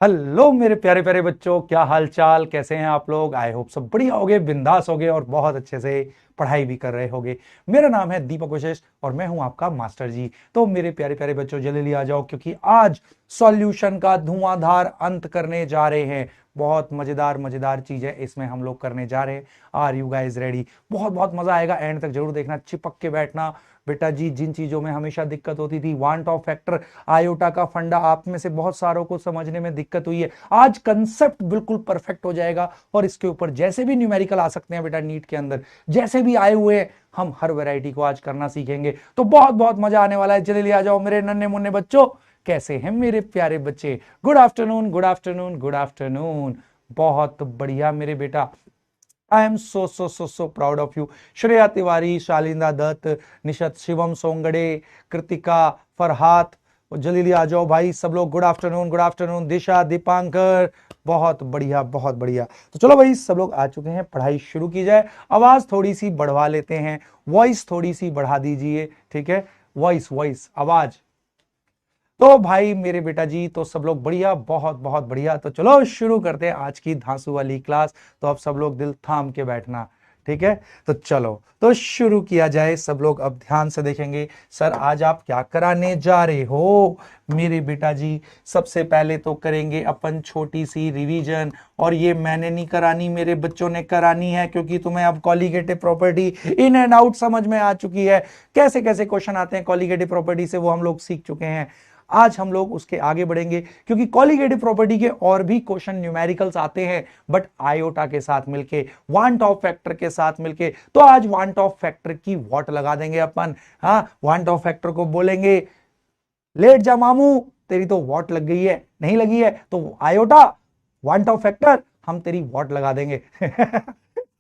Hello मेरे प्यारे प्यारे बच्चों, क्या हाल चाल, कैसे हैं आप लोग। आई होप सब बढ़िया होगे, बिंदास होगे और बहुत अच्छे से पढ़ाई भी कर रहे होगे। मेरा नाम है दीपक विशेष और मैं हूं आपका मास्टर जी। तो मेरे प्यारे प्यारे बच्चों जल्दी आ जाओ, क्योंकि आज सॉल्यूशन का धुआंधार अंत करने जा रहे हैं। बहुत मजेदार मजेदार चीजें इसमें हम लोग करने जा रहे हैं। Are you guys ready? बहुत बहुत मजा आएगा, एंड तक जरूर देखना, चिपक के बैठना। बेटा जी, जिन चीजों में हमेशा दिक्कत होती थी, वांट ऑफ फैक्टर, आयोटा का फंडा, आप में से बहुत सारों को समझने में दिक्कत हुई है, आज कंसेप्ट बिल्कुल परफेक्ट हो जाएगा। और इसके ऊपर जैसे भी न्यूमेरिकल आ सकते हैं बेटा नीट के अंदर, जैसे भी आए हुए हैं, हम हर वैरायटी को आज करना सीखेंगे। तो बहुत बहुत मजा आने वाला है। चलिए आ जाओ मेरे नन्हे मुन्ने बच्चों, कैसे हैं मेरे प्यारे बच्चे? Good afternoon, good afternoon, good afternoon. बहुत बढ़िया मेरे बेटा। I am so proud of you. Shreya Tiwari, Shalinda Dutt, Nishat, Shivam Songade, Kritika, Farhat, जल्दी आ जाओ भाई सब लोग। Good afternoon, good afternoon. Disha, Deepankar, बहुत बढ़िया बहुत बढ़िया। तो चलो भाई सब लोग आ चुके हैं, पढ़ाई शुरू की जाए। आवाज थोड़ी सी बढ़वा लेते हैं, वॉइस थोड़ी सी बढ़ा दीजिए, ठीक है। वॉइस वॉइस आवाज। तो भाई मेरे बेटा जी, तो सब लोग बढ़िया, बहुत बहुत बढ़िया। तो चलो शुरू करते हैं आज की धांसू वाली क्लास। तो अब सब लोग दिल थाम के बैठना, ठीक है। तो चलो तो शुरू किया जाए। सब लोग अब ध्यान से देखेंगे, सर आज आप क्या कराने जा रहे हो मेरे बेटा जी। सबसे पहले तो करेंगे अपन छोटी सी रिवीजन, और ये मैंने नहीं करानी, मेरे बच्चों ने करानी है, क्योंकि तुम्हें अब colligative property in and out समझ में आ चुकी है। कैसे कैसे क्वेश्चन आते हैं कॉलीगेटिव प्रॉपर्टी से, वो हम लोग सीख चुके हैं। आज हम लोग उसके आगे बढ़ेंगे, क्योंकि कॉलीगेटिव प्रॉपर्टी के और भी क्वेश्चन न्यूमेरिकल्स आते हैं, बट आयोटा के साथ मिलके, वांट ऑफ फैक्टर के साथ मिलके। तो आज वांट ऑफ फैक्टर की वॉट लगा देंगे अपन। हाँ, वांट ऑफ फैक्टर को बोलेंगे, लेट जा मामू, तेरी तो वॉट लग गई है, नहीं लगी है तो आयोटा वांट ऑफ फैक्टर, हम तेरी वॉट लगा देंगे।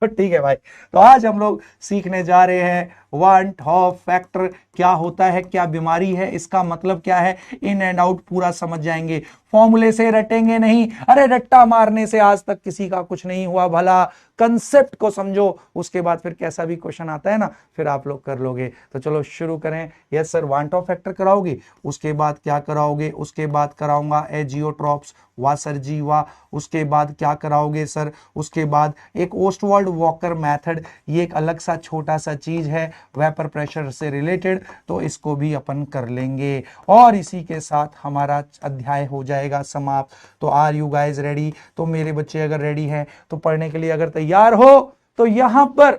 तो ठीक है भाई। तो आज हम लोग सीखने जा रहे हैं वांट ऑफ फैक्टर क्या होता है, क्या बीमारी है, इसका मतलब क्या है, इन एंड आउट पूरा समझ जाएंगे। फॉर्मूले से रटेंगे नहीं, अरे रट्टा मारने से आज तक किसी का कुछ नहीं हुआ भला। कंसेप्ट को समझो, उसके बाद फिर कैसा भी क्वेश्चन आता है ना, फिर आप लोग कर लोगे। तो चलो शुरू करें। Yes sir, want Hoff factor कराओगे, उसके बाद क्या कराओगे? उसके बाद कराऊंगा एजियोट्रॉप्स, वाह सर जी वाह। उसके बाद क्या कराओगे सर? उसके बाद एक ओस्टवाल्ड वॉकर मेथड, ये एक अलग सा छोटा सा चीज है वेपर प्रेशर से रिलेटेड, तो इसको भी अपन कर लेंगे। और इसी के साथ हमारा अध्याय हो जाएगा समाप्त। तो आर यू गाइज रेडी? तो मेरे बच्चे अगर रेडी हैं तो पढ़ने के लिए अगर तैयार हो, तो यहां पर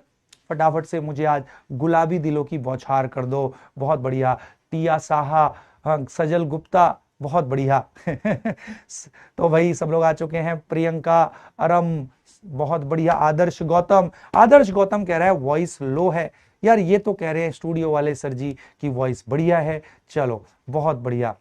फटाफट से मुझे आज गुलाबी दिलों की बौछार कर दो। बहुत बढ़िया। टिया साहा, हाँ, सजल गुप्ता, बहुत बढ़िया। तो भाई सब लोग आ चुके हैं। प्रियंका, अरम, बहुत बढ़िया। आदर्श गौतम, आदर्श गौतम कह रहा है वॉइस लो है। यार ये तो कह रहे हैं स्टूडियो वाले सर जी की वॉइस बढ़िया है। चलो बहुत बढ़िया।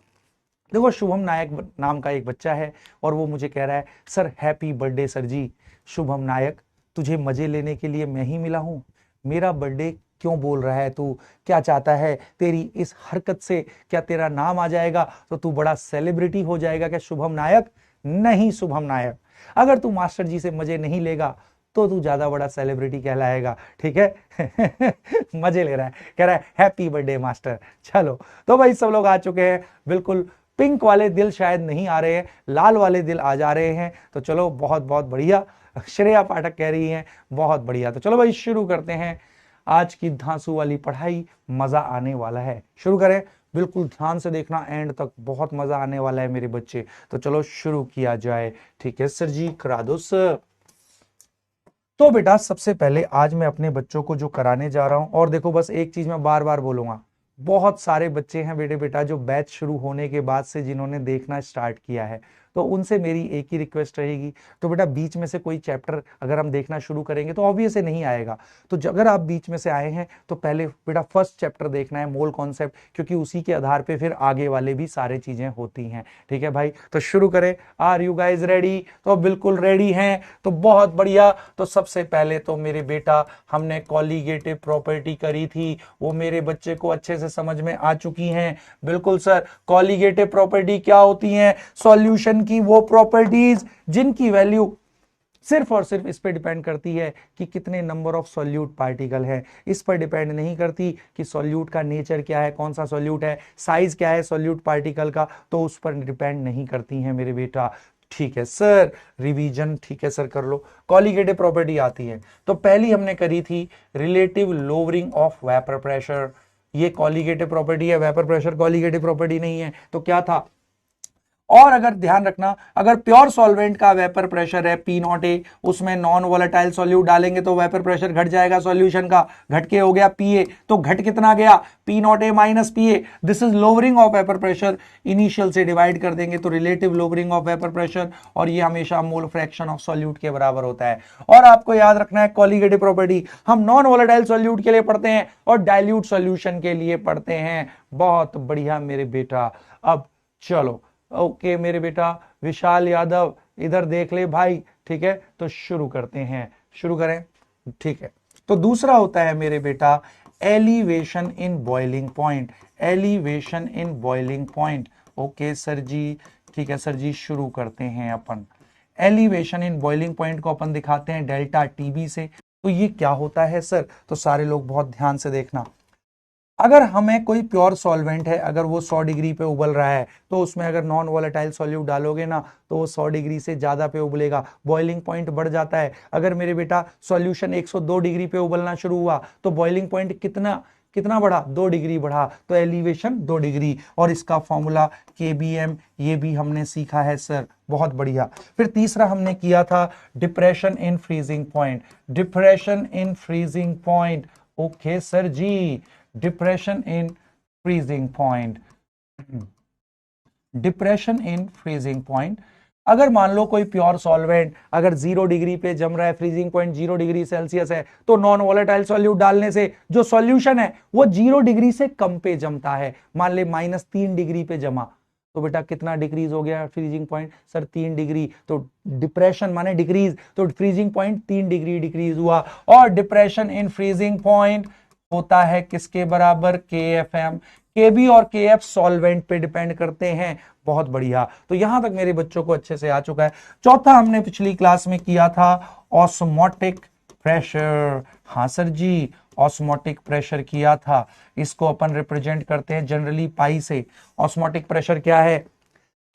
देखो शुभम नायक नाम का एक बच्चा है, और वो मुझे कह रहा है सर हैप्पी बर्थडे सर जी। शुभम नायक, तुझे मजे लेने के लिए मैं ही मिला हूं। मेरा बर्थडे क्यों बोल रहा है तू? क्या चाहता है? तेरी इस हरकत से क्या तेरा नाम आ जाएगा तो तू बड़ा सेलिब्रिटी हो जाएगा क्या शुभम नायक? नहीं शुभम नायक, अगर तू मास्टर जी से मजे नहीं लेगा तो तू ज्यादा बड़ा सेलिब्रिटी कहलाएगा, ठीक है। मजे ले रहा है, कह रहा है हैप्पी बर्थडे मास्टर। चलो तो भाई सब लोग आ चुके हैं। बिल्कुल पिंक वाले दिल शायद नहीं आ रहे हैं, लाल वाले दिल आ जा रहे हैं। तो चलो बहुत बहुत बढ़िया। श्रेया पाठक कह रही हैं बहुत बढ़िया। तो चलो भाई शुरू करते हैं आज की धांसू वाली पढ़ाई, मजा आने वाला है। शुरू करें, बिल्कुल ध्यान से देखना एंड तक, बहुत मजा आने वाला है मेरे बच्चे। तो चलो शुरू किया जाए। ठीक है सर जी, करा दो सर। तो बेटा सबसे पहले आज मैं अपने बच्चों को जो कराने जा रहा हूं, और देखो बस एक चीज मैं बार बार बोलूंगा, बहुत सारे बच्चे हैं बेटा जो बैच शुरू होने के बाद से जिन्होंने देखना स्टार्ट किया है, तो उनसे मेरी एक ही रिक्वेस्ट रहेगी। तो बेटा बीच में से कोई चैप्टर अगर हम देखना शुरू करेंगे तो ऑब्वियस नहीं आएगा। तो अगर आप बीच में से आए हैं तो पहले बेटा फर्स्ट चैप्टर देखना है, मोल कॉन्सेप्ट, क्योंकि उसी के आधार पे फिर आगे वाले भी सारे चीजें होती हैं। ठीक है भाई, तो शुरू करें। Are you guys ready? तो बिल्कुल रेडी हैं, तो बहुत बढ़िया। तो सबसे पहले तो मेरे बेटा हमने कॉलीगेटिव प्रॉपर्टी करी थी, वो मेरे बच्चे को अच्छे से समझ में आ चुकी हैं। बिल्कुल सर, कॉलीगेटिव प्रॉपर्टी क्या होती है? सॉल्यूशन की वो प्रॉपर्टीज जिनकी वैल्यू सिर्फ और सिर्फ इस पर डिपेंड करती है कि कितने नंबर ऑफ सॉल्यूट पार्टिकल है। इस पर डिपेंड नहीं करती कि सॉल्यूट का नेचर क्या है, कौन सा सॉल्यूट है, साइज क्या है सॉल्यूट पार्टिकल का, तो उस पर डिपेंड नहीं करती हैं मेरे बेटा। ठीक है सर, रिवीजन ठीक है सर कर लो। कॉलिगेटिव प्रॉपर्टी आती है तो पहली हमने करी थी relative lowering of vapour pressure. ये कॉलिगेटिव प्रॉपर्टी है, वेपर प्रेशर कॉलिगेटिव प्रॉपर्टी नहीं है, तो क्या था। और अगर ध्यान रखना, अगर प्योर सॉल्वेंट का वेपर प्रेशर है पी नॉट ए, उसमें नॉन वोलेटाइल सॉल्यूट डालेंगे तो वेपर प्रेशर घट जाएगा सॉल्यूशन का, घट के हो गया पी ए, तो घट कितना गया P not a minus P A, this is lowering of vapour pressure. Initial से डिवाइड कर देंगे तो relative lowering of vapour pressure, और ये हमेशा मोल फ्रैक्शन ऑफ सॉल्यूट के बराबर होता है। और आपको याद रखना है कॉलिगेटिव प्रॉपर्टी हम नॉन वोलेटाइल सॉल्यूट के लिए पढ़ते हैं और डाइल्यूट सॉल्यूशन के लिए पढ़ते हैं। बहुत बढ़िया मेरे बेटा। अब चलो ओके मेरे बेटा विशाल यादव इधर देख ले भाई, ठीक है, तो शुरू करते हैं, शुरू करें, ठीक है। तो दूसरा होता है मेरे बेटा elevation in boiling point, elevation in boiling point. Okay sir ji, ठीक है सर जी, शुरू करते हैं अपन। एलिवेशन इन बॉइलिंग पॉइंट को अपन दिखाते हैं डेल्टा टीबी से। तो ये क्या होता है सर, तो सारे लोग बहुत ध्यान से देखना। अगर हमें कोई प्योर सॉल्वेंट है, अगर वो 100 डिग्री पे उबल रहा है, तो उसमें अगर नॉन वोलेटाइल सॉल्यूट डालोगे ना तो वो 100 डिग्री से ज्यादा पे उबलेगा, बॉइलिंग पॉइंट बढ़ जाता है। अगर मेरे बेटा सॉल्यूशन 102 डिग्री पे उबलना शुरू हुआ तो बॉइलिंग पॉइंट कितना कितना बढ़ा, 2 डिग्री बढ़ा, तो एलिवेशन 2 डिग्री। और इसका फॉर्मूला KBM, ये भी हमने सीखा है सर, बहुत बढ़िया। फिर तीसरा हमने किया था depression in freezing point, depression in freezing point. Okay sir ji, depression in freezing point, depression in freezing point. अगर मान लो कोई प्योर सॉल्वेंट अगर 0 डिग्री पे जम रहा है, फ्रीजिंग पॉइंट 0 डिग्री सेल्सियस है, तो नॉन वोलेटाइल सॉल्यूट डालने से जो सॉल्यूशन है वो 0 डिग्री से कम पे जमता है। मान ले -3 डिग्री पे जमा, तो बेटा कितना डिक्रीज हो गया फ्रीजिंग पॉइंट, सर 3 डिग्री। तो डिप्रेशन माने डिक्रीज, तो फ्रीजिंग पॉइंट 3 डिग्री डिक्रीज हुआ। और डिप्रेशन इन फ्रीजिंग पॉइंट होता है किसके बराबर, KFM। KB और KF सॉल्वेंट पे डिपेंड करते हैं। बहुत बढ़िया, तो यहां तक मेरे बच्चों को अच्छे से आ चुका है। चौथा हमने पिछली क्लास में किया था ऑस्मोटिक प्रेशर। हाँ सर जी, ऑस्मोटिक प्रेशर किया था, इसको अपन रिप्रेजेंट करते हैं जनरली पाई से। ऑस्मोटिक प्रेशर क्या है,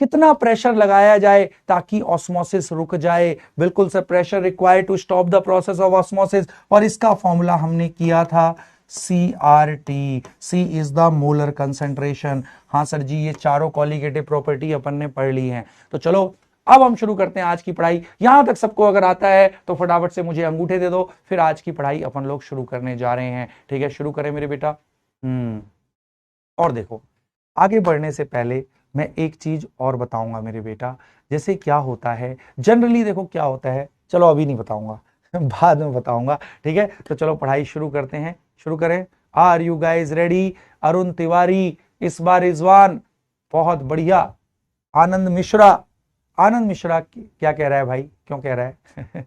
कितना प्रेशर लगाया जाए ताकि ऑस्मोसिस रुक जाए। बिल्कुल sir, pressure required to stop the process of osmosis, और इसका फॉर्मूला हमने किया था CRT, C is the molar concentration. हाँ सर जी, ये चारों कॉलिगेटिव प्रॉपर्टी अपन ने पढ़ ली हैं। तो चलो अब हम शुरू करते हैं आज की पढ़ाई। यहां तक सबको अगर आता है तो फटाफट से मुझे अंगूठे दे दो, फिर आज की पढ़ाई अपन लोग शुरू करने जा रहे हैं। ठीक है, शुरू करें मेरे बेटा। और देखो, आगे बढ़ने से पहले मैं एक चीज और बताऊंगा मेरे बेटा। जैसे क्या होता है जनरली, देखो क्या होता है, चलो अभी नहीं बताऊंगा बाद में बताऊंगा। ठीक है, तो चलो पढ़ाई शुरू करते हैं, शुरू करें। Are you guys ready? Arun Tiwari, इस बार रिजवान, बहुत बढ़िया। आनंद मिश्रा, आनंद मिश्रा क्या कह रहा है भाई, क्यों कह रहा है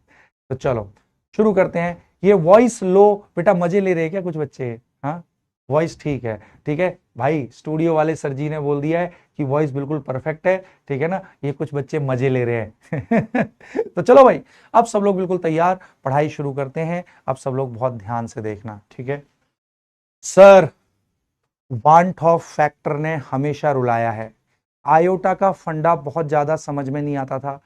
तो चलो शुरू करते हैं। ये वॉइस लो बेटा, मजे ले रहे हैं क्या कुछ बच्चे? हाँ वॉइस ठीक है, ठीक है भाई, स्टूडियो वाले सर जी ने बोल दिया है कि वॉइस बिल्कुल परफेक्ट है, ठीक है ना। ये कुछ बच्चे मजे ले रहे हैं तो चलो भाई, अब सब लोग बिल्कुल तैयार, पढ़ाई शुरू करते हैं। अब सब लोग बहुत ध्यान से देखना, ठीक है। सर, वांट ऑफ फैक्टर ने हमेशा रुलाया है। आयोटा का फंडा बहुत ज्यादा समझ में नहीं आता था,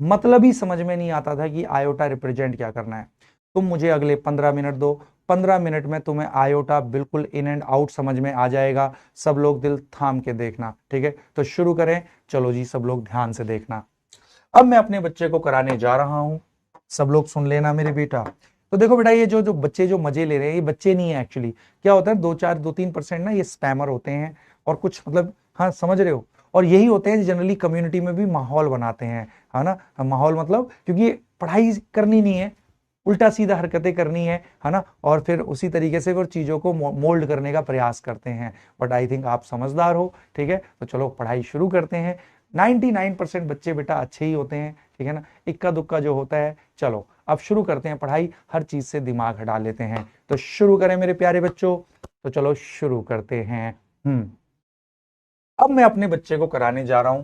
मतलब ही समझ में नहीं आता था कि आयोटा रिप्रेजेंट क्या करना है। तुम मुझे अगले 15 मिनट दो, 15 मिनट में तुम्हें आयोटा बिल्कुल इन एंड आउट समझ में आ जाएगा। सब लोग दिल थाम के देखना, ठीक है। तो शुरू करें, चलो जी, सब लोग ध्यान से देखना। अब मैं अपने बच्चे को कराने जा रहा हूं, सब लोग सुन लेना मेरे बेटा। तो देखो बेटा, ये जो बच्चे जो मजे ले रहे हैं, ये बच्चे नहीं है एक्चुअली। क्या होता है, 2-3% ना ये स्पैमर होते हैं, और कुछ मतलब, हाँ समझ रहे हो, और यही होते हैं जनरली कम्युनिटी में भी माहौल बनाते हैं, है ना। माहौल मतलब क्योंकि पढ़ाई करनी नहीं है, उल्टा सीधा हरकतें करनी है ना, और फिर उसी तरीके से फिर चीजों को मोल्ड करने का प्रयास करते हैं। बट आई थिंक आप समझदार हो, ठीक है। तो चलो पढ़ाई शुरू करते हैं। 99% बच्चे बेटा अच्छे ही होते हैं, ठीक है ना, इक्का दुक्का जो होता है। चलो अब शुरू करते हैं पढ़ाई, हर चीज से दिमाग हटा लेते हैं। तो शुरू करें मेरे प्यारे बच्चों, तो चलो शुरू करते हैं। अब मैं अपने बच्चे को कराने जा रहा हूं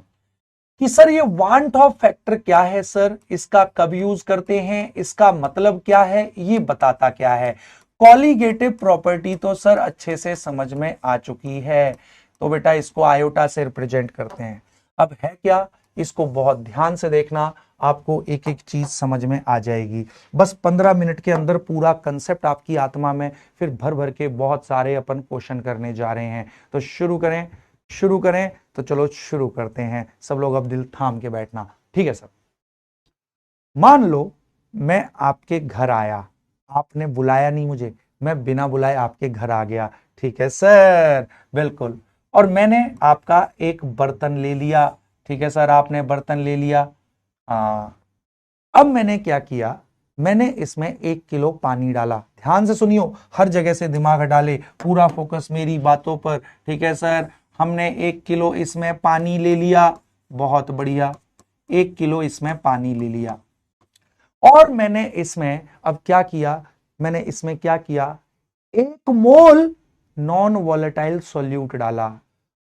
कि सर ये वांट ऑफ फैक्टर क्या है, सर इसका कब यूज करते हैं, इसका मतलब क्या है, ये बताता क्या है। कॉलिगेटिव प्रॉपर्टी तो सर अच्छे से समझ में आ चुकी है। तो बेटा इसको आयोटा से रिप्रेजेंट करते हैं। अब है क्या, इसको बहुत ध्यान से देखना, आपको एक एक चीज समझ में आ जाएगी। बस 15 मिनट के अंदर पूरा कंसेप्ट आपकी आत्मा में फिर भर भर के बहुत सारे अपन क्वेश्चन करने जा रहे हैं। तो शुरू करें तो चलो शुरू करते हैं। सब लोग अब दिल थाम के बैठना, ठीक है सर। मान लो मैं आपके घर आया, आपने बुलाया नहीं मुझे, मैं बिना बुलाए आपके घर आ गया, ठीक है सर, बिल्कुल। और मैंने आपका एक बर्तन ले लिया, ठीक है सर, आपने बर्तन ले लिया। अब मैंने क्या किया, मैंने इसमें 1 किलो पानी डाला। ध्यान से सुनियो, हर जगह से दिमाग डाले, पूरा फोकस मेरी बातों पर, ठीक है सर। हमने 1 किलो इसमें पानी ले लिया, बहुत बढ़िया, 1 किलो इसमें पानी ले लिया। और मैंने इसमें अब क्या किया, मैंने इसमें क्या किया, 1 मोल नॉन वॉलेटाइल सॉल्यूट डाला।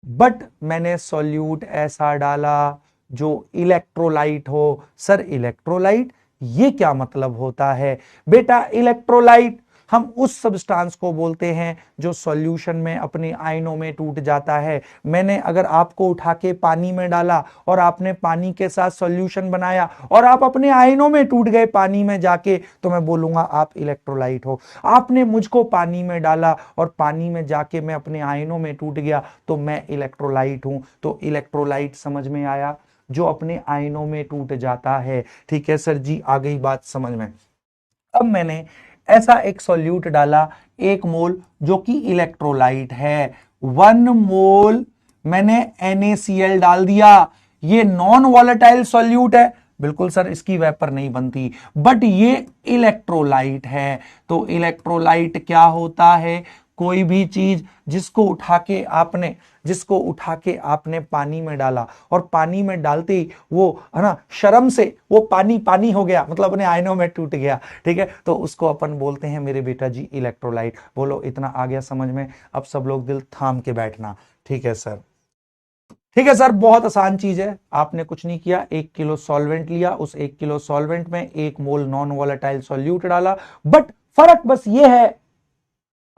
बट मैंने सॉल्यूट ऐसा डाला जो इलेक्ट्रोलाइट हो। सर इलेक्ट्रोलाइट, ये क्या मतलब होता है बेटा? इलेक्ट्रोलाइट हम उस सब्सटेंस को बोलते हैं जो सॉल्यूशन में अपने आयनों में टूट जाता है। मैंने अगर आपको उठा के पानी में डाला और आपने पानी के साथ सॉल्यूशन बनाया और आप अपने आयनों में टूट गए पानी में जाके, तो मैं बोलूंगा आप इलेक्ट्रोलाइट हो। आपने मुझको पानी में डाला और पानी में जाके मैं अपने आयनों में टूट गया, तो मैं इलेक्ट्रोलाइट हूं। तो इलेक्ट्रोलाइट समझ में आया, जो अपने आयनों में टूट जाता है, ठीक है सर जी, आ गई बात समझ में। अब मैंने ऐसा एक सॉल्यूट डाला 1 मोल, जो कि इलेक्ट्रोलाइट है। 1 मोल मैंने NaCl डाल दिया। ये नॉन वॉलेटाइल सॉल्यूट है, बिल्कुल सर, इसकी वेपर नहीं बनती, बट ये इलेक्ट्रोलाइट है। तो इलेक्ट्रोलाइट क्या होता है? कोई भी चीज जिसको उठा के आपने पानी में डाला और पानी में डालते ही वो, है ना, शर्म से वो पानी पानी हो गया, मतलब अपने आयनों में टूट गया, ठीक है, तो उसको अपन बोलते हैं मेरे बेटा जी इलेक्ट्रोलाइट। बोलो इतना आ गया समझ में? अब सब लोग दिल थाम के बैठना, ठीक है सर। ठीक है सर, बहुत आसान चीज है। आपने कुछ नहीं किया, 1 किलो सॉल्वेंट लिया, उस 1 किलो सॉल्वेंट में 1 मोल नॉन वॉलेटाइल सॉल्यूट डाला। बट फर्क बस ये है,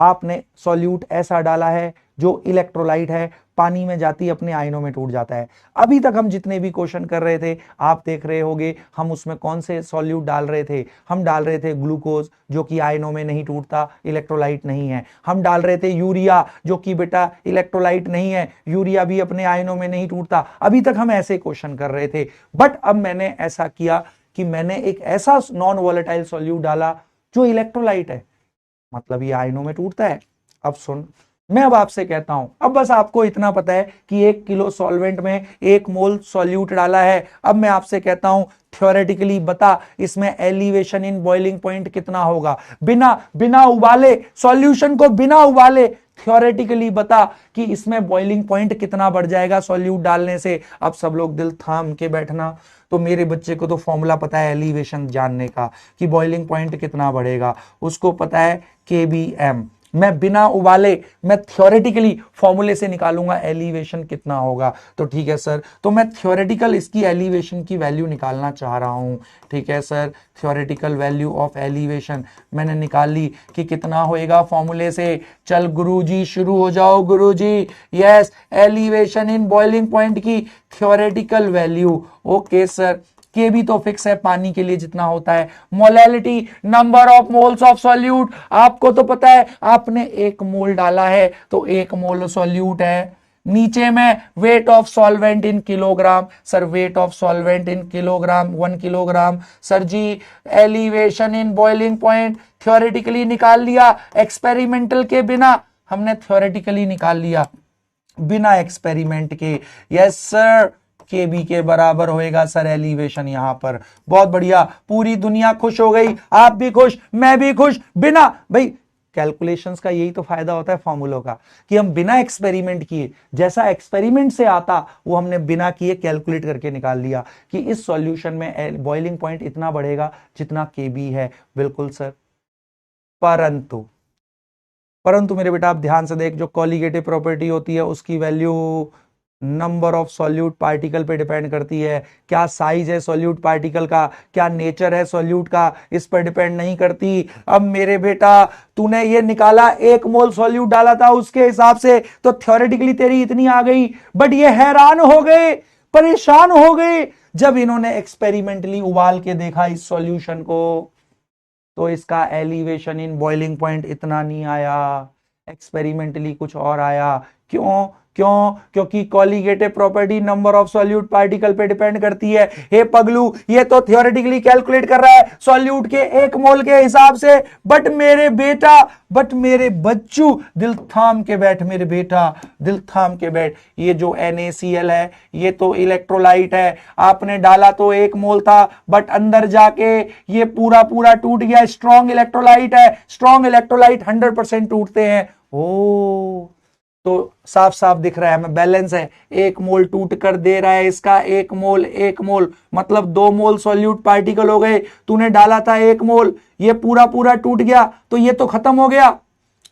आपने सॉल्यूट ऐसा डाला है जो इलेक्ट्रोलाइट है, पानी में जाती अपने आयनों में टूट जाता है। अभी तक हम जितने भी क्वेश्चन कर रहे थे, आप देख रहे होंगे हम उसमें कौन से सॉल्यूट डाल रहे थे। हम डाल रहे थे ग्लूकोज, जो कि आयनों में नहीं टूटता, इलेक्ट्रोलाइट नहीं है। हम डाल रहे थे यूरिया, जो कि बेटा इलेक्ट्रोलाइट नहीं है, यूरिया भी अपने आयनों में नहीं टूटता। अभी तक हम ऐसे क्वेश्चन कर रहे थे, बट अब मैंने ऐसा किया कि मैंने एक ऐसा नॉन वॉलेटाइल सॉल्यूट डाला जो इलेक्ट्रोलाइट है, मतलब ये आयनों में टूटता है। अब सुन, मैं अब आपसे कहता हूं, अब बस आपको इतना पता है कि 1 किलो सॉल्वेंट में 1 मोल सॉल्यूट डाला है। अब मैं आपसे कहता हूं, थ्योरेटिकली बता इसमें एलिवेशन इन बॉइलिंग पॉइंट कितना होगा? बिना उबाले, सॉल्यूशन को बिना उबाले थ्योरेटिकली बता कि इसमें बॉइलिंग पॉइंट कितना बढ़ जाएगा सॉल्यूट डालने से। अब सब लोग दिल थाम के बैठना। तो मेरे बच्चे को तो फॉर्मूला पता है एलिवेशन जानने का, कि बॉइलिंग पॉइंट कितना बढ़ेगा, उसको पता है kbm। मैं बिना उबाले, मैं थ्योरेटिकली फॉर्मूले से निकालूंगा एलिवेशन कितना होगा। तो ठीक है सर, तो मैं थ्योरेटिकल इसकी एलिवेशन की वैल्यू निकालना चाह रहा हूं। ठीक है sir, theoretical value of elevation मैंने निकाल ली कि कितना होएगा फॉर्मूले से। चल गुरुजी शुरू हो जाओ गुरुजी। Yes, elevation in boiling point की थ्योरेटिकल वैल्यू। ओके सर, के भी तो फिक्स है पानी के लिए जितना होता है। Molality, number of moles of solute, आपको तो पता है, आपने 1 मोल डाला है तो 1 मोल सॉल्यूट है। नीचे में weight of solvent in kilogram. Sir weight of solvent in kilogram 1 kilogram. Sir ji elevation in boiling point theoretically निकाल लिया, एक्सपेरिमेंटल के बिना हमने थ्योरेटिकली निकाल लिया, बिना एक्सपेरिमेंट के। यस सर, के बी के बराबर होएगा सर एलिवेशन यहां पर। बहुत बढ़िया, पूरी दुनिया खुश हो गई, आप भी खुश, मैं भी खुश। बिना, भाई कैलकुलेशंस का यही तो फायदा होता है फॉर्मूलों का, कि हम बिना एक्सपेरिमेंट किए, जैसा एक्सपेरिमेंट से आता वो हमने बिना किए कैलकुलेट करके निकाल लिया कि इस सॉल्यूशन में बॉइलिंग पॉइंट इतना बढ़ेगा जितना के बी है। बिल्कुल सर, परंतु मेरे बेटा आप ध्यान से देख, जो कॉलिगेटिव प्रॉपर्टी होती है उसकी value number of solute particle पे डिपेंड करती है। क्या साइज है सॉल्यूट पार्टिकल का, क्या नेचर है सॉल्यूट का, इस पर डिपेंड नहीं करती। अब मेरे बेटा तूने ये निकाला, 1 मोल सॉल्यूट डाला था उसके हिसाब से, तो थ्योरेटिकली तेरी इतनी आ गई, बट ये हैरान हो गए परेशान हो गए जब इन्होंने एक्सपेरिमेंटली उबाल के देखा इस सॉल्यूशन को, तो इसका एलिवेशन इन बॉइलिंग पॉइंट इतना नहीं आया, एक्सपेरिमेंटली कुछ और आया। क्यों? क्योंकि colligative property number of solute particle पे डिपेंड करती है। हे पगलू, ये तो थियोरेटिकली कैलकुलेट कर रहा है सॉल्यूट के 1 मोल के हिसाब से, बट मेरे बच्चू, दिल थाम के बैठ मेरे बेटा, दिल थाम के बैठ। ये जो NaCl है ये तो इलेक्ट्रोलाइट है, आपने डाला तो 1 मोल था, बट अंदर जाके ये पूरा टूट गया। स्ट्रॉन्ग इलेक्ट्रोलाइट है, स्ट्रॉन्ग इलेक्ट्रोलाइट 100% टूटते हैं। ओ, तो साफ साफ दिख रहा है हमें, बैलेंस है। 1 मोल टूट कर दे रहा है इसका 1 मोल, मतलब 2 मोल सॉल्यूट पार्टिकल हो गए। तूने डाला था 1 मोल, ये पूरा टूट गया, तो ये तो खत्म हो गया।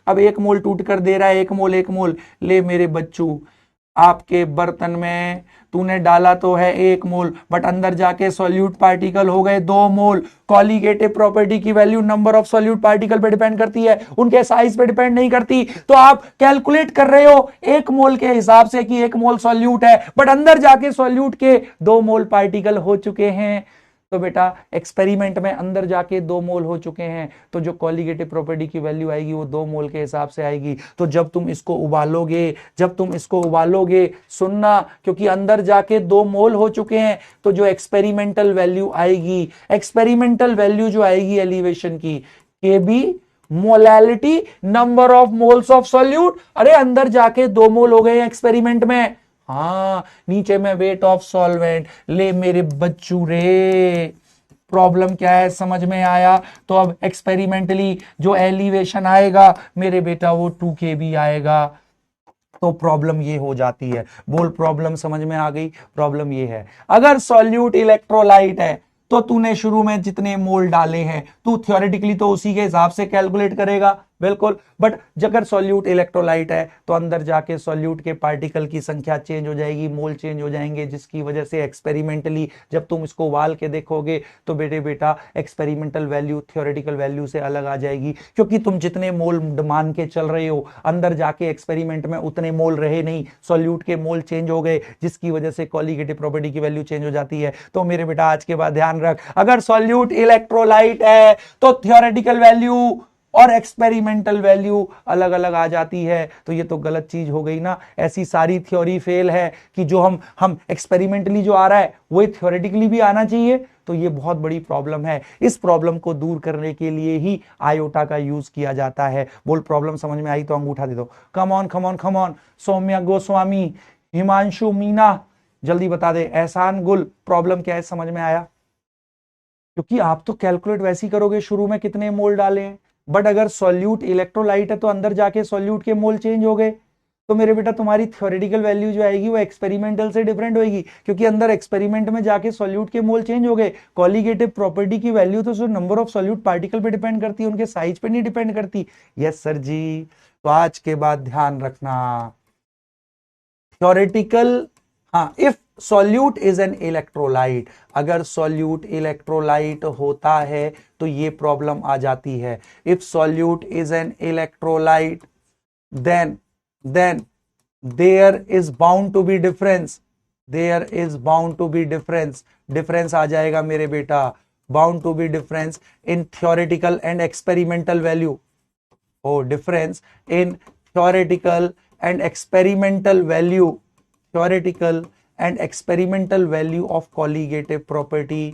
अब 1 मोल टूट कर दे रहा है 1 मोल। ले मेरे बच्चू, आपके बर्तन में तूने डाला तो है 1 मोल, बट अंदर जाके सॉल्यूट पार्टिकल हो गए 2 मोल। कॉलीगेटिव प्रॉपर्टी की value number of solute particle पे डिपेंड करती है, उनके साइज पे डिपेंड नहीं करती। तो आप कैलकुलेट कर रहे हो 1 मोल के हिसाब से कि 1 मोल सॉल्यूट है, बट अंदर जाके सॉल्यूट के 2 मोल पार्टिकल हो चुके हैं। तो बेटा एक्सपेरिमेंट में अंदर जाके 2 मोल हो चुके हैं, तो जो कॉलीगेटिव प्रॉपर्टी की वैल्यू आएगी वो 2 मोल के हिसाब से आएगी। तो जब तुम इसको उबालोगे, सुनना, क्योंकि अंदर जाके 2 मोल हो चुके हैं, तो जो एक्सपेरिमेंटल वैल्यू आएगी, जो आएगी एलिवेशन की, Kb molality number of moles of solute. अरे अंदर जाके 2 मोल हो गए एक्सपेरिमेंट में, हाँ, नीचे में वेट ऑफ सॉल्वेंट। ले मेरे बच्चू रे, प्रॉब्लम क्या है समझ में आया? तो अब एक्सपेरिमेंटली जो एलिवेशन आएगा मेरे बेटा वो 2 kb आएगा। तो प्रॉब्लम ये हो जाती है। बोल, प्रॉब्लम समझ में आ गई? प्रॉब्लम ये है, अगर सॉल्यूट इलेक्ट्रोलाइट है तो तूने शुरू में जितने मोल डाले हैं तू थियोरेटिकली तो उसी के हिसाब से कैलकुलेट करेगा, बिल्कुल। बट अगर सॉल्यूट इलेक्ट्रोलाइट है तो अंदर जाके सॉल्यूट के पार्टिकल की संख्या चेंज हो जाएगी, मोल चेंज हो जाएंगे, जिसकी वजह से एक्सपेरिमेंटली जब तुम इसको उबाल के देखोगे तो बेटा एक्सपेरिमेंटल वैल्यू थियोरेटिकल वैल्यू से अलग आ जाएगी, क्योंकि तुम जितने मोल मान के चल रहे हो अंदर जाके एक्सपेरिमेंट में उतने मोल रहे नहीं, सॉल्यूट के मोल चेंज हो गए, जिसकी वजह से कॉलीगेटिव प्रॉपर्टी की वैल्यू चेंज हो जाती है। तो मेरे बेटा आज के बाद ध्यान रख, अगर सॉल्यूट इलेक्ट्रोलाइट है तो थियोरेटिकल वैल्यू और एक्सपेरिमेंटल वैल्यू अलग अलग आ जाती है। तो ये तो गलत चीज हो गई ना, ऐसी सारी थ्योरी फेल है कि जो हम एक्सपेरिमेंटली जो आ रहा है वो थ्योरेटिकली भी आना चाहिए। तो ये बहुत बड़ी प्रॉब्लम है। इस प्रॉब्लम को दूर करने के लिए ही आयोटा का यूज किया जाता है। बोल, प्रॉब्लम समझ में आई तो अंगूठा दे दो। कम ऑन सौम्या गोस्वामी, हिमांशु मीना, जल्दी बता दे। एहसान गुल, प्रॉब्लम क्या है समझ में आया? क्योंकि आप तो कैलकुलेट वैसे ही करोगे शुरू में कितने मोल डाले हैं, बट अगर सॉल्यूट इलेक्ट्रोलाइट है तो अंदर जाके सॉल्यूट के मोल चेंज हो गए, तो मेरे बेटा तुम्हारी थ्योरेटिकल वैल्यू जो आएगी वो एक्सपेरिमेंटल से डिफरेंट होगी, क्योंकि अंदर एक्सपेरिमेंट में जाके सॉल्यूट के मोल चेंज हो गए। कॉलीगेटिव प्रॉपर्टी की वैल्यू तो सिर्फ नंबर ऑफ सॉल्यूट पार्टिकल पे डिपेंड करती है, उनके साइज पे नहीं डिपेंड करती। Yes sir ji. तो आज के बाद ध्यान रखना, थ्योरेटिकल, हाँ, if solute is an electrolyte, अगर सॉल्यूट इलेक्ट्रोलाइट होता है तो ये प्रॉब्लम आ जाती है। If solute is an electrolyte then there is bound to be difference, difference आ जाएगा मेरे बेटा, bound to be difference in theoretical and experimental value. Oh, difference in theoretical and experimental value, theoretical and experimental value of colligative property,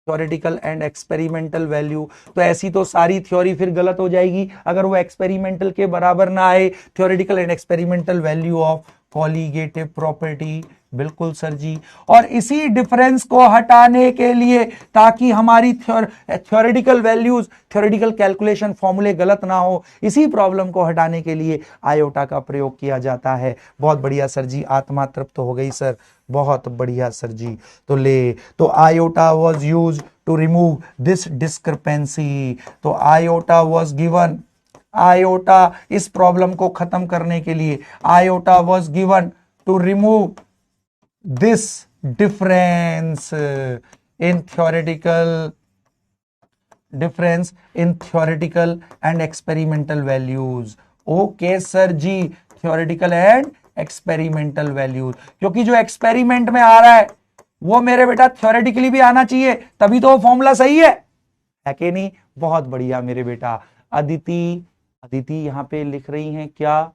theoretical and experimental value. तो ऐसी तो सारी theory फिर गलत हो जाएगी अगर वो एक्सपेरिमेंटल के बराबर ना आए। Theoretical and experimental value of colligative property, बिल्कुल सर जी। और इसी डिफरेंस को हटाने के लिए, ताकि हमारी थ्योरेटिकल वैल्यूज, थ्योरेटिकल कैलकुलेशन फॉर्मूले गलत ना हो, इसी प्रॉब्लम को हटाने के लिए आयोटा का प्रयोग किया जाता है। बहुत बढ़िया सर जी, आत्मा तृप्त हो गई सर, बहुत बढ़िया सर जी। तो iota was use to remove this discrepancy. तो आयोटा वॉज गिवन, आयोटा इस प्रॉब्लम को खत्म करने के लिए, iota was given to remove this difference in theoretical and experimental values. Okay sir ji, theoretical and experimental values, क्योंकि जो एक्सपेरिमेंट में आ रहा है वो मेरे बेटा थ्योरेटिकली भी आना चाहिए, तभी तो वो फॉर्मूला सही है कि नहीं। बहुत बढ़िया मेरे बेटा। अदिति, अदिति यहाँ पे लिख रही हैं क्या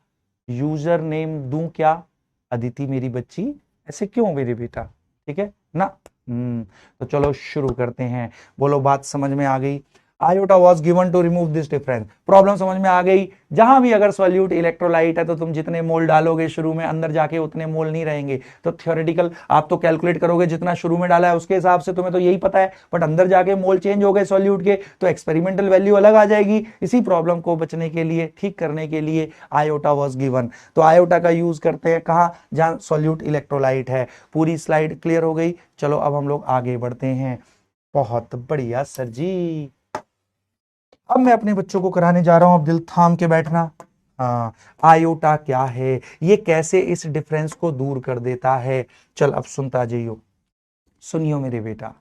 यूजर नेम दूं क्या? अदिति मेरी बच्ची, ऐसे क्यों मेरे बेटा, ठीक है ना। तो चलो शुरू करते हैं। बोलो बात समझ में आ गई। Iota was given to remove this difference, problem समझ में आ गई। जहां भी अगर सॉल्यूट इलेक्ट्रोलाइट है तो तुम जितने मोल डालोगे शुरू में, अंदर जाके उतने मोल नहीं रहेंगे। तो थ्योरेटिकल आप तो कैलकुलेट करोगे जितना शुरू में डाला है उसके हिसाब से, तुम्हें तो यही पता है, बट अंदर जाके मोल चेंज हो गए सॉल्यूट के तो एक्सपेरिमेंटल वैल्यू अलग आ जाएगी। इसी प्रॉब्लम को बचने के लिए, ठीक करने के लिए आयोटा वॉज गिवन। तो आयोटा का यूज करते हैं कहां? जहां सॉल्यूट इलेक्ट्रोलाइट है। पूरी स्लाइड क्लियर हो गई। चलो अब हम लोग आगे बढ़ते हैं। बहुत बढ़िया सर जी। अब मैं अपने बच्चों को कराने जा रहा हूं, अब दिल थाम के बैठना। हाँ, आयोटा क्या है, ये कैसे इस डिफरेंस को दूर कर देता है। चल अब सुनता जाइयो, सुनियो मेरे बेटा।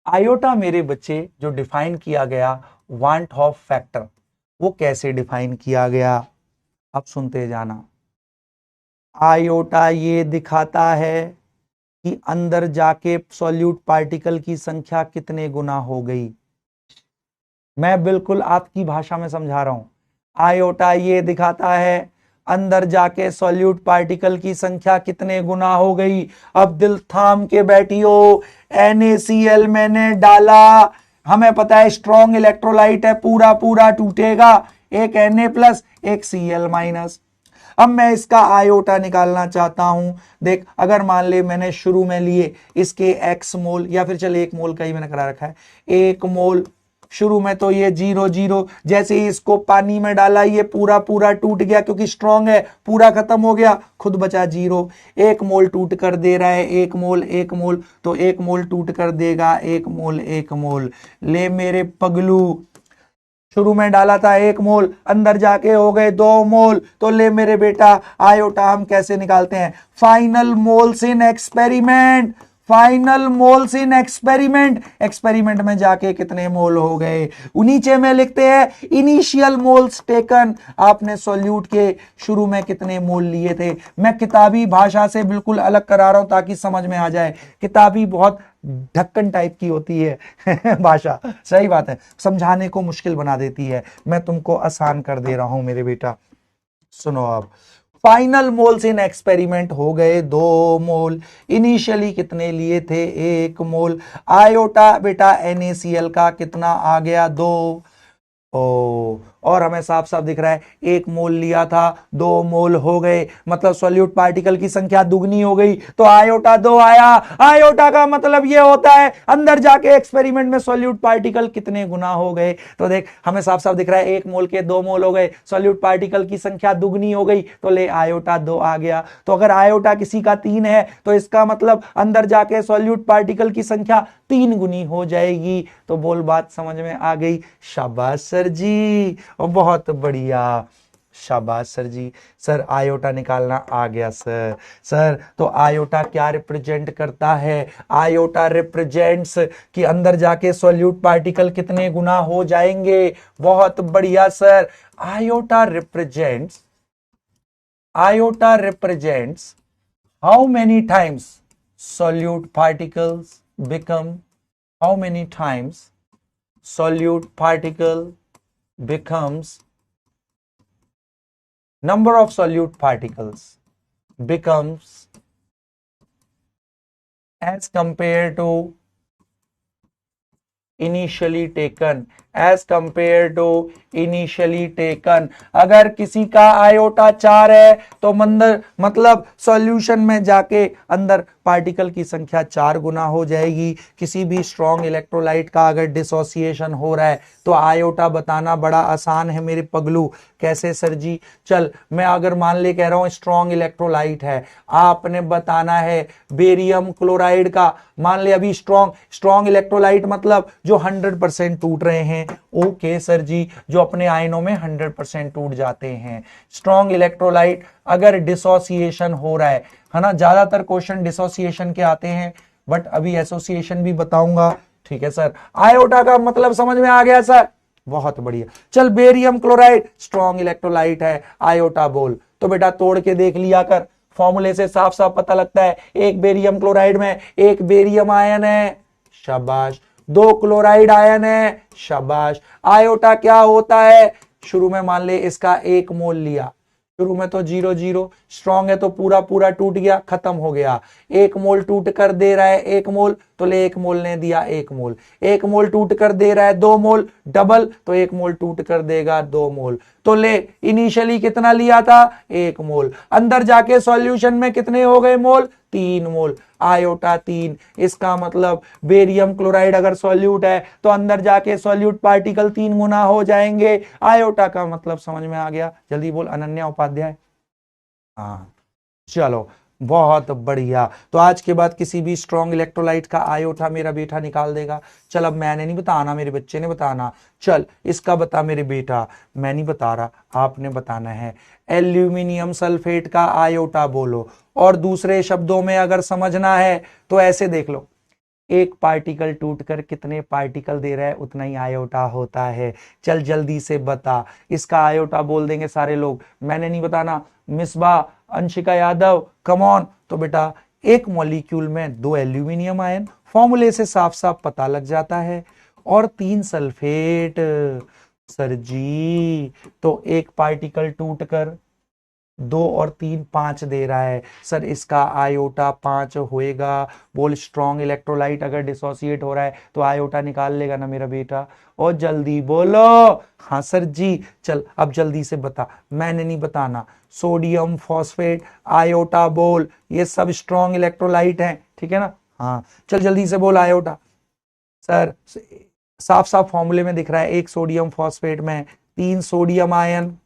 आयोटा मेरे बच्चे जो डिफाइन किया गया वांट ऑफ फैक्टर, वो कैसे डिफाइन किया गया, अब सुनते जाना। आयोटा ये दिखाता है कि अंदर जाके सॉल्यूट पार्टिकल की संख्या कितने गुना हो गई। मैं बिल्कुल आपकी भाषा में समझा रहा हूं। आयोटा ये दिखाता है अंदर जाके सॉल्यूट पार्टिकल की संख्या कितने गुना हो गई। अब दिल थाम के बैठियो। NaCl मैंने डाला, हमें पता है स्ट्रॉन्ग इलेक्ट्रोलाइट है, पूरा पूरा टूटेगा, एक Na+ एक Cl-। अब मैं इसका आयोटा निकालना चाहता हूं। देख, अगर मान ले मैंने शुरू में लिए इसके x मोल, या फिर चल 1 मोल का ही मैंने करा रखा है, 1 मोल शुरू में, तो ये 0 0, जैसे ही इसको पानी में डाला ये पूरा पूरा टूट गया, क्योंकि स्ट्रांग है, पूरा खत्म हो गया, खुद बचा 0। 1 मोल टूट कर दे रहा है, 1 मोल 1 मोल, तो 1 मोल टूट कर देगा 1 मोल 1 मोल। ले मेरे पगलू, शुरू में डाला था 1 मोल, अंदर जाके हो गए 2 मोल, तो ले मेरे बेटा आयोटा हम कैसे निकालते हैं? फाइनल मोल्स इन एक्सपेरिमेंट, फाइनल मोल्स इन एक्सपेरिमेंट, एक्सपेरिमेंट में जाके कितने मोल हो गए। नीचे में लिखते हैं इनिशियल मोल्स टेकन, आपने सॉल्यूट के शुरू में कितने मोल लिए थे। मैं किताबी भाषा से बिल्कुल अलग करा रहा हूं ताकि समझ में आ जाए। किताबी बहुत ढक्कन टाइप की होती है भाषा, सही बात है, समझाने को मुश्किल बना देती है। मैं तुमको आसान कर दे रहा हूं मेरे बेटा। सुनो अब, फाइनल मोल्स इन एक्सपेरिमेंट हो गए 2 मोल, इनिशियली कितने लिए थे? 1 मोल। आयोटा बेटा NaCl का कितना आ गया? 2। और हमें साफ साफ दिख रहा है 1 मोल लिया था, 2 मोल हो गए, मतलब सॉल्यूट पार्टिकल की संख्या दुगनी हो गई, तो आयोटा 2 आया। आयोटा का मतलब यह होता है अंदर जाके एक्सपेरिमेंट में सॉल्यूट पार्टिकल कितने गुना हो गए। तो देख, हमें साफ साफ दिख रहा है 1 मोल के 2 मोल हो गए, सॉल्यूट पार्टिकल की संख्या दुगनी हो गई, तो ले आयोटा 2 आ गया। तो अगर आयोटा किसी का 3 है तो इसका मतलब अंदर जाके सॉल्यूट पार्टिकल की संख्या 3 गुनी हो जाएगी। तो बोल बात समझ में आ गई? शाबाश सर जी, और बहुत बढ़िया, शाबाश सर जी। सर आयोटा निकालना आ गया सर। सर तो आयोटा क्या रिप्रेजेंट करता है? आयोटा रिप्रेजेंट्स कि अंदर जाके सॉल्यूट पार्टिकल कितने गुना हो जाएंगे। बहुत बढ़िया sir. Iota represents how many times solute particles become, how many times solute particle becomes, number of solute particles becomes as compared to initially taken, as compared to initially taken। अगर किसी का iota 4 है तो मतलब solution में जाके अंदर particle की संख्या 4 गुना हो जाएगी। किसी भी स्ट्रॉन्ग इलेक्ट्रोलाइट का अगर डिसोसिएशन हो रहा है तो आयोटा बताना बड़ा आसान है मेरे पगलू। कैसे सर जी? चल, मैं अगर मान ले कह रहा हूं स्ट्रॉन्ग इलेक्ट्रोलाइट है, आपने बताना है बेरियम क्लोराइड का, मान ले अभी स्ट्रॉन्ग इलेक्ट्रोलाइट मतलब जो 100% टूट रहे हैं। ओके सर जी, जो अपने आयनों में 100% टूट जाते हैं। स्ट्रॉन्ग इलेक्ट्रोलाइट अगर डिसोसिएशन हो रहा है ना, ज्यादातर क्वेश्चन डिसोसिएशन के आते हैं, बट अभी एसोसिएशन भी बताऊंगा। ठीक है सर, आयोटा का मतलब समझ में आ गया सर? बहुत बढ़िया। चल, बेरियम क्लोराइड स्ट्रॉन्ग इलेक्ट्रोलाइट है, आयोटा बोल। तो बेटा तोड़ के देख लिया कर, फॉर्मूले से साफ साफ पता लगता है, एक बेरियम क्लोराइड में एक बेरियम आयन है, शाबाश, दो क्लोराइड आयन है, शाबाश। आयोटा क्या होता है, शुरू में मान ले इसका 1 मोल लिया, शुरू में तो 0 0, स्ट्रॉन्ग है तो पूरा पूरा टूट गया, खत्म हो गया। 1 मोल टूट कर दे रहा है 1 मोल, तो ले 1 मोल ने दिया 1 मोल। 1 मोल टूट कर दे रहा है 2 मोल, डबल, तो 1 मोल टूट कर देगा 2 मोल। तो ले इनिशियली कितना लिया था, 1 मोल, अंदर जाके सॉल्यूशन में कितने हो गए मोल, 3 मोल। आयोटा 3, इसका मतलब बेरियम क्लोराइड अगर सॉल्यूट है तो अंदर जाके सॉल्यूट पार्टिकल 3 गुना हो जाएंगे। आयोटा का मतलब समझ में आ गया, जल्दी बोल अनन्या उपाध्याय। हाँ चलो बहुत बढ़िया। तो आज के बाद किसी भी स्ट्रॉन्ग इलेक्ट्रोलाइट का आयोटा मेरा बेटा निकाल देगा। चल अब मैंने नहीं बताना, मेरे बच्चे ने बताना। चल इसका बता मेरे बेटा, मैं नहीं बता रहा, आपने बताना है। एल्यूमिनियम सल्फेट का आयोटा बोलो, और दूसरे शब्दों में अगर समझना है तो ऐसे देख लो, एक पार्टिकल टूटकर कितने पार्टिकल दे रहा है उतना ही आयोटा होता है। चल जल्दी से बता, इसका आयोटा बोल देंगे सारे लोग, मैंने नहीं बताना। Misbah, Anshika Yadav, come on. तो बेटा एक मॉलिक्यूल में 2 एल्यूमिनियम आयन, फॉर्मूले से साफ साफ पता लग जाता है, और 3 सल्फेट। सर जी तो एक पार्टिकल टूटकर 2 और 3 5 दे रहा है, सर इसका आयोटा 5 होएगा। बोल स्ट्रॉन्ग इलेक्ट्रोलाइट अगर डिसोसिएट हो रहा है तो आयोटा निकाल लेगा ना मेरा बेटा, और जल्दी बोलो। हाँ सर जी। चल अब जल्दी से बता, मैंने नहीं बताना। सोडियम फॉस्फेट आयोटा बोल, ये सब स्ट्रॉन्ग इलेक्ट्रोलाइट हैं, ठीक है ना। हाँ चल जल्दी से बोल आयोटा। सर साफ साफ फॉर्मूले में दिख रहा है, एक सोडियम फॉस्फेट में 3 सोडियम आयन,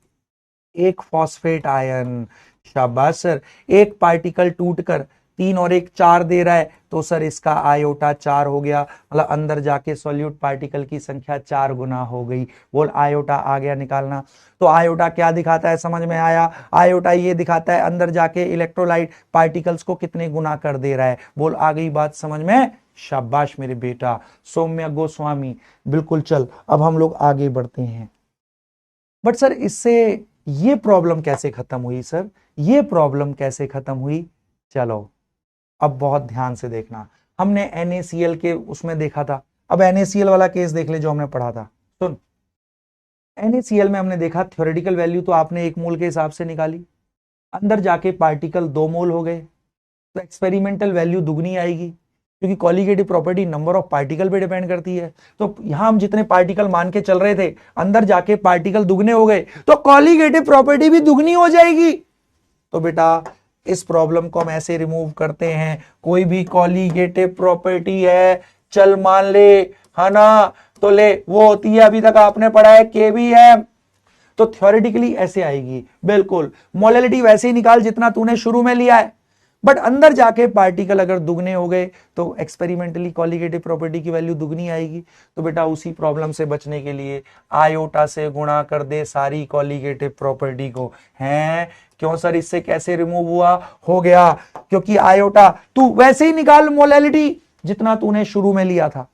एक फॉस्फेट आयन। शाबाश सर, एक पार्टिकल टूटकर 3 और 1 4 दे रहा है, तो सर इसका आयोटा 4 हो गया, मतलब अंदर जाके सॉल्यूट पार्टिकल की संख्या 4 गुना हो गई। बोल आयोटा आ गया निकालना। तो आयोटा क्या दिखाता है, समझ में आया। आयोटा ये दिखाता है अंदर जाके इलेक्ट्रोलाइट पार्टिकल्स को कितने गुना कर दे रहा है। बोल आ गई बात समझ में, शाबाश मेरे बेटा। सौम्या गोस्वामी, बिल्कुल। चल अब हम लोग आगे बढ़ते हैं। बट सर इससे ये प्रॉब्लम कैसे खत्म हुई, सर ये प्रॉब्लम कैसे खत्म हुई। चलो अब बहुत ध्यान से देखना, हमने NaCl के उसमें देखा था, अब NaCl वाला केस देख ले जो हमने पढ़ा था। सुन, NaCl में हमने देखा थ्योरेटिकल वैल्यू तो आपने 1 मोल के हिसाब से निकाली, अंदर जाके पार्टिकल 2 मोल हो गए, तो एक्सपेरिमेंटल वैल्यू दुगनी आएगी, क्योंकि colligative property number of particle पे डिपेंड करती है। तो यहां हम जितने पार्टिकल मान के चल रहे थे, अंदर जाके पार्टिकल दुगने हो गए, तो कॉलिगेटिव प्रॉपर्टी भी दुगनी हो जाएगी। तो बेटा इस प्रॉब्लम को हम ऐसे रिमूव करते हैं, कोई भी कॉलिगेटिव प्रॉपर्टी है, चल मान ले, है ना, तो ले वो होती है, अभी तक आपने पढ़ा है KBM, तो थ्योरेटिकली ऐसे आएगी। बिल्कुल मोलैलिटी वैसे ही निकाल जितना तूने शुरू में लिया है, बट अंदर जाके पार्टिकल अगर दुगने हो गए तो एक्सपेरिमेंटली कॉलिगेटिव प्रॉपर्टी की वैल्यू दुगनी आएगी। तो बेटा उसी प्रॉब्लम से बचने के लिए आयोटा से गुणा कर दे सारी कॉलिगेटिव प्रॉपर्टी को। हैं क्यों सर, इससे कैसे रिमूव हुआ, हो गया क्योंकि आयोटा तू वैसे ही निकाल मोलैलिटी जितना तूने शुरू में लिया था,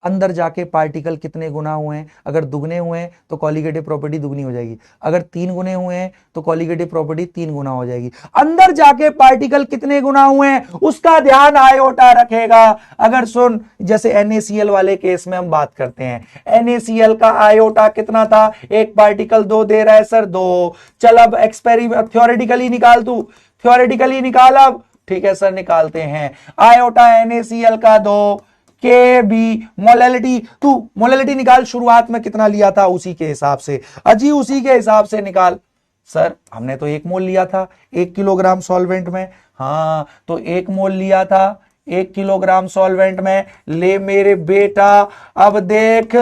अंदर जाके पार्टिकल कितने गुना हुए हैं, अगर दुगने हुए हैं तो कॉलिगेटिव प्रॉपर्टी दुगनी हो जाएगी, अगर 3 गुने हुए हैं तो कॉलिगेटिव प्रॉपर्टी 3 गुना हो जाएगी। अंदर जाके पार्टिकल कितने गुना हुए हैं उसका ध्यान आयोटा रखेगा। अगर सुन, जैसे NaCl वाले केस में हम बात करते हैं, NaCl का आयोटा कितना था, एक पार्टिकल 2 दे रहा है सर 2। चल अब थ्योरेटिकली निकाल, तू थ्योरेटिकली निकाल अब, ठीक है सर निकालते हैं। आयोटा NaCl का 2, KB मोलैलिटी, तू मोलैलिटी निकाल, शुरुआत में कितना लिया था उसी के हिसाब से, अजी उसी के हिसाब से निकाल। सर हमने तो 1 मोल लिया था 1 किलोग्राम सॉल्वेंट में, हाँ तो 1 मोल लिया था 1 किलोग्राम सॉल्वेंट में। ले मेरे बेटा अब देख,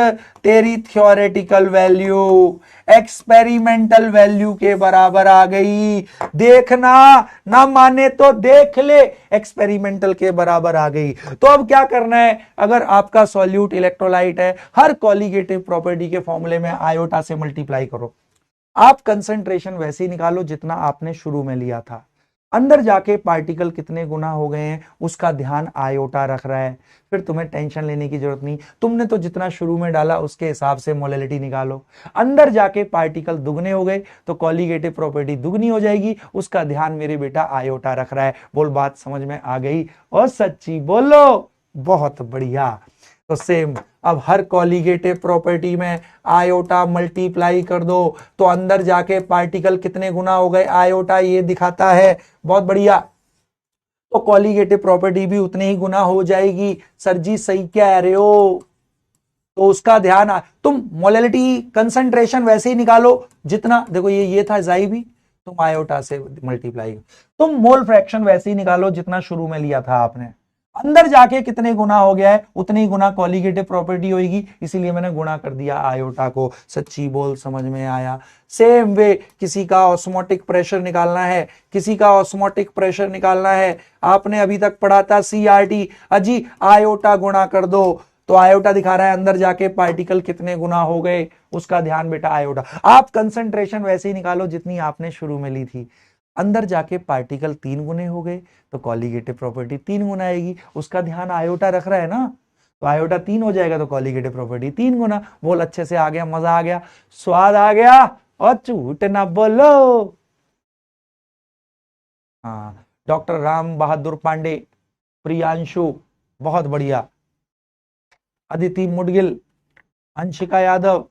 तेरी थ्योरेटिकल वैल्यू एक्सपेरिमेंटल वैल्यू के बराबर आ गई। देखना ना माने तो देख ले, एक्सपेरिमेंटल के बराबर आ गई। तो अब क्या करना है, अगर आपका सॉल्यूट इलेक्ट्रोलाइट है, हर कॉलिगेटिव प्रॉपर्टी के फॉर्मूले में आयोटा से मल्टीप्लाई करो। आप कंसंट्रेशन वैसे ही निकालो जितना आपने शुरू में लिया था, अंदर जाके पार्टिकल कितने गुना हो गए हैं उसका ध्यान आयोटा रख रहा है। फिर तुम्हें टेंशन लेने की जरूरत नहीं, तुमने तो जितना शुरू में डाला उसके हिसाब से मोलैलिटी निकालो। अंदर जाके पार्टिकल दुगने हो गए तो कॉलीगेटिव प्रॉपर्टी दुगनी हो जाएगी, उसका ध्यान मेरे बेटा आयोटा रख रहा है। बोल बात समझ में आ गई? और सच्ची बोलो, बहुत बढ़िया। तो सेम अब हर कॉलीगेटिव प्रॉपर्टी में आयोटा मल्टीप्लाई कर दो तो अंदर जाके पार्टिकल कितने गुना हो गए आयोटा ये दिखाता है। बहुत बढ़िया। तो कॉलीगेटिव प्रॉपर्टी भी उतने ही गुना हो जाएगी। सर जी सही कह रहे हो। तो उसका ध्यान तुम मोलैलिटी कंसंट्रेशन वैसे ही निकालो जितना, देखो ये था जाई भी, तुम आयोटा से मल्टीप्लाई, तुम मोल फ्रैक्शन वैसे ही निकालो जितना शुरू में लिया था आपने। अंदर जाके कितने गुना हो गया है उतनी गुना कॉलीगेटिव प्रॉपर्टी होगी, इसीलिए मैंने गुणा कर दिया आयोटा को। सच्ची बोल समझ में आया? सेम वे किसी का ऑस्मोटिक प्रेशर निकालना है, किसी का ऑस्मोटिक प्रेशर निकालना है, आपने अभी तक पढ़ा था सीआरटी, अजी आयोटा गुणा कर दो तो आयोटा दिखा रहा है अंदर जाके पार्टिकल कितने गुना हो गए, उसका ध्यान बेटा आयोटा। आप कंसंट्रेशन वैसे ही निकालो जितनी आपने शुरू में ली थी। अंदर जाके पार्टिकल 3 गुने हो गए तो कॉलीगेटिव प्रॉपर्टी 3 गुना आएगी, उसका ध्यान आयोटा रख रहा है ना, तो आयोटा 3 हो जाएगा तो कॉलीगेटिव प्रॉपर्टी 3 गुना। बोल अच्छे से आ गया, मजा आ गया, स्वाद आ गया, और झूठ ना बोलो। हाँ, डॉक्टर राम बहादुर पांडे, प्रियांशु बहुत बढ़िया, अदिति मुडगिल, अंशिका यादव,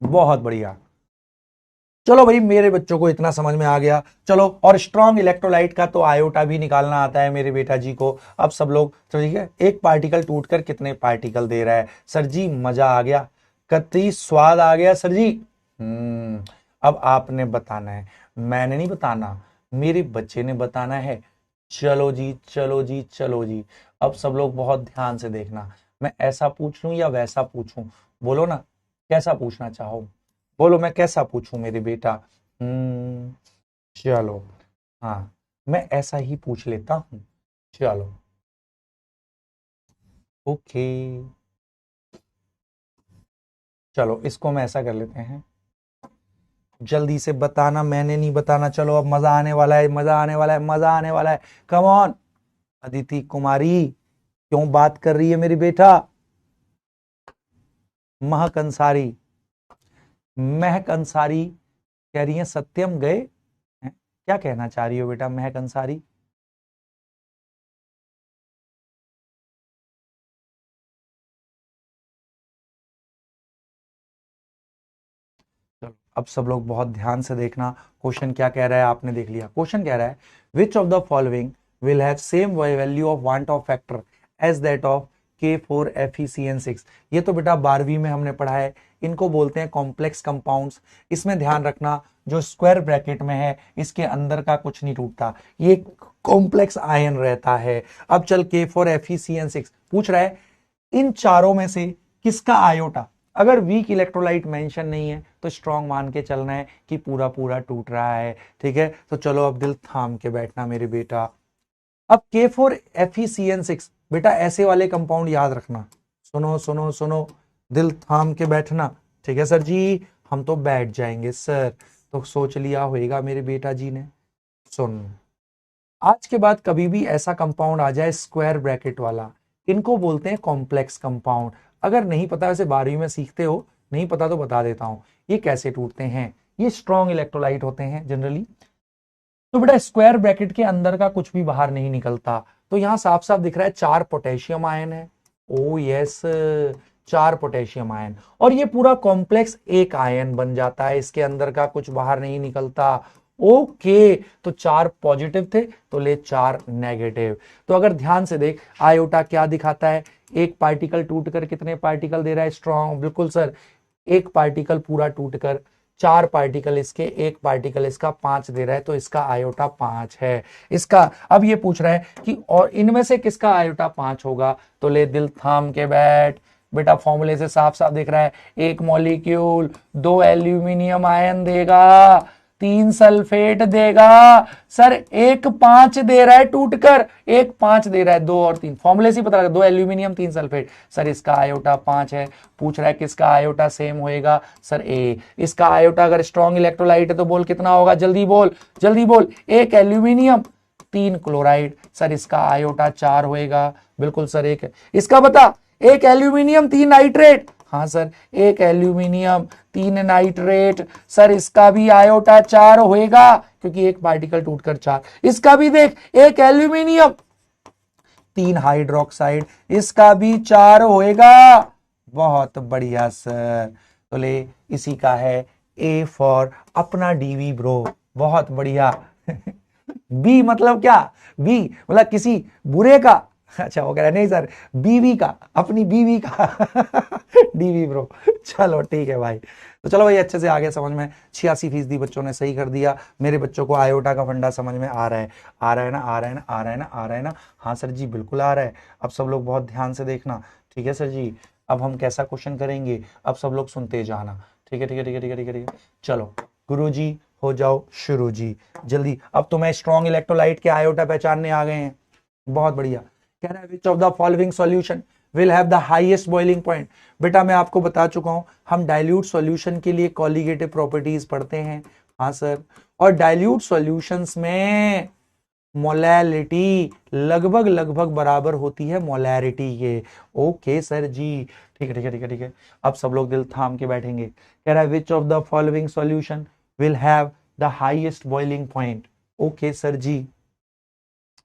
बहुत बढ़िया। चलो भाई मेरे बच्चों को इतना समझ में आ गया। चलो, और स्ट्रॉन्ग इलेक्ट्रोलाइट का तो आयोटा भी निकालना आता है मेरे बेटा जी को। अब सब लोग तो ठीक है, एक पार्टिकल टूटकर कितने पार्टिकल दे रहा है सर जी, मजा आ गया, कतई स्वाद आ गया सर जी। अब आपने बताना है, मैंने नहीं बताना, मेरे बच्चे ने बताना है। चलो जी चलो जी चलो जी, अब सब लोग बहुत ध्यान से देखना, मैं ऐसा पूछ लूं या वैसा पूछूं, बोलो ना, कैसा पूछना चाहो, बोलो मैं कैसा पूछूं मेरे बेटा? चलो, हाँ मैं ऐसा ही पूछ लेता हूं। चलो, ओके, चलो इसको हम ऐसा कर लेते हैं, जल्दी से बताना, मैंने नहीं बताना। चलो अब मजा आने वाला है, मजा आने वाला है, मजा आने वाला है। कम ऑन, अदिति कुमारी क्यों बात कर रही है मेरी बेटा? महक अंसारी, महक अंसारी कह रही है सत्यम गए हैं? क्या कहना चाह रही हो बेटा महक अंसारी? चलो अब सब लोग बहुत ध्यान से देखना, क्वेश्चन क्या कह रहा है आपने देख लिया। क्वेश्चन कह रहा है which of the following will have same value of van't Hoff factor as that of K4FeCN6। ये तो बेटा 12वीं में हमने पढ़ा है, इनको बोलते हैं कॉम्प्लेक्स कंपाउंड्स। इसमें ध्यान रखना जो स्क्वायर ब्रैकेट में है इसके अंदर का कुछ नहीं टूटता, ये कॉम्प्लेक्स आयन रहता है। अब चल K4FeCN6 पूछ रहा है इन चारों में से किसका आयोटा, अगर वीक इलेक्ट्रोलाइट मेंशन नहीं है तो स्ट्रॉन्ग मान के चलना है कि पूरा पूरा टूट रहा है। ठीक है, तो चलो अब दिल थाम के बैठना मेरे बेटा। अब K4FeCN6 बेटा ऐसे वाले कंपाउंड याद रखना, सुनो सुनो सुनो, दिल थाम के बैठना। ठीक है सर जी, हम तो बैठ जाएंगे सर, तो सोच लिया होगा मेरे बेटा जी ने। सुन, आज के बाद कभी भी ऐसा कंपाउंड आ जाए स्क्वायर ब्रैकेट वाला, इनको बोलते हैं कॉम्प्लेक्स कंपाउंड। अगर नहीं पता, वैसे 12वीं में सीखते हो, नहीं पता तो बता देता हूं ये कैसे टूटते हैं। ये स्ट्रॉन्ग इलेक्ट्रोलाइट होते हैं जनरली, तो बेटा स्क्वायर ब्रैकेट के अंदर का कुछ भी बाहर नहीं निकलता। तो यहां साफ साफ दिख रहा है 4 पोटेशियम आयन है। ओ यस, 4 पोटेशियम आयन, और ये पूरा कॉम्प्लेक्स एक आयन बन जाता है, इसके अंदर का कुछ बाहर नहीं निकलता। ओके, तो 4 पॉजिटिव थे तो ले 4 नेगेटिव। तो अगर ध्यान से देख आयोटा क्या दिखाता है, एक पार्टिकल टूटकर कितने पार्टिकल दे रहा है स्ट्रॉन्ग, बिल्कुल सर, एक पार्टिकल पूरा टूटकर 4 पार्टिकल इसके, एक पार्टिकल इसका 5 दे रहा है, तो इसका आयोटा 5 है इसका। अब ये पूछ रहा है कि और इनमें से किसका आयोटा 5 होगा, तो ले दिल थाम के बैठ बेटा, फॉर्मूले से साफ साफ दिख रहा है, एक मॉलिक्यूल 2 एल्यूमिनियम आयन देगा, 3 सल्फेट देगा। सर 1 5 दे रहा है टूटकर, 1 5 दे रहा है, 2 और 3 फॉर्मूले से पता लगा, 2 एल्यूमिनियम 3 सल्फेट। सर इसका आयोटा 5 है, पूछ रहा है किसका आयोटा सेम होएगा। सर ए, इसका आयोटा अगर स्ट्रॉन्ग इलेक्ट्रोलाइट है तो बोल कितना होगा, जल्दी बोल जल्दी बोल। 1 एल्यूमिनियम 3 क्लोराइड। सर इसका आयोटा 4 होएगा, बिल्कुल सर। एक इसका बता, 1 एल्यूमिनियम 3 नाइट्रेट। हाँ सर, 1 एल्यूमिनियम 3 नाइट्रेट। सर इसका भी आयोटा 4 होएगा, क्योंकि एक पार्टिकल टूटकर 4। इसका भी देख, 1 एल्यूमिनियम 3 हाइड्रोक्साइड, इसका भी 4 होएगा। बहुत बढ़िया सर। तो ले, इसी का है ए फॉर अपना डीवी ब्रो। बहुत बढ़िया। बी मतलब क्या, बी मतलब किसी बुरे का। अच्छा वो कह रहा है नहीं सर, बीवी का, अपनी बीवी का। DV bro. चलो ठीक है भाई। तो चलो भाई, अच्छे से आगे समझ में। 86% बच्चों ने सही कर दिया। मेरे बच्चों को आयोटा का फंडा समझ में आ रहा है, आ रहा है ना, आ रहा है ना, आ रहा है ना, आ रहा है ना। हाँ सर जी बिल्कुल आ रहा है। अब सब लोग बहुत ध्यान से देखना, ठीक है सर जी। अब हम कैसा क्वेश्चन करेंगे, अब सब लोग सुनते जाना, ठीक है ठीक है ठीक है ठीक है ठीक है ठीक है। चलो गुरुजी हो जाओ शुरू जी, जल्दी। अब तो मैं स्ट्रॉन्ग इलेक्ट्रोलाइट के आयोटा पहचानने आ गए हैं। बहुत बढ़िया। कह रहा है which of the following solution will have the highest boiling point. बेटा मैं आपको बता चुका हूं, हम डाइल्यूट सॉल्यूशन के लिए कॉलिगेटिव प्रॉपर्टीज पढ़ते हैं। हाँ सर, और डाइल्यूट सॉल्यूशंस में मोलैलिटी लगभग लगभग बराबर होती है मोलैरिटी के। ओके सर जी, ठीक है ठीक है ठीक है ठीक है। अब सब लोग दिल थाम के बैठेंगे। कह रहा है which of the following solution will have the highest boiling point. Okay sir ji,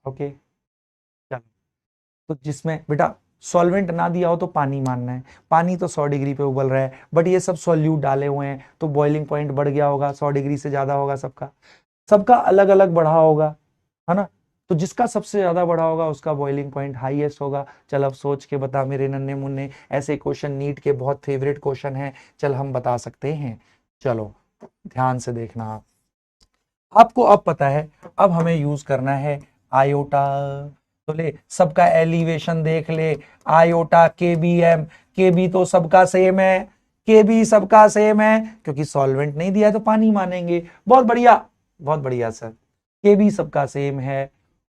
okay. चलो, तो जिसमें बेटा सॉल्वेंट ना दिया हो तो पानी मानना है। पानी तो 100 डिग्री पे उबल रहा है, बट ये सब सॉल्यूट डाले हुए हैं तो बॉइलिंग पॉइंट बढ़ गया होगा, 100 डिग्री से ज्यादा होगा सबका। सबका अलग अलग बढ़ा होगा, है ना। तो जिसका सबसे ज्यादा बढ़ा होगा उसका बॉइलिंग पॉइंट हाईएस्ट होगा। चल अब सोच के बता मेरे नन्हे मुन्ने, ऐसे क्वेश्चन नीट के बहुत फेवरेट क्वेश्चन हैं। चल हम बता सकते हैं। चलो ध्यान से देखना, आपको अब पता है। अब हमें यूज करना है आयोटा। तो ले, सबका एलिवेशन देख ले। आयोटा के बी एम, के बी तो सबका सेम है, के बी सबका सेम है, क्योंकि सॉल्वेंट नहीं दिया है तो पानी मानेंगे। बहुत बढ़िया, बहुत बढ़िया सर। के बी सबका सेम है,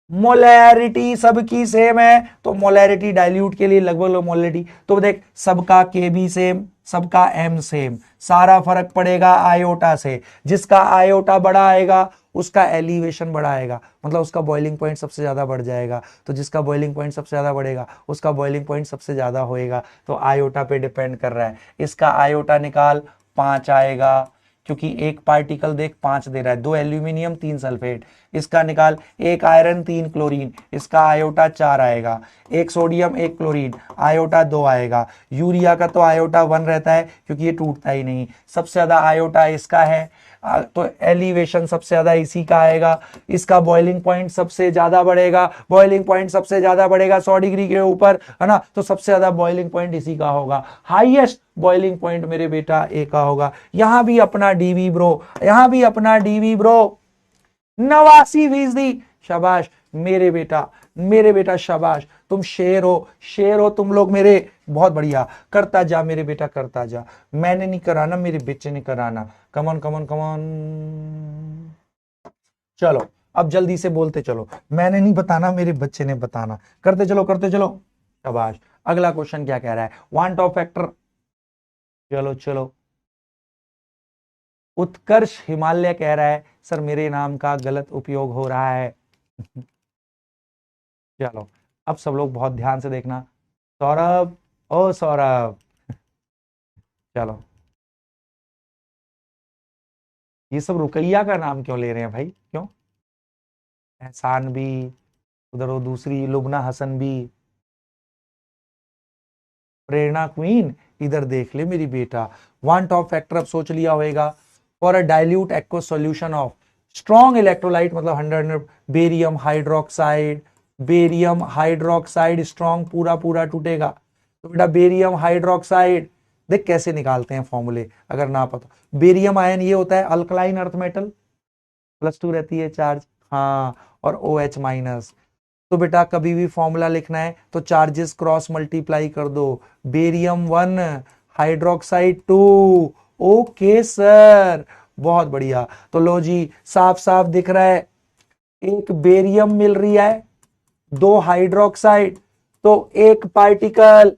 मोलैरिटी सबकी सेम है, तो मोलैरिटी डाइल्यूट के लिए लगभग मोलैरिटी। तो देख, सबका के बी सेम, सबका एम सेम, सारा फर्क पड़ेगा आयोटा से। जिसका आयोटा बड़ा आएगा उसका एलिवेशन बड़ा आएगा, मतलब उसका बॉइलिंग पॉइंट सबसे ज्यादा बढ़ जाएगा। तो जिसका बॉइलिंग पॉइंट सबसे ज्यादा बढ़ेगा उसका बॉइलिंग पॉइंट सबसे ज्यादा होएगा। तो आयोटा पे डिपेंड कर रहा है। इसका आयोटा निकाल, 5 आएगा, क्योंकि एक पार्टिकल देख 5 दे रहा है, 2 एल्यूमिनियम 3 सल्फेट। इसका निकाल, 1 आयरन 3 क्लोरीन, इसका आयोटा 4 आएगा। 1 सोडियम 1 क्लोरीन, आयोटा 2 आएगा। यूरिया का तो आयोटा 1 रहता है क्योंकि ये टूटता ही नहीं। सबसे ज्यादा आयोटा इसका है, तो एलिवेशन सबसे ज्यादा इसी का आएगा। इसका बॉइलिंग पॉइंट सबसे ज्यादा बढ़ेगा, बॉइलिंग पॉइंट सबसे ज्यादा बढ़ेगा 100 डिग्री के ऊपर, है ना। तो सबसे ज्यादा बॉइलिंग पॉइंट इसी का होगा। हाईएस्ट बॉइलिंग पॉइंट मेरे बेटा ए का होगा। यहां भी अपना डीवी ब्रो, यहां भी अपना डीवी ब्रो। 89%। शाबाश मेरे बेटा, मेरे बेटा शाबाश। तुम शेर हो, शेर हो तुम लोग मेरे। बहुत बढ़िया, करता जा मेरे बेटा, करता जा। मैंने नहीं कराना, मेरे बच्चे ने कराना। कमन कमन कमन। चलो अब जल्दी से बोलते चलो, मैंने नहीं बताना, मेरे बच्चे ने बताना। करते चलो करते चलो, शाबाश। अगला क्वेश्चन क्या कह रहा है, वांट ऑफ फैक्टर। चलो चलो, उत्कर्ष हिमालय कह रहा है सर मेरे नाम का गलत उपयोग हो रहा है। चलो अब सब लोग बहुत ध्यान से देखना। सौरभ, ओ सौरभ, चलो। ये सब रुकैया का नाम क्यों ले रहे हैं भाई, क्यों। एहसान भी, उधर वो दूसरी लुबना हसन भी, प्रेरणा क्वीन, इधर देख ले मेरी बेटा। वांट ऑफ फैक्टर अब सोच लिया होगा। For a dilute aqueous solution of strong electrolyte, मतलब 100 barium hydroxide, barium hydroxide strong पूरा पूरा टूटेगा। तो बेटा बेरियम हाइड्रोक्साइड देख कैसे निकालते हैं फॉर्मूले, अगर ना पता। बेरियम आयन ये होता है अल्कलाइन अर्थ मेटल, +2 रहती है चार्ज, हाँ, और OH माइनस। तो बेटा कभी भी फॉर्मूला लिखना है तो चार्जेस क्रॉस मल्टीप्लाई कर दो। Barium 1 hydroxide 2। ओके सर, बहुत बढ़िया। तो लो जी, साफ साफ दिख रहा है, एक बेरियम मिल रही है, 2 हाइड्रोक्साइड, तो एक पार्टिकल,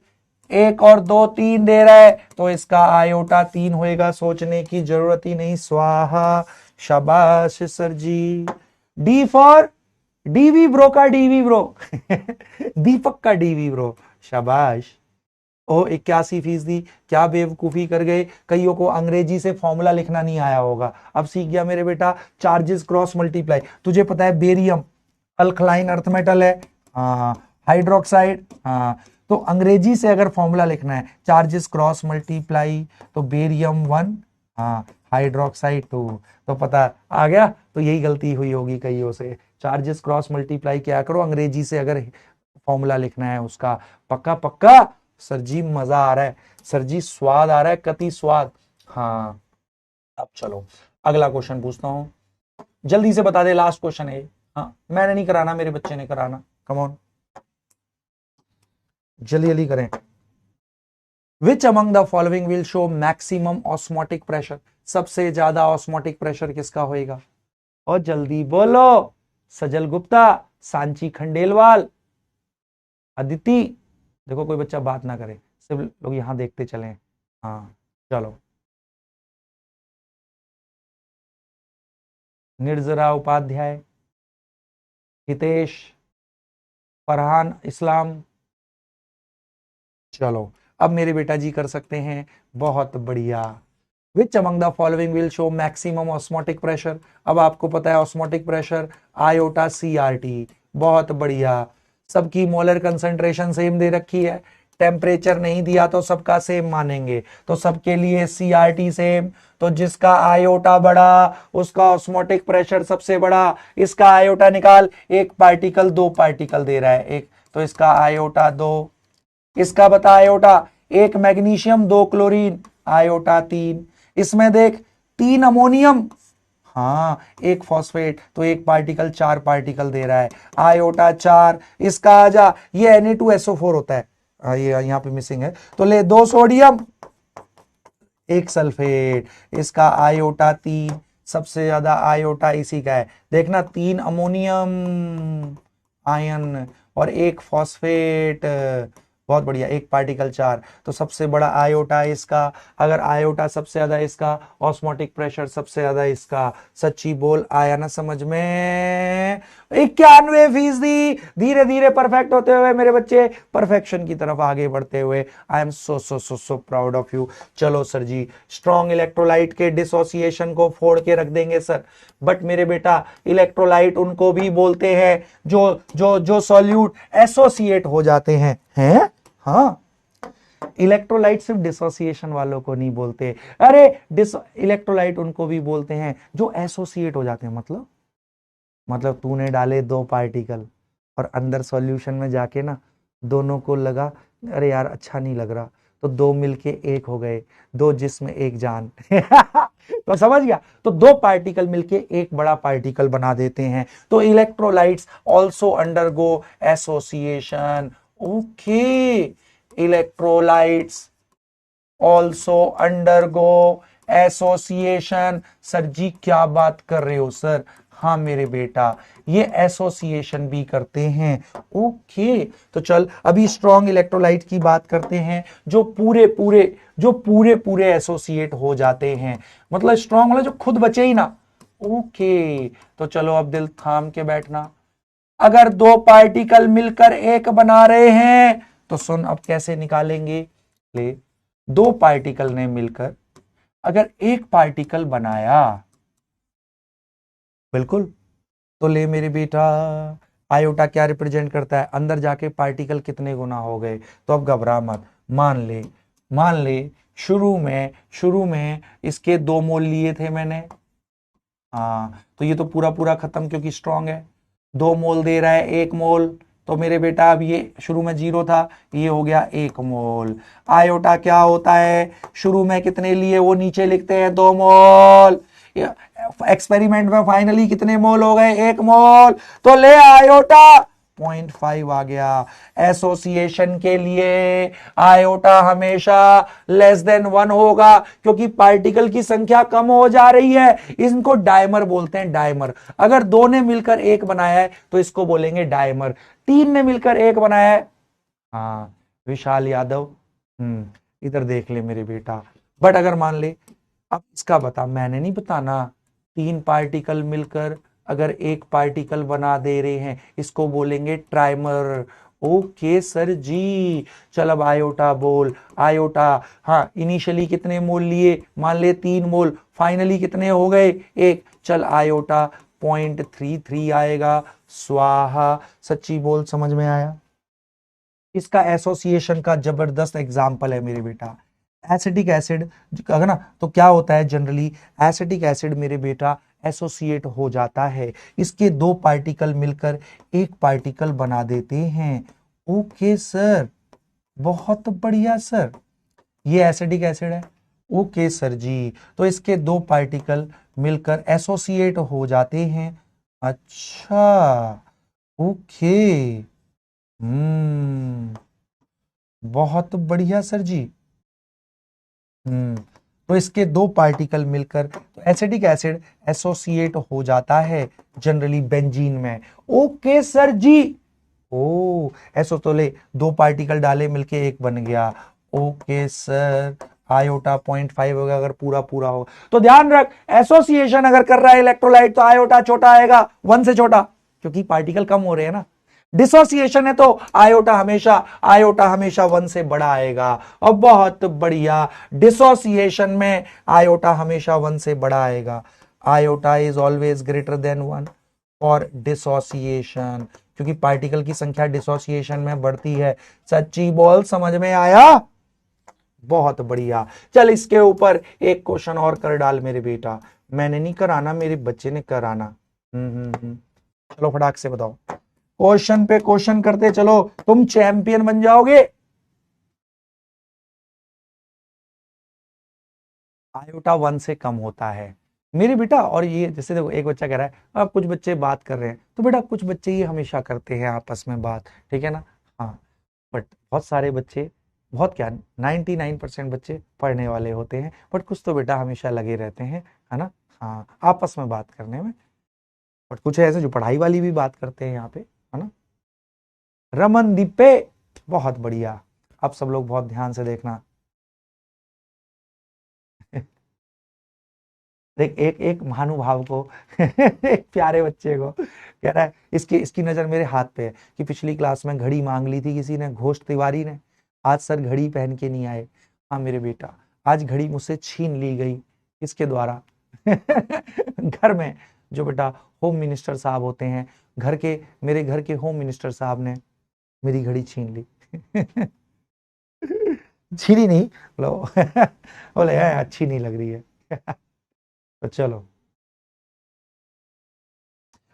एक और 2 3 दे रहा है, तो इसका आयोटा 3 होएगा, सोचने की जरूरत ही नहीं। स्वाहा, शाबाश sir ji. D for DV bro का डीवी ब्रो दीपक का डीवी ब्रो, शाबाश। ओ 81%, क्या बेवकूफी कर गए, कईयों को अंग्रेजी से फॉर्मूला लिखना नहीं आया होगा, अब सीख गया मेरे बेटा। चार्जेस क्रॉस मल्टीप्लाई, तुझे पता है बेरियम अल्कलाइन अर्थ मेटल है, हाँ, हाइड्रोक्साइड, हाँ, तो अंग्रेजी से अगर फॉर्मूला लिखना है चार्जेस क्रॉस मल्टीप्लाई, तो बेरियम 1, हाँ, हाइड्रोक्साइड 2, तो पता आ गया। तो यही गलती हुई होगी कईयों से, चार्जेस क्रॉस मल्टीप्लाई क्या करो, अंग्रेजी से अगर फॉर्मूला लिखना है उसका। पक्का पक्का सर जी, मजा आ रहा है सर जी, स्वाद आ रहा है, कति स्वाद। हाँ, अब चलो अगला क्वेश्चन पूछता हूं, जल्दी से बता दे, लास्ट क्वेश्चन है। हाँ, मैंने नहीं कराना, मेरे बच्चे ने कराना, कम ऑन, जल्दी जल्दी करें। Which among the following will show maximum osmotic pressure, सबसे ज्यादा ऑस्मोटिक प्रेशर किसका होएगा, और जल्दी बोलो। सजल गुप्ता, सांची खंडेलवाल, अदिति, देखो कोई बच्चा बात ना करे, सिर्फ लोग यहां देखते चलें। हाँ चलो, निर्जरा उपाध्याय, हितेश, फरहान इस्लाम, चलो अब मेरे बेटा जी कर सकते हैं, बहुत बढ़िया। Which among the following will show maximum osmotic pressure, अब आपको पता है ऑस्मोटिक प्रेशर आयोटा CRT, बहुत बढ़िया। सबकी मोलर कंसंट्रेशन सेम दे रखी है, टेम्परेचर नहीं दिया तो सबका सेम मानेंगे, तो सबके लिए CRT सेम, तो जिसका आयोटा बड़ा उसका ऑस्मोटिक प्रेशर सबसे बड़ा। इसका आयोटा निकाल, एक पार्टिकल 2 पार्टिकल दे रहा है एक, तो इसका आयोटा 2, इसका बता आयोटा, एक मैग्नीशियम 2 क्लोरीन, आयोटा 3, इसमें देख 3 अमोनियम, हाँ, एक फॉस्फेट, तो एक पार्टिकल 4 पार्टिकल दे रहा है, आयोटा 4, इसका आजा, ये Na2SO4 होता है, ये यहां पे मिसिंग है, तो ले 2 सोडियम, एक सल्फेट, इसका आयोटा 3, सबसे ज्यादा आयोटा इसी का है, देखना 3 अमोनियम आयन और एक फॉस्फेट, बहुत बढ़िया, एक पार्टिकल 4, तो सबसे बड़ा आयोटा इसका। अगर आयोटा सबसे ज्यादा इसका, ऑस्मोटिक प्रेशर सबसे ज्यादा इसका, सच्ची बोल, आया ना समझ में? 91%, धीरे धीरे परफेक्ट होते हुए मेरे बच्चे परफेक्शन की तरफ आगे बढ़ते हुए, आई am so so so so proud of you. चलो सर जी, स्ट्रॉन्ग इलेक्ट्रोलाइट के डिसोसिएशन को फोड़ के रख देंगे सर, बट मेरे बेटा इलेक्ट्रोलाइट उनको भी बोलते हैं जो जो जो सॉल्यूट एसोसिएट हो जाते हैं हाँ, इलेक्ट्रोलाइट सिर्फ डिसोसिएशन वालों को नहीं बोलते, अरे इलेक्ट्रोलाइट उनको भी बोलते हैं जो एसोसिएट हो जाते हैं। मतलब तूने डाले 2 पार्टिकल और अंदर सॉल्यूशन में जाके ना दोनों को लगा अरे यार अच्छा नहीं लग रहा, तो 2 मिलके 1 हो गए, 2 जिस्म 1 जान तो समझ गया, तो 2 पार्टिकल मिलके एक बड़ा पार्टिकल बना देते हैं। तो electrolytes also undergo association, okay, electrolytes also undergo association. Sir ji क्या बात कर रहे हो सर? हाँ मेरे बेटा, ये एसोसिएशन भी करते हैं। ओके, तो चल अभी स्ट्रॉन्ग इलेक्ट्रोलाइट की बात करते हैं जो पूरे पूरे एसोसिएट हो जाते हैं, मतलब स्ट्रॉन्ग वाला जो खुद बचे ही ना। ओके, तो चलो अब दिल थाम के बैठना, अगर 2 पार्टिकल मिलकर एक बना रहे हैं तो सुन अब कैसे निकालेंगे। ले, 2 पार्टिकल ने मिलकर अगर एक पार्टिकल बनाया, बिल्कुल, तो ले मेरे बेटा, आयोटा क्या रिप्रेजेंट करता है, अंदर जाके पार्टिकल कितने गुना हो गए। तो अब घबरा मत, मान ले शुरू में इसके 2 मोल लिए थे मैंने, हाँ, तो ये तो पूरा पूरा खत्म क्योंकि स्ट्रॉन्ग है, 2 मोल दे रहा है, 1 मोल, तो मेरे बेटा अब ये शुरू में 0 था, ये हो गया 1 मोल। आयोटा क्या होता है, शुरू में कितने लिए वो नीचे लिखते हैं 2 मोल, एक्सपेरिमेंट में फाइनली कितने मोल हो गए, 1 मोल। तो ले आयोटा 0.5 आ गया। एसोसिएशन के लिए आयोटा हमेशा लेस देन 1 होगा, क्योंकि पार्टिकल की संख्या कम हो जा रही है। इनको डायमर बोलते हैं, डायमर। अगर दो ने मिलकर एक बनाया है तो इसको बोलेंगे डायमर। 3 ने मिलकर एक बनाया है, हाँ विशाल यादव, इधर देख ले मेरे बेटा। बट अगर मान ले, अब इसका बता, मैंने नहीं बताना, 3 पार्टिकल मिलकर अगर एक पार्टिकल बना दे रहे हैं, इसको बोलेंगे ट्राइमर। ओके सर जी। चल अब आयोटा बोल। आयोटा, हाँ इनिशियली कितने मोल लिए, मान ले 3 मोल, फाइनली कितने हो गए, 1। चल आयोटा 0.33 आएगा। स्वाहा। सच्ची बोल, समझ में आया? इसका एसोसिएशन का जबरदस्त एग्जाम्पल है मेरे बेटा। एसिटिक एसिड अगर ना, तो क्या होता है जनरली, एसिटिक एसिड मेरे बेटा एसोसिएट हो जाता है, इसके 2 पार्टिकल मिलकर एक पार्टिकल बना देते हैं। ओके सर, बहुत बढ़िया सर, ये एसिडिक एसिड है। ओके सर जी, तो इसके 2 पार्टिकल मिलकर एसोसिएट हो जाते हैं। अच्छा, ओके, बहुत बढ़िया सर जी। तो इसके 2 पार्टिकल मिलकर तो एसिटिक एसिड एसोसिएट हो जाता है जनरली बेंजीन में। ओके सर जी। ओ एसो तो ले 2 पार्टिकल डाले मिलके एक बन गया। ओके सर, आयोटा 0.5 होगा अगर पूरा पूरा हो तो। ध्यान रख, एसोसिएशन अगर कर रहा है इलेक्ट्रोलाइट तो आयोटा छोटा आएगा, 1 से छोटा, क्योंकि पार्टिकल कम हो रहे हैं ना। डिसोसिएशन है तो आयोटा हमेशा 1 से बड़ा आएगा। और बहुत बढ़िया, डिसोसिएशन में आयोटा हमेशा 1 से बड़ा आएगा। Iota is always greater than 1 और डिसोसिएशन, क्योंकि पार्टिकल की संख्या डिसोसिएशन में बढ़ती है। सच्ची बोल, समझ में आया? बहुत बढ़िया। चल इसके ऊपर एक क्वेश्चन और कर डाल मेरे बेटा। मैंने नहीं कराना, मेरे बच्चे ने कराना। चलो फटाक से बताओ, क्वेश्चन पे क्वेश्चन करते चलो, तुम चैंपियन बन जाओगे। आयोटा 1 से कम होता है मेरे बेटा। और ये जैसे देखो, एक बच्चा कह रहा है अब कुछ बच्चे बात कर रहे हैं, तो बेटा कुछ बच्चे ये हमेशा करते हैं आपस में बात, ठीक है ना। हाँ, बट बहुत सारे बच्चे, बहुत क्या, 99% बच्चे पढ़ने वाले होते हैं, बट कुछ तो बेटा हमेशा लगे रहते हैं, है ना। हाँ, आपस में बात करने में। बट कुछ ऐसे जो पढ़ाई वाली भी बात करते हैं यहाँ पे, है ना। रमन दीपे, बहुत बढ़िया। अब सब लोग बहुत ध्यान से देखना। देख, एक एक महानुभाव को एक प्यारे बच्चे को कह रहा है, इसकी इसकी नजर मेरे हाथ पे है कि पिछली क्लास में घड़ी मांग ली थी किसी ने, घोष तिवारी ने, आज सर घड़ी पहन के नहीं आए। हाँ मेरे बेटा, आज घड़ी मुझसे छीन ली गई। किसके द्वारा? घर में जो बेटा होम मिनिस्टर साहब होते हैं, मेरे घर के होम मिनिस्टर साहब ने मेरी घड़ी छीन ली। छीनी नहीं, लो बोले अच्छी नहीं लग रही है। तो चलो,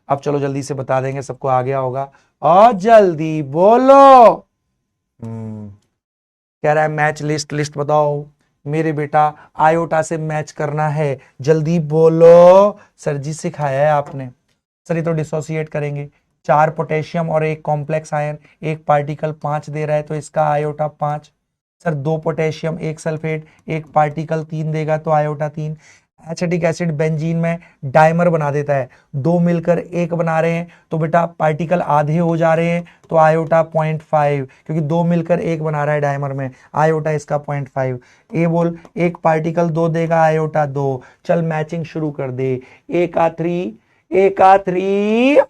अब चलो जल्दी से बता देंगे, सबको आ गया होगा। और जल्दी बोलो। कह रहा है मैच लिस्ट, लिस्ट बताओ मेरे बेटा। आयोटा से मैच करना है, जल्दी बोलो। सर जी सिखाया है आपने। सर ये तो डिसोसिएट करेंगे, 4 पोटेशियम और 1 कॉम्प्लेक्स आयन, एक पार्टिकल 5 दे रहा है तो इसका आयोटा 5। सर 2 पोटेशियम 1 सल्फेट, एक पार्टिकल 3 देगा तो आयोटा 3। एसिटिक एसिड बेंजीन में डायमर बना देता है, 2 मिलकर 1 बना रहे हैं तो बेटा पार्टिकल आधे हो जा रहे हैं तो आयोटा 0.5, क्योंकि 2 मिलकर 1 बना रहा है डायमर में, आयोटा इसका 0.5। ए बोल, एक पार्टिकल 2 देगा, आयोटा 2। चल मैचिंग शुरू कर दे। ए का 3, ए का 3,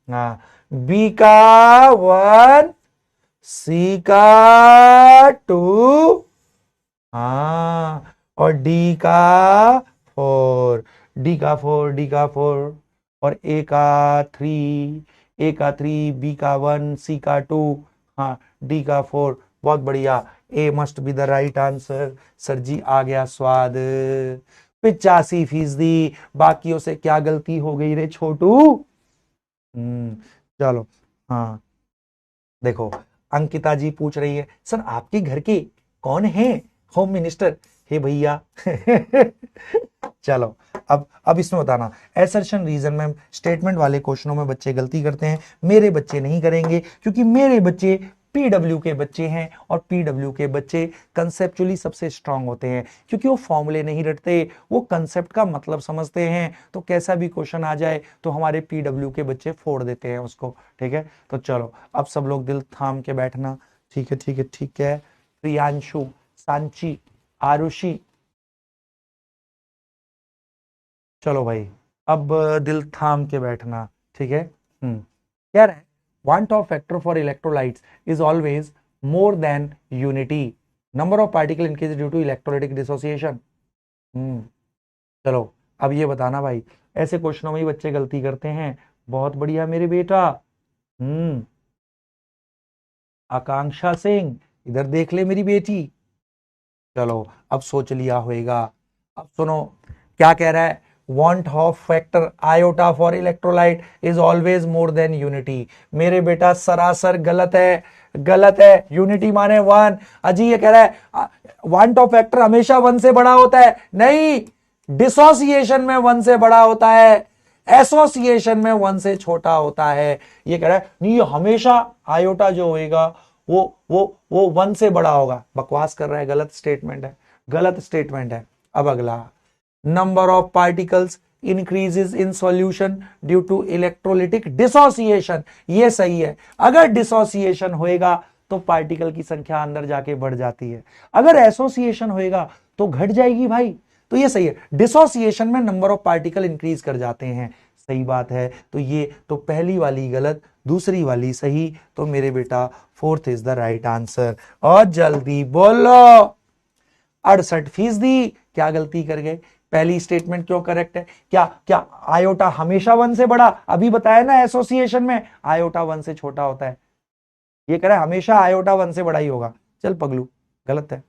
हाँ, बी का 1, सी का 2, हाँ, और डी का 4, डी का 4, डी का 4, और ए का 3, ए का 3, बी का 1, सी का 2, हाँ, डी का 4। बहुत बढ़िया, a must be the right answer. Sir ji आ गया स्वाद। 85%। बाकियों से क्या गलती हो गई रे छोटू? चलो, हाँ देखो, अंकिता जी पूछ रही है सर आपके घर के कौन है होम मिनिस्टर? हे भैया चलो अब इसमें बताना, एसर्शन रीजन में स्टेटमेंट वाले क्वेश्चनों में बच्चे गलती करते हैं, मेरे बच्चे नहीं करेंगे, क्योंकि मेरे बच्चे पीडब्ल्यू के बच्चे हैं और पीडब्ल्यू के बच्चे कंसेप्चुअली सबसे स्ट्रांग होते हैं, क्योंकि वो फॉर्मूले नहीं रटते, वो कंसेप्ट का मतलब समझते हैं। तो कैसा भी क्वेश्चन आ जाए तो हमारे पीडब्ल्यू के बच्चे फोड़ देते हैं उसको। ठीक है, तो चलो अब सब लोग दिल थाम के बैठना। ठीक है ठीक है ठीक है। प्रियांशु, सांची, आरुषि, चलो भाई अब दिल थाम के बैठना। ठीक है। कह रहा है want of factor for electrolytes is always more than unity, number of particle increases due to electrolytic dissociation। चलो अब ये बताना भाई, ऐसे क्वेश्चनों में ही बच्चे गलती करते हैं। बहुत बढ़िया मेरे बेटा। आकांक्षा सिंह, इधर देख ले मेरी बेटी। चलो अब सोच लिया होगा। अब सुनो क्या कह रहा है, want of factor iota for electrolyte is always more than unity। मेरे बेटा सरासर गलत है, गलत है। यूनिटी माने वन। अजी ये कह रहा है want of factor हमेशा वन से बड़ा होता है, नहीं, डिसोसिएशन में वन से बड़ा होता है, एसोसिएशन में वन से छोटा होता है। ये कह रहा है नहीं, हमेशा आयोटा जो होएगा वो वन से बड़ा होगा। बकवास कर रहा है, गलत स्टेटमेंट है, गलत स्टेटमेंट है। अब अगला, number of particles increases in solution due to electrolytic dissociation. ये सही है, अगर डिसोसिएशन होएगा तो पार्टिकल की संख्या अंदर जाके बढ़ जाती है, अगर एसोसिएशन होएगा तो घट जाएगी भाई। तो ये सही है, डिसोसिएशन में नंबर ऑफ पार्टिकल इंक्रीज कर जाते हैं। सही बात है। तो ये तो पहली वाली गलत, दूसरी वाली सही। तो मेरे बेटा fourth is the right answer. और जल्दी बोलो, 68%। क्या गलती कर गए? पहली स्टेटमेंट क्यों करेक्ट है? क्या क्या आयोटा हमेशा वन से बड़ा? अभी बताया ना एसोसिएशन में आयोटा वन से छोटा होता है। ये कह रहा है हमेशा आयोटा वन से बड़ा ही होगा। चल पगलू, गलत है।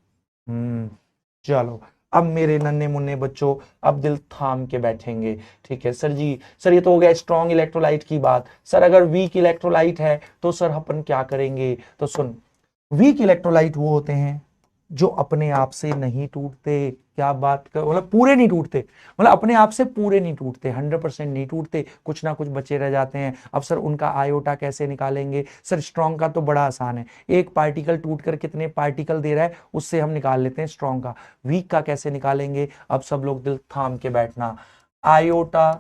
चलो अब मेरे नन्हे मुन्ने बच्चों, अब दिल थाम के बैठेंगे। ठीक है सर जी, सर ये तो हो गया स्ट्रॉन्ग इलेक्ट्रोलाइट की बात। सर अगर वीक इलेक्ट्रोलाइट है तो सर अपन क्या करेंगे? तो सुन, वीक इलेक्ट्रोलाइट वो होते हैं जो अपने आप से नहीं टूटते। क्या बात कर, मतलब पूरे नहीं टूटते, मतलब अपने आप से पूरे नहीं टूटते, 100% नहीं टूटते, कुछ ना कुछ बचे रह जाते हैं। अब सर उनका आयोटा कैसे निकालेंगे? सर स्ट्रॉन्ग का तो बड़ा आसान है, एक पार्टिकल टूटकर कितने पार्टिकल दे रहा है उससे हम निकाल लेते हैं स्ट्रॉन्ग का। वीक का कैसे निकालेंगे? अब सब लोग दिल थाम के बैठना। Iota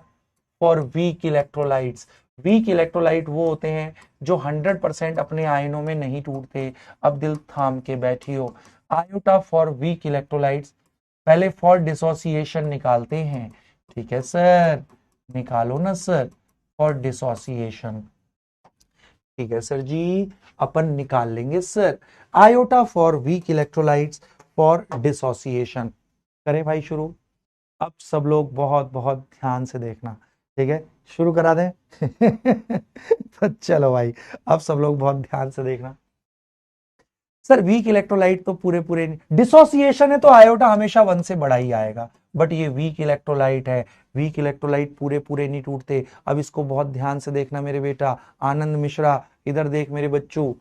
for weak electrolytes, weak electrolyte वो होते हैं जो 100% अपने आयनों में नहीं टूटते। अब दिल थाम के बैठियो। आयोटा फॉर वीक इलेक्ट्रोलाइट्स, पहले फॉर डिसोसिएशन निकालते हैं। ठीक है सर, निकालो ना सर फॉर डिसोसिएशन। ठीक है सर जी, अपन निकाल लेंगे sir. Iota for weak electrolytes for dissociation. करें भाई शुरू। अब सब लोग बहुत बहुत ध्यान से देखना। ठीक है, शुरू करा दें तो चलो भाई, अब सब लोग बहुत ध्यान से देखना। सर वीक इलेक्ट्रोलाइट तो पूरे पूरे, डिसोसिएशन है तो आयोटा हमेशा वन से बड़ा ही आएगा, बट ये वीक इलेक्ट्रोलाइट है, वीक इलेक्ट्रोलाइट पूरे पूरे नहीं टूटते। अब इसको बहुत ध्यान से देखना मेरे बेटा। आनंद मिश्रा, इधर देख मेरे बच्चों।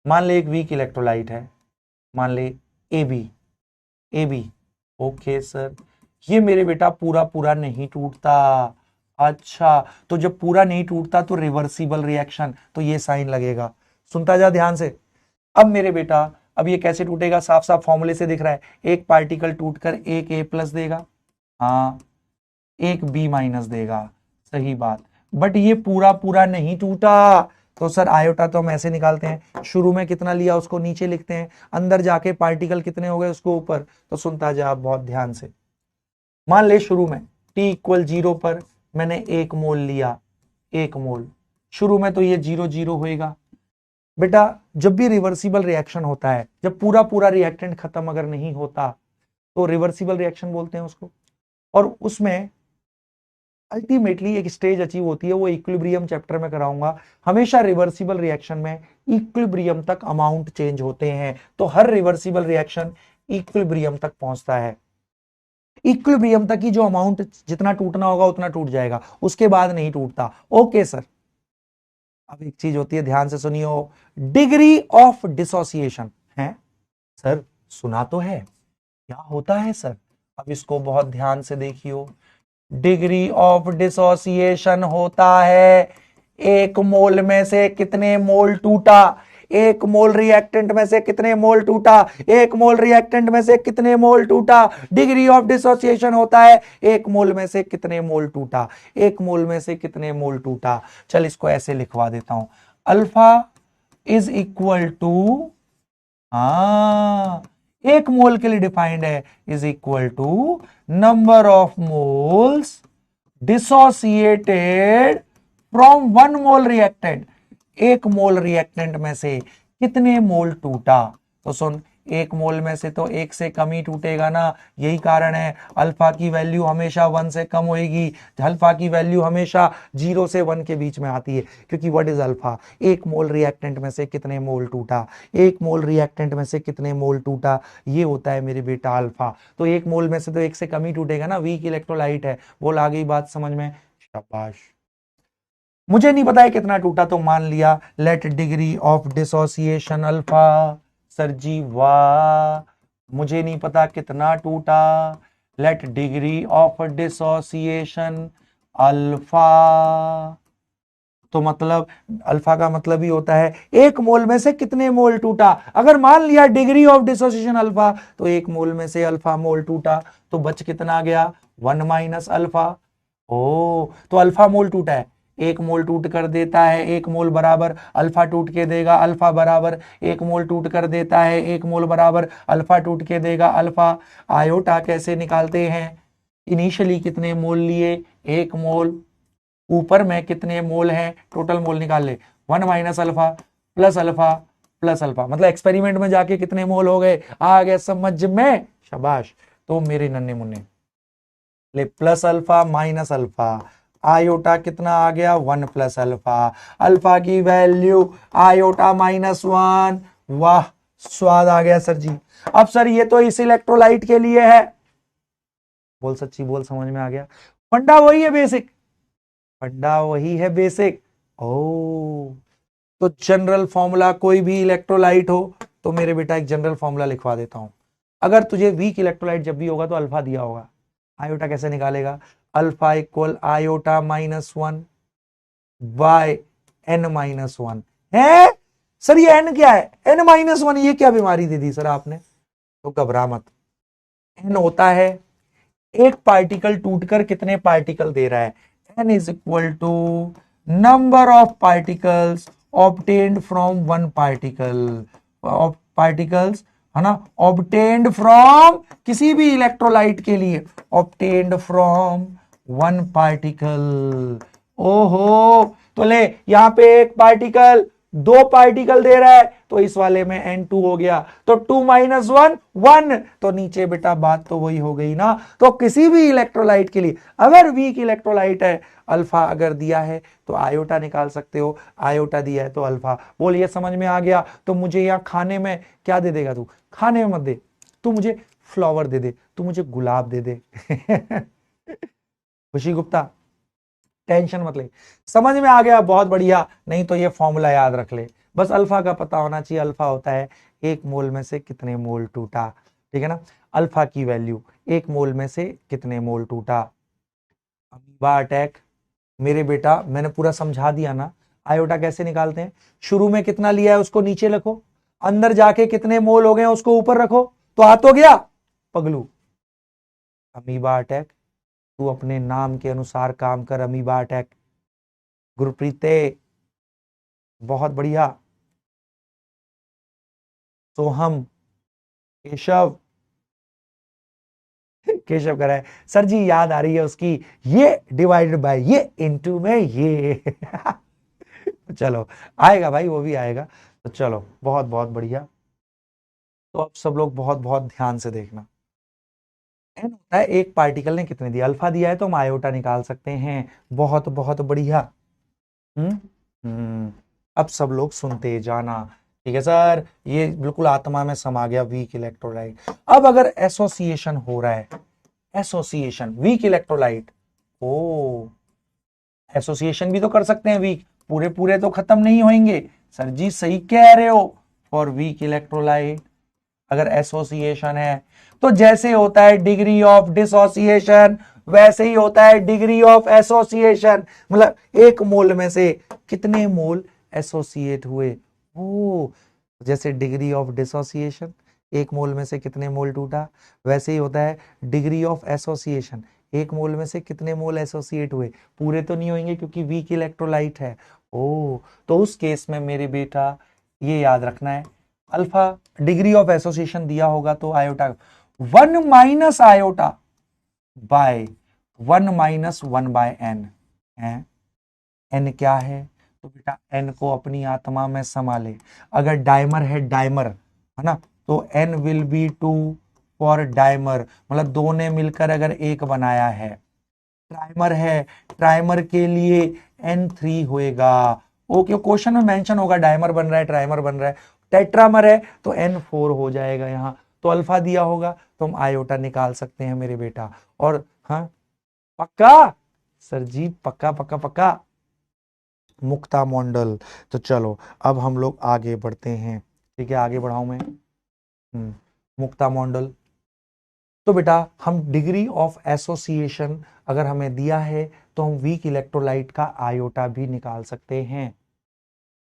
मान ले एक वीक इलेक्ट्रोलाइट है, मान ले A B, A B. Okay sir, ये मेरे बेटा पूरा पूरा नहीं टूटता। अच्छा, तो जब पूरा नहीं टूटता तो रिवर्सिबल रिएक्शन, तो ये साइन लगेगा। सुनता जा ध्यान से। अब मेरे बेटा, अब ये कैसे टूटेगा? साफ साफ फॉर्मूले से दिख रहा है, एक पार्टिकल टूटकर एक ए प्लस देगा, हाँ, एक बी माइनस देगा। सही बात, बट ये पूरा पूरा नहीं टूटा। तो सर आयोटा तो हम ऐसे निकालते हैं, शुरू में कितना लिया उसको नीचे लिखते हैं, अंदर जाके पार्टिकल कितने हो गए उसको ऊपर। तो सुनता जा आप बहुत ध्यान से। मान ले शुरू में t इक्वल 0 पर मैंने 1 मोल लिया, 1 मोल। शुरू में तो ये 0 0 होएगा। बेटा जब भी रिवर्सिबल रिएक्शन होता है, जब पूरा पूरा रिएक्टेंट खत्म अगर नहीं होता तो रिवर्सिबल रिएक्शन बोलते हैं उसको। और उसमें अल्टीमेटली एक स्टेज अचीव होती है, वो इक्विलिब्रियम चैप्टर में कराऊंगा। हमेशा रिवर्सिबल रिएक्शन में इक्विलिब्रियम तक अमाउंट चेंज होते हैं, तो हर रिवर्सिबल रिएक्शन इक्विलिब्रियम तक पहुंचता है। इक्विलिब्रियम तक की जो अमाउंट जितना टूटना होगा उतना टूट जाएगा, उसके बाद नहीं टूटता। ओके सर, अब एक चीज होती है, ध्यान से सुनियो, डिग्री ऑफ डिसोसिएशन है। सर सुना तो है, क्या होता है सर? अब इसको बहुत ध्यान से देखियो। डिग्री ऑफ डिसोसिएशन होता है एक मोल में से कितने मोल टूटा, एक मोल रिएक्टेंट में से कितने मोल टूटा, एक मोल रिएक्टेंट में से कितने मोल टूटा। डिग्री ऑफ डिसोसिएशन होता है एक मोल में से कितने मोल टूटा, एक मोल में से कितने मोल टूटा। चल इसको ऐसे लिखवा देता हूं, अल्फा इज इक्वल टू, हाँ एक मोल के लिए डिफाइंड है, is equal to number of moles dissociated from one mole reactant. एक मोल रिएक्टेंट में से कितने मोल टूटा। तो सुन, एक मोल में से तो एक से कम ही टूटेगा ना, यही कारण है अल्फा की वैल्यू हमेशा 1 से कम होगी। अल्फा की वैल्यू हमेशा 0 से 1 के बीच में आती है, क्योंकि व्हाट इज अल्फा, एक मोल रिएक्टेंट में से कितने मोल टूटा, एक मोल रिएक्टेंट में से कितने मोल टूटा, ये होता है मेरे बेटा अल्फा। तो एक मोल में से तो एक से कम ही टूटेगा ना, वीक इलेक्ट्रोलाइट है। बोल आ गई बात समझ में? शाबाश। मुझे नहीं पता है कितना टूटा, तो मान लिया let degree of dissociation alpha. Sir ji वाह, मुझे नहीं पता कितना टूटा, let degree of dissociation alpha. तो मतलब अल्फा का मतलब ही होता है एक मोल में से कितने मोल टूटा। अगर मान लिया डिग्री ऑफ डिसोसिएशन अल्फा, तो एक मोल में से अल्फा मोल टूटा, तो बच कितना गया, 1 माइनस अल्फा। ओ, तो अल्फा मोल टूटा है, एक मोल टूट कर देता है एक मोल बराबर अल्फा टूट के देगा अल्फा बराबर, एक मोल टूट कर देता है एक मोल बराबर अल्फा टूट के देगा अल्फा। आयोटा कैसे निकालते हैं, इनिशियली कितने मोल लिए, एक मोल, ऊपर में कितने मोल हैं, टोटल मोल निकाल ले, 1 minus alpha plus alpha plus alpha, मतलब एक्सपेरिमेंट में जाके कितने मोल हो गए, आ गए समझ में? शाबाश। तो मेरे नन्हे मुन्ने ले, plus alpha minus alpha, iota कितना आ गया, 1 प्लस अल्फा, अल्फा की वैल्यू आयोटा -1। वाह, स्वाद आ गया सर जी। अब सर ये तो इस इलेक्ट्रोलाइट के लिए है, बोल सच्ची बोल, समझ में आ गया? फंडा वही है बेसिक, फंडा वही है बेसिक। ओ, तो जनरल फॉर्मूला कोई भी इलेक्ट्रोलाइट हो, तो मेरे बेटा एक जनरल फॉर्मूला लिखवा देता हूं। अगर तुझे वीक इलेक्ट्रोलाइट जब भी होगा तो अल्फा दिया होगा, आयोटा कैसे निकालेगा, alpha equal iota -1 bye n-1 है। सर ये n क्या है, n-1, ये क्या बीमारी दे दी सर आपने? तो घबरा मत, n होता है एक पार्टिकल टूटकर कितने पार्टिकल दे रहा है, n is equal to number of particles obtained from one particle, particles है ना, ऑब्टेन्ड फ्रॉम किसी भी इलेक्ट्रोलाइट के लिए, ऑब्टेन्ड फ्रॉम वन पार्टिकल। ओहो, तो ले यहां पे एक पार्टिकल, दो पार्टिकल दे रहा है, तो इस वाले में n2 हो गया, तो 2 माइनस 1 1, तो नीचे बेटा बात तो वही हो गई ना। तो किसी भी इलेक्ट्रोलाइट के लिए अगर वीक इलेक्ट्रोलाइट है, अल्फा अगर दिया है तो आयोटा निकाल सकते हो, आयोटा दिया है तो अल्फा। बोल ये समझ में आ गया? तो मुझे यहां खाने में क्या दे देगा तू, खाने में मत दे, तू मुझे फ्लावर दे दे, तू मुझे गुलाब दे दे। खुशी गुप्ता, टेंशन मत ले, समझ में आ गया, बहुत बढ़िया। नहीं तो ये फॉर्मूला याद रख ले, बस अल्फा का पता होना चाहिए। अल्फा होता है एक मोल में से कितने मोल टूटा, ठीक है ना, अल्फा की वैल्यू एक मोल में से कितने मोल टूटा। अमीबा अटैक, मेरे बेटा मैंने पूरा समझा दिया ना, आयोटा कैसे निकालते हैं, शुरू में कितना लिया है उसको नीचे रखो, अंदर जाके कितने मोल हो गए उसको ऊपर रखो, तो आ तो गया पगलू। अमीबा अटैक, तू अपने नाम के अनुसार काम कर, अमीबा अटैक। गुरप्रीते, बहुत बढ़िया। सोहम, केशव, केशव कर रहा है सर जी, याद आ रही है उसकी, ये डिवाइडेड बाय ये इनटू में ये। चलो आएगा भाई, वो भी आएगा। तो चलो बहुत बहुत बढ़िया। तो अब सब लोग बहुत बहुत ध्यान से देखना, एन होता है एक पार्टिकल ने कितने दिया, अल्फा दिया है तो हम आयोटा निकाल सकते हैं। बहुत बहुत बढ़िया। अब सब लोग सुनते जाना, ठीक है सर, ये बिल्कुल आत्मा में समा गया वीक इलेक्ट्रोलाइट। अब अगर एसोसिएशन हो रहा है, एसोसिएशन वीक इलेक्ट्रोलाइट, ओ एसोसिएशन भी तो कर सकते हैं वीक, पूरे पूरे तो खत्म नहीं होंगे। सर जी सही कह रहे हो, फॉर वीक इलेक्ट्रोलाइट अगर एसोसिएशन है तो जैसे होता है डिग्री ऑफ डिसोसिएशन वैसे ही होता है डिग्री ऑफ एसोसिएशन। मतलब एक मोल में से कितने मोल एसोसिएट हुए, ओ जैसे डिग्री ऑफ डिसोसिएशन एक मोल में से कितने मोल टूटा, वैसे ही होता है डिग्री ऑफ एसोसिएशन एक मोल में से कितने मोल एसोसिएट हुए। पूरे तो नहीं होंगे क्योंकि वीक इलेक्ट्रोलाइट है। ओ तो उस केस में मेरे बेटा ये याद रखना है, अल्फा डिग्री ऑफ एसोसिएशन दिया होगा तो iota 1 minus iota by 1 minus 1 by n है। एन क्या है, तो बेटा एन को अपनी आत्मा में संभाले। अगर डायमर है डायमर है ना, तो n will be 2 for dimer, मतलब दो ने मिलकर अगर एक बनाया है। ट्राइमर है, ट्राइमर के लिए N3 होएगा। ओके क्वेश्चन में मेंशन होगा डायमर बन रहा है ट्राइमर बन रहा है। टेट्रामर है तो N4 हो जाएगा यहां, तो अल्फा दिया होगा तो हम आयोटा निकाल सकते हैं मेरे बेटा। और हाँ पक्का सर जी, पक्का पक्का पक्का मुक्ता मंडल। तो चलो अब हम लोग आगे बढ़ते हैं, ठीक है आगे बढ़ाऊं मैं। मुक्ता मंडल, तो बेटा हम डिग्री ऑफ एसोसिएशन अगर हमें दिया है तो हम वीक इलेक्ट्रोलाइट का आयोटा भी निकाल सकते हैं।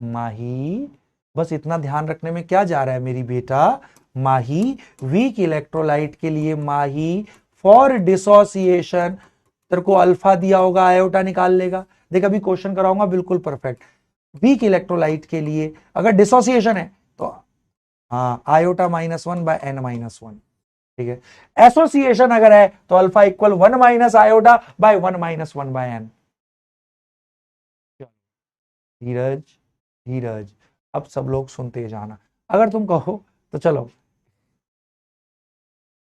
माही बस इतना ध्यान रखने में क्या जा रहा है मेरी बेटा, माही वीक इलेक्ट्रोलाइट के लिए माही फॉर डिसोसिएशन तेरे को अल्फा दिया होगा आयोटा निकाल लेगा। देख अभी क्वेश्चन कराऊंगा बिल्कुल परफेक्ट। वीक इलेक्ट्रोलाइट के लिए अगर डिसोसिएशन है तो हाँ आयोटा -1 बाय n -1, ठीक है। एसोसिएशन अगर है तो alpha equal 1 minus iota by 1 minus 1 by n. Dheeraj Dheeraj, अब सब लोग सुनते जाना, अगर तुम कहो तो चलो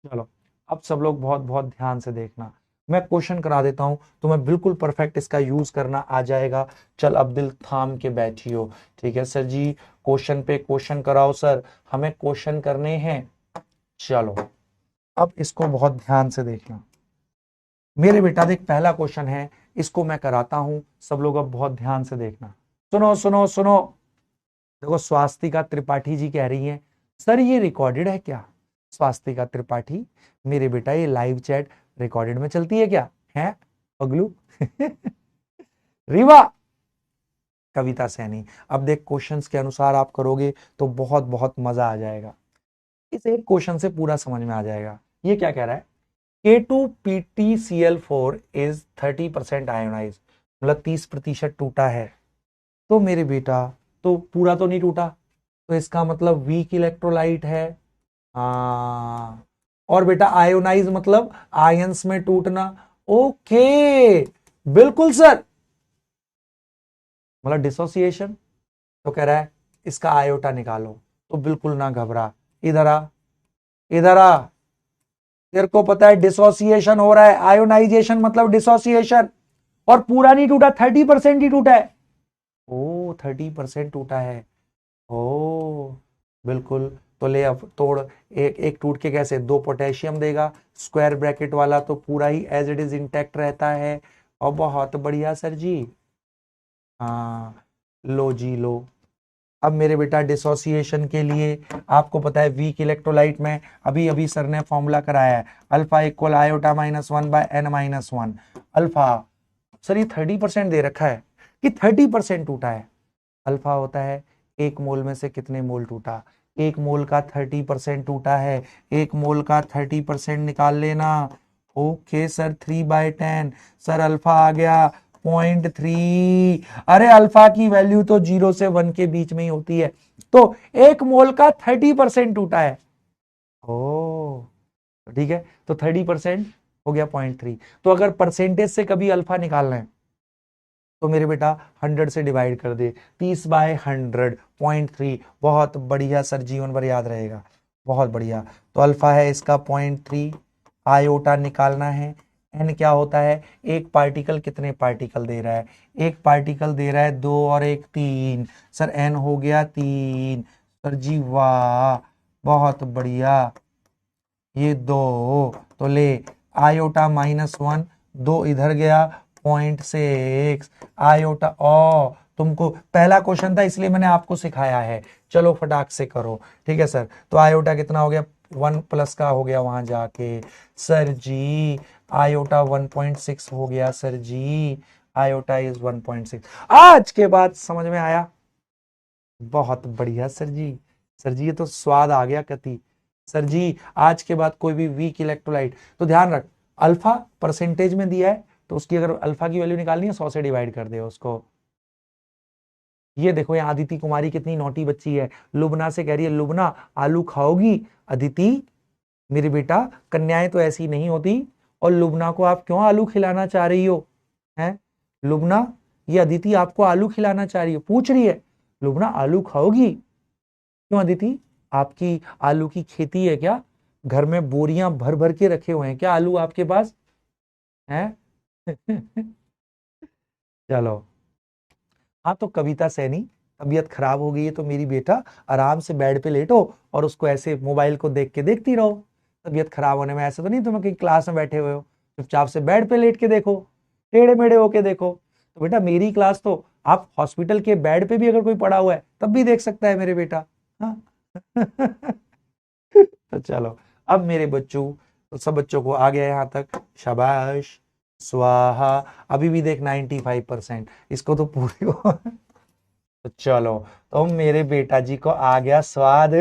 चलो अब सब लोग बहुत बहुत ध्यान से देखना। मैं क्वेश्चन करा देता हूं तुम्हें बिल्कुल परफेक्ट इसका यूज करना आ जाएगा। चल अब दिल थाम के बैठियो, ठीक है सर जी क्वेश्चन पे क्वेश्चन कराओ सर, हमें क्वेश्चन करने हैं। चलो अब इसको बहुत ध्यान से देखना मेरे बेटा। देख पहला क्वेश्चन है, इसको मैं कराता हूं, सब लोग अब बहुत ध्यान से देखना। सुनो सुनो सुनो, देखो स्वास्तिका त्रिपाठी जी कह रही हैं सर ये रिकॉर्डेड है क्या। स्वास्तिका त्रिपाठी मेरे बेटा ये लाइव चैट रिकॉर्डेड में चलती है क्या, है पगलू रीवा कविता सैनी। अब देख क्वेश्चंस के अनुसार आप करोगे तो बहुत बहुत मजा आ जाएगा, इस एक क्वेश्चन से पूरा समझ में आ जाएगा। ये क्या कह रहा है, K2PtCl4 इज 30% आयोनाइज, मतलब 30% टूटा है। तो मेरे बेटा तो पूरा तो नहीं टूटा, तो इसका मतलब वीक इलेक्ट्रोलाइट है। हाँ और बेटा आयोनाइज मतलब आयंस में टूटना। ओके बिल्कुल सर, मतलब डिसोसिएशन, तो कह रहा है इसका आयोटा निकालो। तो बिल्कुल ना घबरा, इधर आ इधर आ, तेरे को पता है डिसोसिएशन हो रहा है, आयोनाइजेशन मतलब डिसोसिएशन, और पूरा नहीं टूटा 30% ही टूटा है। ओ 30% टूटा है, ओ बिल्कुल। तो ले अब तोड़, एक एक टूट के कैसे दो पोटेशियम देगा, स्क्वायर ब्रैकेट वाला तो पूरा ही एज इट इज इंटैक्ट रहता है। और बहुत बढ़िया सर जी, हाँ लो जी लो। अब मेरे बेटा डिसोसिएशन के लिए आपको पता है वीक इलेक्ट्रोलाइट में अभी अभी सर ने फॉर्मूला कराया है, alpha equal iota -1 by n -1। Alpha sir ये 30% दे रखा है कि 30% टूटा है। अल्फा होता है एक मोल में से कितने मोल टूटा, एक मोल का 30% टूटा है, एक मोल का 30% निकाल लेना। ओके सर 3/10, सर अल्फा आ गया 0.3। अरे अल्फा की वैल्यू तो 0 से 1 के बीच में ही होती है, तो एक मोल का 30% टूटा है। ओ ठीक है, तो 30% हो गया 0.3। तो अगर परसेंटेज से कभी अल्फा निकालना है तो मेरे बेटा 100 से डिवाइड कर दे, 30/100 0.3। बहुत बढ़िया सर, जीवन भर याद रहेगा, बहुत बढ़िया। तो अल्फा है इसका 0.3, आयोटा निकालना है। एन क्या होता है, एक पार्टिकल कितने पार्टिकल दे रहा है, एक पार्टिकल दे रहा है 2 और एक 3, सर एन हो गया 3। सर जी वाह बहुत बढ़िया, ये 2, तो ले आयोटा -1, 2 इधर गया 0.6, आयोटा ओ तुमको पहला क्वेश्चन था इसलिए मैंने आपको सिखाया है। चलो फटाक से करो, ठीक है सर। तो आयोटा कितना हो गया, 1+ का हो गया वहां जाके सर जी। आयोटा 1.6 हो गया सर जी। Iota is 1.6। आज के बाद समझ में आया, बहुत बढ़िया सर जी। सर जी ये तो स्वाद आ गया कति। सर जी आज के बाद कोई भी वीक इलेक्ट्रोलाइट, तो ध्यान रख अल्फा परसेंटेज में दिया है, तो उसकी अगर अल्फा की वैल्यू निकालनी है 100 से डिवाइड कर दे उसको। ये देखो यहाँ अदिति कुमारी कितनी नोटी बच्ची है, लुबना से कह रही है लुबना आलू खाओगी। अदिति मेरी बेटा कन्याएं तो ऐसी नहीं होती, और लुबना को आप क्यों आलू खिलाना चाह रही हो, हैं लुबना? ये अदिति आपको आलू खिलाना चाह रही है, पूछ रही है लुबना आलू खाओगी? क्यों अदिति, आपकी आलू की खेती है क्या? घर में बोरियां भर भर के रखे हुए हैं क्या आलू आपके पास हैं? चलो। हाँ तो कविता सैनी, तबीयत खराब हो गई है तो मेरी बेटा आराम से बेड पे लेटो और उसको ऐसे मोबाइल को देख के देखती रहो। तबीयत खराब होने में ऐसा तो नहीं तुम कहीं क्लास में बैठे हुए हो, चुपचाप से बेड पे लेट के देखो, टेढ़े मेढ़े होके देखो। तो बेटा मेरी क्लास तो आप हॉस्पिटल के बेड पे भी अगर कोई पड़ा हुआ है तब भी देख सकता है मेरे बेटा। हाँ। तो चलो, अब मेरे बच्चों, तो सब बच्चों को आ गया यहाँ तक, शाबाश, स्वाहा। अभी भी देख 95%, इसको तो पूरी हो। तो चलो, तो मेरे बेटा जी को आ गया स्वाद।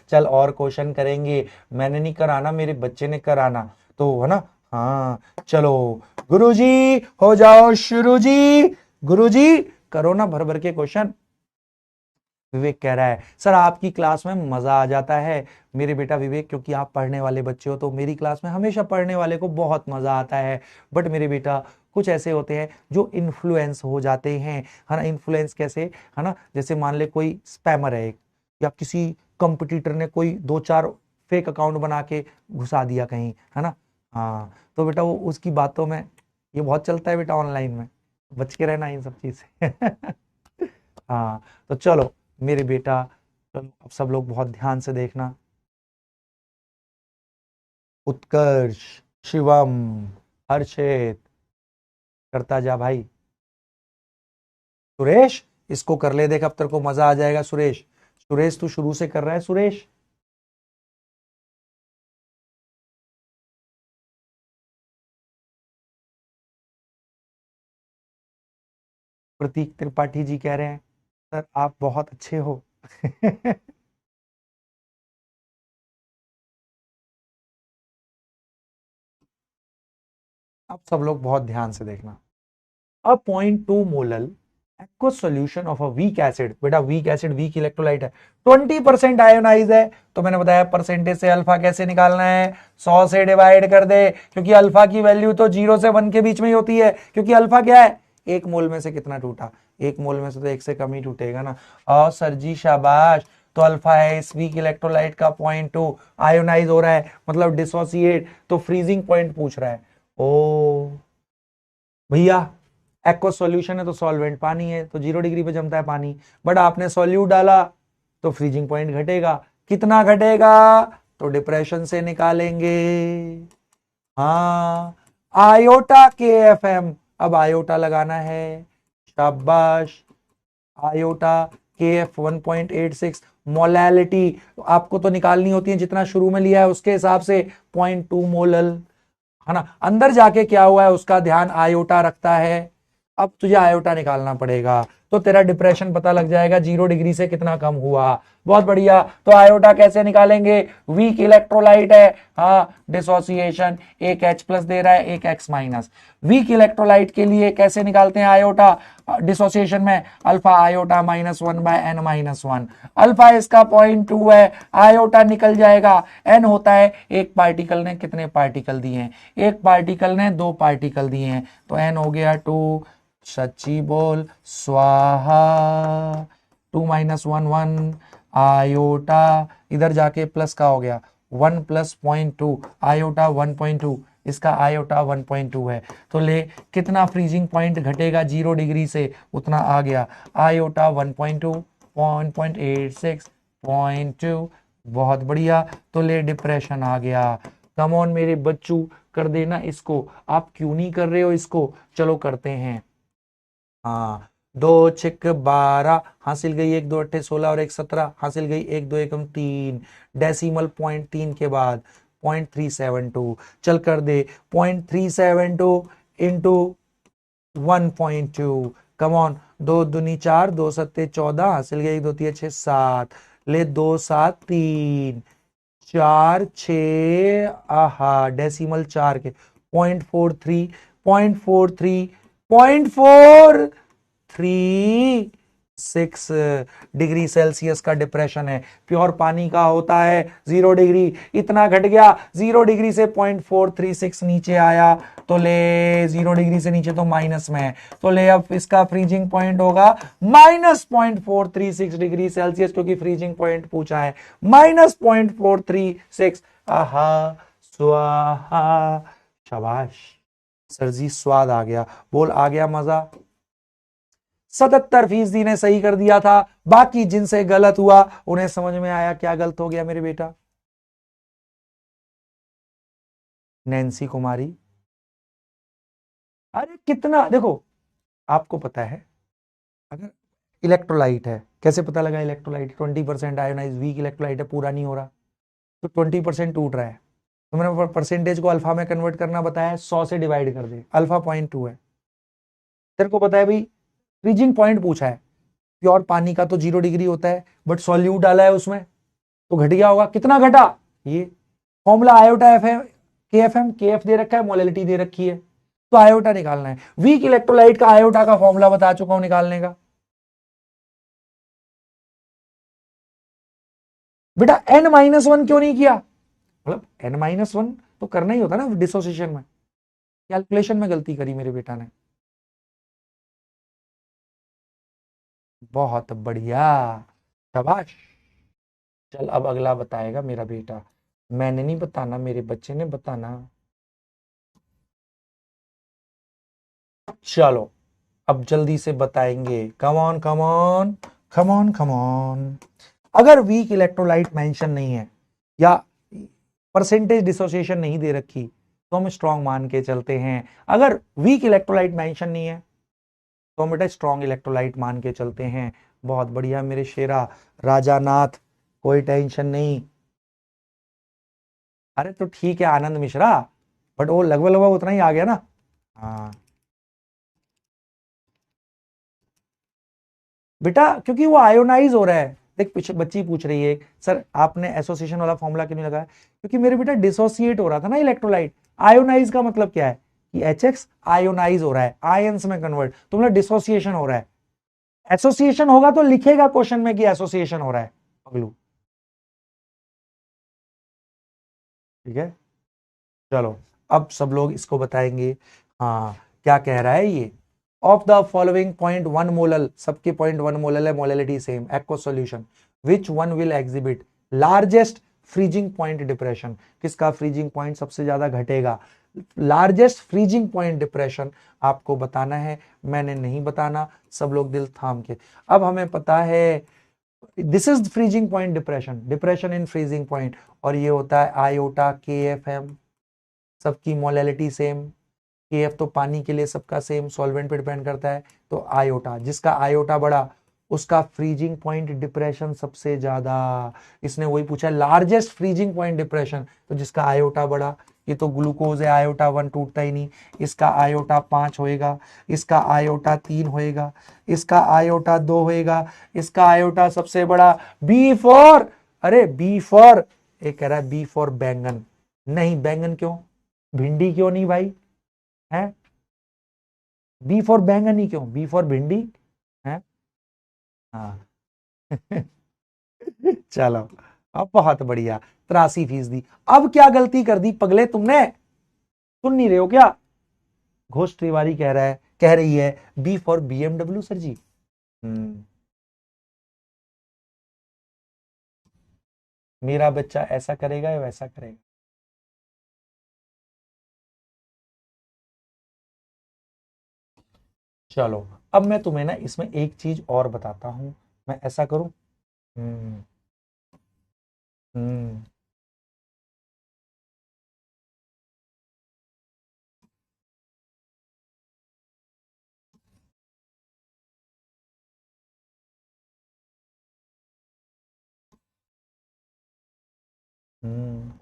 चल और क्वेश्चन करेंगे, मैंने नहीं कराना मेरे बच्चे ने कराना, तो है ना। हाँ चलो गुरुजी हो जाओ शुरू जी, गुरुजी करो ना भर भर के क्वेश्चन। विवेक कह रहा है सर आपकी क्लास में मजा आ जाता है। मेरे बेटा विवेक, क्योंकि आप पढ़ने वाले बच्चे हो तो मेरी क्लास में हमेशा पढ़ने वाले को बहुत मजा आता है। बट मेरे बेटा कुछ ऐसे होते हैं जो इन्फ्लुएंस हो जाते हैं, है ना। इन्फ्लुएंस कैसे, है ना, जैसे मान ले कोई स्पैमर है एक, या किसी कंपटीटर ने कोई 2-4 फेक अकाउंट बना के घुसा दिया कहीं, है ना। हाँ तो बेटा वो उसकी बातों में, ये बहुत चलता है बेटा ऑनलाइन में, बच के रहना इन सब चीज से। हाँ तो चलो मेरे बेटा, चलो अब सब लोग बहुत ध्यान से देखना। उत्कर्ष, शिवम, हर्षित, करता जा भाई। सुरेश इसको कर ले, देख अब तेरे को मजा आ जाएगा सुरेश। सुरेश तू शुरू से कर रहा है सुरेश। प्रतीक त्रिपाठी जी कह रहे हैं सर आप बहुत अच्छे हो। अब सब लोग बहुत ध्यान से देखना। A 0.2 molal aqueous solution of a weak acid, बेटा वीक एसिड वीक इलेक्ट्रोलाइट है, 20% आयोनाइज है। तो मैंने बताया परसेंटेज से अल्फा कैसे निकालना है, 100 से डिवाइड कर दे, क्योंकि अल्फा की वैल्यू तो 0 से 1 के बीच में ही होती है, क्योंकि अल्फा क्या है, एक मोल में से कितना टूटा, एक मोल में से तो एक से कम ही टूटेगा ना। और सर जी शाबाश, तो अल्फा है इस वीक इलेक्ट्रोलाइट का 0.2, आयोनाइज हो रहा है मतलब डिसोसिएट, तो फ्रीजिंग पॉइंट पूछ रहा है। ओ भैया एक्वा सॉल्यूशन है तो सॉल्वेंट पानी है, तो 0 डिग्री पे जमता है पानी, बट आपने सॉल्यूट डाला तो फ्रीजिंग पॉइंट घटेगा, कितना घटेगा, तो डिप्रेशन से निकालेंगे। हाँ आयोटा के एफ एम, अब आयोटा लगाना है, शाबाश। आयोटा के एफ 1.86, मोलैलिटी आपको तो निकालनी होती है जितना शुरू में लिया है उसके हिसाब से, 0.2 मोलल, है ना। अंदर जाके क्या हुआ है उसका ध्यान आयोटा रखता है। अब तुझे आयोटा निकालना पड़ेगा, तो तेरा डिप्रेशन पता लग जाएगा 0 डिग्री से कितना कम हुआ। बहुत बढ़िया, तो आयोटा कैसे निकालेंगे, वीक इलेक्ट्रोलाइट है, हाँ डिसोसिएशन, एक H प्लस दे रहा है एक X माइनस। वीक इलेक्ट्रोलाइट के लिए कैसे निकालते हैं आयोटा, डिसोसिएशन में अल्फा आयोटा -1/n-1, अल्फा इसका 0.2 है, आयोटा निकल जाएगा। n होता है एक पार्टिकल ने कितने पार्टिकल दिए हैं, एक पार्टिकल ने 2 पार्टिकल दिए हैं, तो n हो गया 2, सच्ची बोल स्वाहा, 2 - 1 1, आयोटा इधर जाके प्लस का हो गया 1 + 0.2, आयोटा 1.2, इसका आयोटा 1.2 है, तो ले कितना फ्रीजिंग पॉइंट घटेगा 0 डिग्री से, उतना आ गया, आयोटा 1.2, 1.86, 0.2, बहुत बढ़िया, तो ले डिप्रेशन आ गया। कम ऑन मेरे बच्चों कर देना इसको, आप क्यों नहीं कर रहे हो इसको, चलो करते हैं। हाँ दो छिक 12, हासिल गई 1 2 8 16 और 1 17, हासिल गई 1 2 एकम 3, डेसिमल पॉइंट 3 के बाद 0.372, चल कर दे 0.372 इंटू 1.2, कम ऑन, दो दुनी 4, दो सत्ते 14, हासिल गई 1 2 3 6 7, ले 2 7 3 4 6, आहा डेसिमल 4 के 0.43, 0.43, 0.436 डिग्री सेल्सियस का डिप्रेशन है। प्योर पानी का होता है 0 डिग्री, इतना घट गया 0 डिग्री से 0.436 नीचे आया, तो ले 0 डिग्री से नीचे तो माइनस में है, तो ले अब इसका फ्रीजिंग पॉइंट होगा -0.436 डिग्री सेल्सियस, क्योंकि फ्रीजिंग पॉइंट पूछा है -0.436। आहा स्वाहा, शाबाश सर जी, स्वाद आ गया, बोल आ गया मजा। 77% ने सही कर दिया था, बाकी जिनसे गलत हुआ उन्हें समझ में आया क्या गलत हो गया मेरे बेटा। नैन्सी कुमारी, अरे कितना देखो, आपको पता है अगर इलेक्ट्रोलाइट है, कैसे पता लगा इलेक्ट्रोलाइट 20% आयोनाइज वीक इलेक्ट्रोलाइट है, पूरा नहीं हो रहा, तो 20% टूट रहा है, तो मैंने परसेंटेज को अल्फा में कन्वर्ट करना बताया है, 100 से डिवाइड कर दे, अल्फा 0.2 है। तेरे को पता है भाई, फ्रीजिंग पॉइंट पूछा है, प्योर पानी का तो 0 डिग्री होता है, बट सॉल्यूट डाला है उसमें तो घट गया होगा, कितना घटा, ये फॉर्मूला आयोटा एफ है, के एफ एम, के एफ दे रखा है, मोलैलिटी दे रखी है, तो आयोटा निकालना है। वीक इलेक्ट्रोलाइट का आयोटा का फॉर्मूला बता चुका हूं निकालने का। बेटा n-1 क्यों नहीं किया, मतलब n-1 तो करना ही होता ना डिसोसिएशन में, कैलकुलेशन में गलती करी मेरे बेटा ने। बहुत बढ़िया, शाबाश। चल अब अगला बताएगा मेरा बेटा, मैंने नहीं बताना, मेरे बच्चे ने बताना। चलो अब जल्दी से बताएंगे, कम on come on come on come on. अगर वीक इलेक्ट्रोलाइट मेंशन नहीं है या परसेंटेज डिसोसिएशन नहीं दे रखी, तो हम स्ट्रॉन्ग मान के चलते हैं। अगर वीक इलेक्ट्रोलाइट मेंशन नहीं है तो हम बेटा स्ट्रॉन्ग इलेक्ट्रोलाइट मान के चलते हैं। बहुत बढ़िया मेरे शेरा, राजा नाथ, कोई टेंशन नहीं। अरे तो ठीक है आनंद मिश्रा, बट वो लगभग लगभग उतना ही आ गया ना। हाँ बेटा, क्योंकि वो आयोनाइज हो रहा है। देख पीछे बच्ची पूछ रही है सर आपने एसोसिएशन वाला फॉर्मूला क्यों नहीं लगाया, क्योंकि मेरे बेटा डिसोसिएट हो रहा था ना इलेक्ट्रोलाइट। आयोनाइज का मतलब क्या है कि एच आयोनाइज हो रहा है, आयंस में कन्वर्ट, तो मतलब डिसोसिएशन हो रहा है। एसोसिएशन होगा तो लिखेगा क्वेश्चन में कि एसोसिएशन हो रहा है पगलू, ठीक है। चलो अब सब लोग इसको बताएंगे। हाँ क्या कह रहा है ये, ऑफ द फॉलोइंग 0.1 मोलल, सबके 0.1 मोलल है, molality same, aqueous solution, which one will exhibit largest freezing point depression, किसका फ्रीजिंग पॉइंट सबसे ज्यादा घटेगा। लार्जेस्ट फ्रीजिंग पॉइंट डिप्रेशन आपको बताना है, मैंने नहीं बताना, सब लोग दिल थाम के। अब हमें पता है this is freezing point depression, depression in freezing point, और ये होता है आयोटा के एफ एम, सबकी मोलैलिटी सेम, के एफ तो पानी के लिए सबका सेम, सॉल्वेंट पे डिपेंड करता है, तो आयोटा, जिसका आयोटा बड़ा उसका फ्रीजिंग पॉइंट डिप्रेशन सबसे ज्यादा। इसने वही पूछा लार्जेस्ट फ्रीजिंग पॉइंट डिप्रेशन, तो जिसका आयोटा बड़ा, ये तो ग्लूकोज है, आयोटा 1 टूटता ही नहीं, इसका आयोटा 5 होएगा, इसका आयोटा 3 होएगा, इसका आयोटा 2 होएगा, इसका आयोटा सबसे बड़ा बी फॉर, अरे बी फॉर, एक कह रहा है बी फॉर बैंगन, नहीं बैंगन क्यों, भिंडी क्यों नहीं भाई, है बी फॉर बैंगन ही क्यों, बी फॉर भिंडी है। हाँ चलो अब बहुत बढ़िया, 83%। अब क्या गलती कर दी पगले तुमने, सुन नहीं रहे हो क्या, घोष तिवारी कह रहा है, कह रही है बी फॉर बीएमडब्ल्यू सर जी। हम्म, मेरा बच्चा ऐसा करेगा या वैसा करेगा। चलो अब मैं तुम्हें ना इसमें एक चीज और बताता हूं, मैं ऐसा करूं। हम्म हम्म हम्म।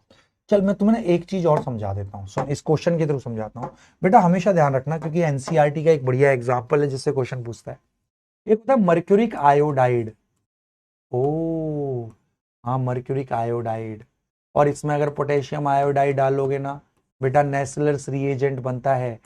चल मैं तुम्हें ना एक चीज और समझा देता हूँ, इस क्वेश्चन के थ्रू समझाता हूँ। बेटा हमेशा ध्यान रखना, क्योंकि एनसीईआरटी का एक बढ़िया एग्जाम्पल है जिससे क्वेश्चन पूछता है। एक होता है मर्क्यूरिक आयोडाइड। ओ, हाँ मर्क्यूरिक आयोडाइड। और इसमें अगर पोटेशियम आयोडाइड डालोगे ना बेटा, नेस्लर्स रिएजेंट बनता है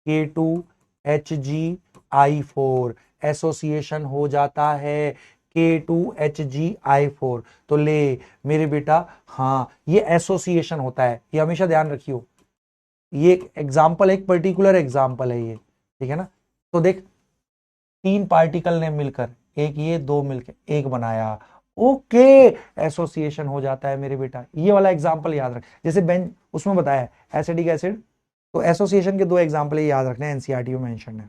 K2HgI4, एसोसिएशन हो जाता है K2HgI4। तो ले मेरे बेटा, हाँ ये एसोसिएशन होता है, ये हमेशा ध्यान रखियो। ये एक एग्जाम्पल, एक पर्टिकुलर एग्जाम्पल है ये, ठीक है ना। तो देख, तीन पार्टिकल ने मिलकर, एक ये दो मिलकर एक बनाया, ओके, एसोसिएशन हो जाता है मेरे बेटा। ये वाला एग्जाम्पल याद रख, जैसे बेंज उसमें बताया है एसिडिक एसिड, तो एसोसिएशन के दो एग्जाम्पल याद रखने, एनसीईआरटी में मेंशन है।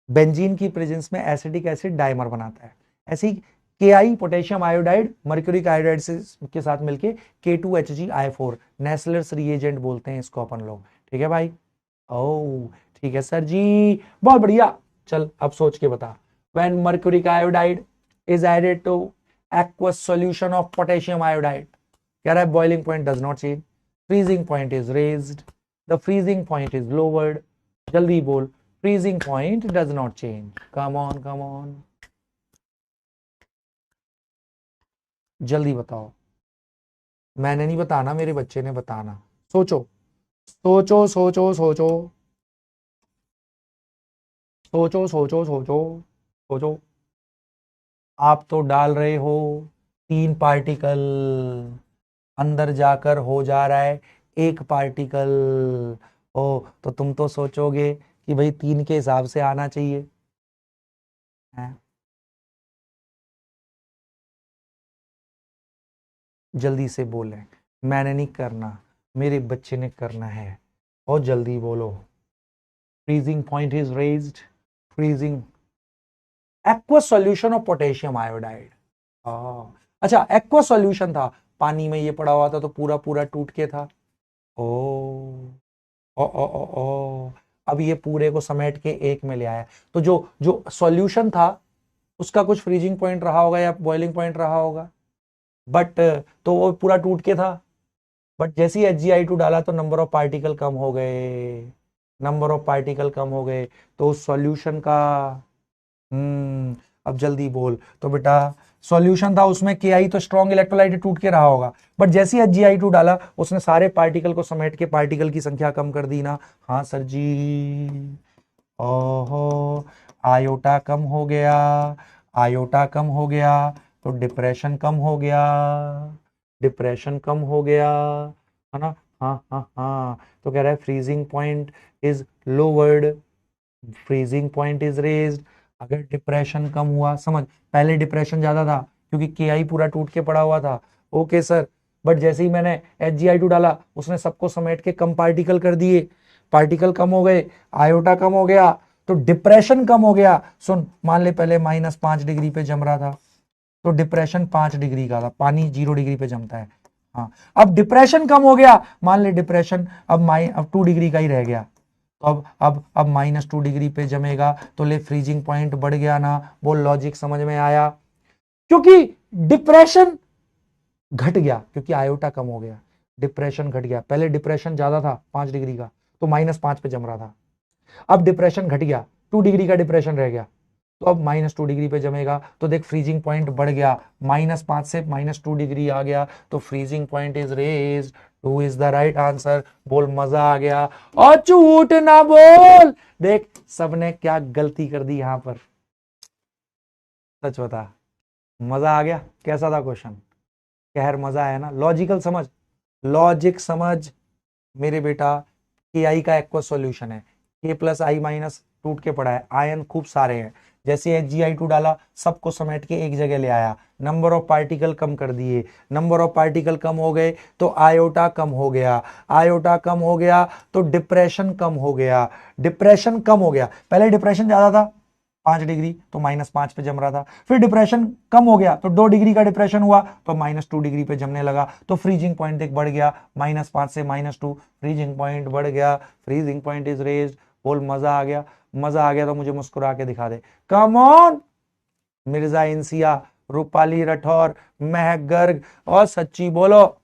बेंजीन की प्रेजेंस में एसिडिक एसिड डाइमर बनाता है, ऐसे ही के आई पोटेशियम आयोडाइड मर्क्यूरिक आयोडाइड से के साथ मिलके K2HgI4, नेस्लर्स रिएजेंट बोलते हैं इसको अपन लोग, ठीक है भाई। ओ ठीक है सर जी, बहुत बढ़िया। चल अब सोच के बता, when mercuric iodide is added to aqueous solution of potassium iodide, कह रहा है boiling point does not change, freezing point is raised, the freezing point is lowered. जल्दी बोल, freezing point does not change, come on come on, जल्दी बताओ। मैंने नहीं बताना, मेरे बच्चे ने बताना। सोचो सोचो सोचो सोचो सोचो सोचो सोचो सोचो। आप तो डाल रहे हो तीन पार्टिकल, अंदर जाकर हो जा रहा है एक पार्टिकल। ओ, तो तुम तो सोचोगे कि भाई तीन के हिसाब से आना चाहिए, है? जल्दी से बोले, मैंने नहीं करना, मेरे बच्चे ने करना है, और जल्दी बोलो। Freezing point is raised, freezing aqua solution of potassium iodide. अच्छा एक्वा सॉल्यूशन था, पानी में ये पड़ा हुआ था तो पूरा पूरा टूट के था। ओ ओ, अब ये पूरे को समेट के एक में ले आया, तो जो जो सॉल्यूशन था उसका कुछ फ्रीजिंग पॉइंट रहा होगा या बॉइलिंग पॉइंट रहा होगा, बट तो वो पूरा टूट के था। बट जैसे ही HgI2 डाला तो नंबर ऑफ पार्टिकल कम हो गए, नंबर ऑफ पार्टिकल कम हो गए, तो उस सॉल्यूशन का, अब जल्दी बोल। तो बेटा सॉल्यूशन था उसमें Ki, तो स्ट्रॉन्ग इलेक्ट्रोलाइट टूट के रहा होगा, बट जैसे ही HgI2 डाला उसने सारे पार्टिकल को समेट के पार्टिकल की संख्या कम कर दी ना। हाँ सर जी। ओहो, आयोटा कम हो गया, आयोटा कम हो गया, तो डिप्रेशन कम हो गया, डिप्रेशन कम हो गया, है ना। हाँ हाँ हाँ, तो कह रहा है freezing point is lowered, freezing point is raised. अगर डिप्रेशन कम हुआ, समझ, पहले डिप्रेशन ज्यादा था क्योंकि Ki पूरा टूट के पड़ा हुआ था, ओके सर, बट जैसे ही मैंने HgI2 डाला उसने सबको समेट के कम पार्टिकल कर दिए, पार्टिकल कम हो गए, आयोटा कम हो गया, तो डिप्रेशन कम हो गया। सुन, मान ले पहले -5 डिग्री पे जम रहा था, तो डिप्रेशन 5 डिग्री का था, पानी 0 डिग्री पे जमता है। हाँ, अब डिप्रेशन कम हो गया, मान ले डिप्रेशन अब 2 डिग्री का ही रह गया, तो अब -2 डिग्री पे जमेगा, तो ले फ्रीजिंग पॉइंट बढ़ गया ना। वो लॉजिक समझ में आया, क्योंकि डिप्रेशन घट गया, क्योंकि आयोटा कम हो गया, डिप्रेशन घट गया। पहले डिप्रेशन ज्यादा था 5 डिग्री का, तो -5 पे जम रहा था, अब डिप्रेशन घट गया, 2 डिग्री का डिप्रेशन रह गया, तो अब -2 डिग्री पे जमेगा, तो देख फ्रीजिंग पॉइंट बढ़ गया, -5 से -2 डिग्री आ गया, तो freezing point is raise, two is the right answer. बोल मजा आ गया, और झूठ ना बोल। देख सबने क्या गलती कर दी यहां पर, सच बता, मजा आ गया? कैसा था क्वेश्चन? कहर मजा आया ना? लॉजिकल समझ, लॉजिक समझ मेरे बेटा। के आई का एक्वा सॉल्यूशन है, K+I- टूट के पड़ा है, आयन खूब सारे हैं, जैसे HgI2 डाला सबको समेट के एक जगह ले आया, नंबर ऑफ पार्टिकल कम कर दिए, नंबर ऑफ पार्टिकल कम हो गए तो आयोटा कम हो गया, आयोटा कम हो गया तो डिप्रेशन कम हो गया, डिप्रेशन कम हो गया। पहले डिप्रेशन ज्यादा था 5 डिग्री, तो -5 पे जम रहा था, फिर डिप्रेशन कम हो गया तो 2 डिग्री का डिप्रेशन हुआ, तो -2 डिग्री पे जमने लगा, तो फ्रीजिंग पॉइंट एक बढ़ गया, -5 से -2, फ्रीजिंग पॉइंट बढ़ गया, फ्रीजिंग पॉइंट इज रेज्ड। बोल मजा आ गया? मजा आ गया तो मुझे मुस्कुरा के दिखा दे, कम ऑन। मिर्जा इंसिया, रूपाली राठौर, महक गर्ग, और सच्ची बोलो।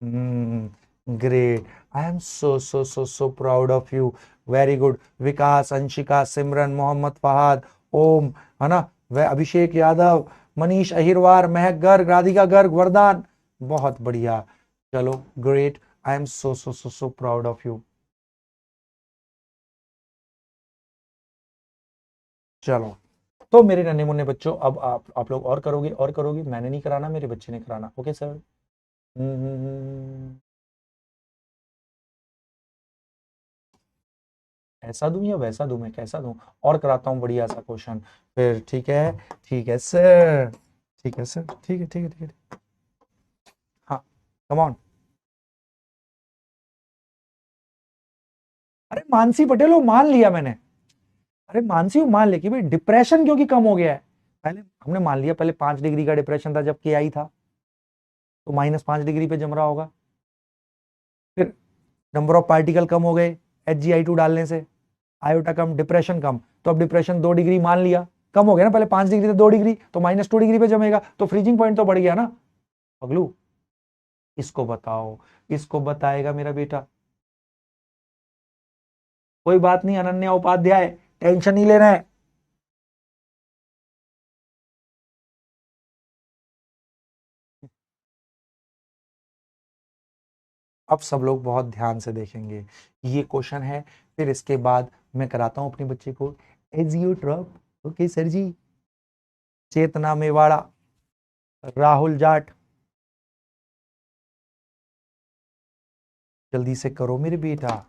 Great, I am so so so so proud of you, very good. Vikas, Anshika, Simran, Mohammad Fahad, Om, है ना, वह अभिषेक यादव, मनीष अहिरवार, महक गर्ग, राधिका गर्ग, वरदान, बहुत बढ़िया। चलो great, I am so so so so proud of you. चलो, तो मेरे नन्हे मुन्ने बच्चों, अब आप लोग और करोगे और करोगे, मैंने नहीं कराना, मेरे बच्चे ने कराना। Okay sir. ऐसा दूं या वैसा दूं, मैं कैसा दूं? और कराता हूं बढ़िया सा क्वेश्चन फिर। ठीक है सर, ठीक है सर, ठीक है ठीक है ठीक है। हाँ, कम ऑन। अरे मानसी पटेल, वो मान लिया मैंने। अरे मानसी, वो मान लिया कि भाई डिप्रेशन क्योंकि कम हो गया है। पहले हमने मान लिया, पहले 5 डिग्री का डिप्रेशन था जब के आई था, तो -5 डिग्री पे जम रहा होगा। फिर नंबर ऑफ पार्टिकल कम हो गए HgI2 डालने से, आयोटा कम, डिप्रेशन कम। तो अब डिप्रेशन 2 डिग्री मान लिया, कम हो गया ना, पहले 5 डिग्री से 2 डिग्री, तो -2 डिग्री पे जमेगा, तो फ्रीजिंग पॉइंट तो बढ़ गया ना। पगलू, इसको बताओ, इसको बताएगा मेरा बेटा। कोई बात नहीं अनन्या उपाध्याय, टेंशन नहीं लेना है। अब सब लोग बहुत ध्यान से देखेंगे, ये क्वेश्चन है। फिर इसके बाद मैं कराता हूं अपने बच्चे को एजियोट्रॉप। ओके सर जी। चेतना मेवाड़ा, राहुल जाट, जल्दी से करो मेरे बेटा।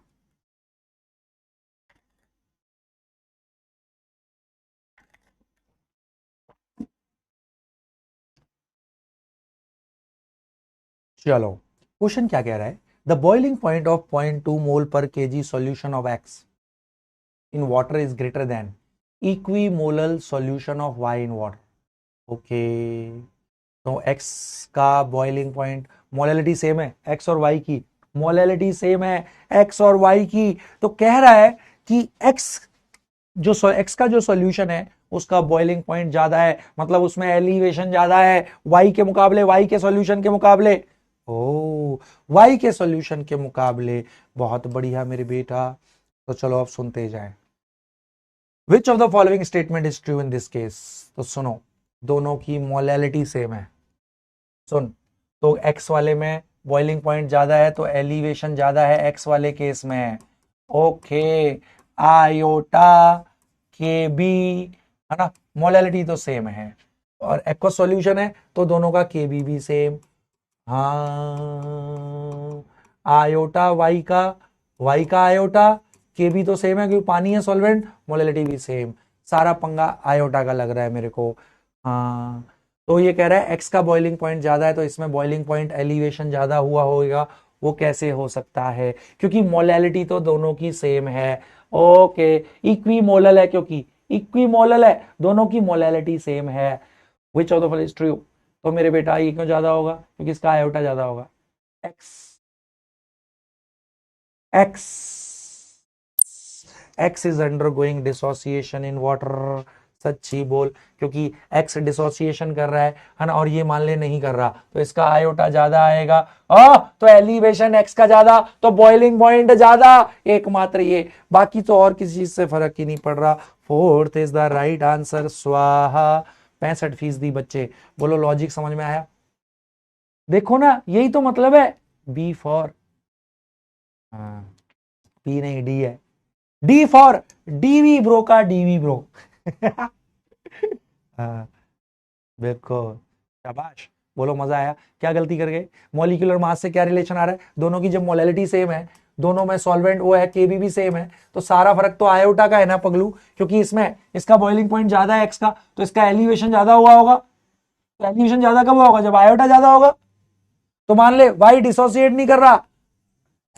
चलो, क्वेश्चन क्या कह रहा है? The boiling point of 0.2 mole per KG solution of x in water is greater than equimolal solution of y in water. Okay, तो x का बॉइलिंग पॉइंट, मोलैलिटी सेम है x और y की, मोलैलिटी सेम है x और y की। तो कह रहा है कि x का जो सॉल्यूशन है उसका बॉइलिंग पॉइंट ज्यादा है, मतलब उसमें एलिवेशन ज्यादा है y के मुकाबले, y के सॉल्यूशन के मुकाबले। ओ, y के सॉल्यूशन के मुकाबले, बहुत बढ़िया मेरे बेटा। तो चलो अब सुनते जाएं। विच of the following statement is true in this case? तो सुनो, दोनों की मोलैलिटी सेम है। सुन, तो x वाले में बॉइलिंग पॉइंट ज्यादा है तो एलिवेशन ज्यादा है x वाले केस में। ओके, आयोटा के बी, है ना, मोलैलिटी तो सेम है, और एक्वा सॉल्यूशन है तो दोनों का के बी भी सेम। हाँ, आयोटा वाई का आयोटा, के भी तो सेम है क्योंकि पानी है सॉल्वेंट, मोलैलिटी भी सेम। सारा पंगा आयोटा का लग रहा है मेरे को। हाँ, तो ये कह रहा है एक्स का बॉइलिंग पॉइंट ज्यादा है तो इसमें बॉइलिंग पॉइंट एलिवेशन ज्यादा हुआ होगा। वो कैसे हो सकता है? क्योंकि मोलैलिटी तो दोनों की सेम है। ओके, इक्विमोलल है, क्योंकि इक्विमोलल है, दोनों की मोलैलिटी सेम है। Which of the following is true? तो मेरे बेटा ये क्यों ज्यादा होगा? क्योंकि इसका आयोटा ज्यादा होगा। X x x is under going dissociation in water. सच्ची बोल, क्योंकि एक्स डिसोसिएशन कर रहा है ना, और ये मान ले नहीं कर रहा, तो इसका आयोटा ज्यादा आएगा। तो एलिवेशन एक्स का ज्यादा तो बॉइलिंग पॉइंट ज्यादा, एकमात्र ये, बाकी तो और किसी चीज से फर्क ही नहीं पड़ रहा। Fourth is the right answer, स्वाहा। 65% बच्चे बोलो लॉजिक समझ में आया? देखो ना, यही तो मतलब है, बी फॉर, हाँ, पी नहीं डी है, डी फॉर डीवी ब्रो का डीवी ब्रो। हाँ, बिल्कुल, शाबाश। बोलो मजा आया? क्या गलती कर गए? मॉलिक्यूलर मास से क्या रिलेशन आ रहा है? दोनों की जब मोलैलिटी सेम है, दोनों में सॉल्वेंट वो है, केबी भी सेम है, तो सारा फर्क तो आयोटा का है ना पगलू, क्योंकि इसमें इसका बॉइलिंग पॉइंट ज्यादा है एक्स का, तो इसका एलिवेशन ज्यादा हुआ होगा। तो एलिवेशन ज्यादा कब होगा? जब आयोटा ज्यादा होगा। तो मान ले वाई डिसोसिएट नहीं कर रहा,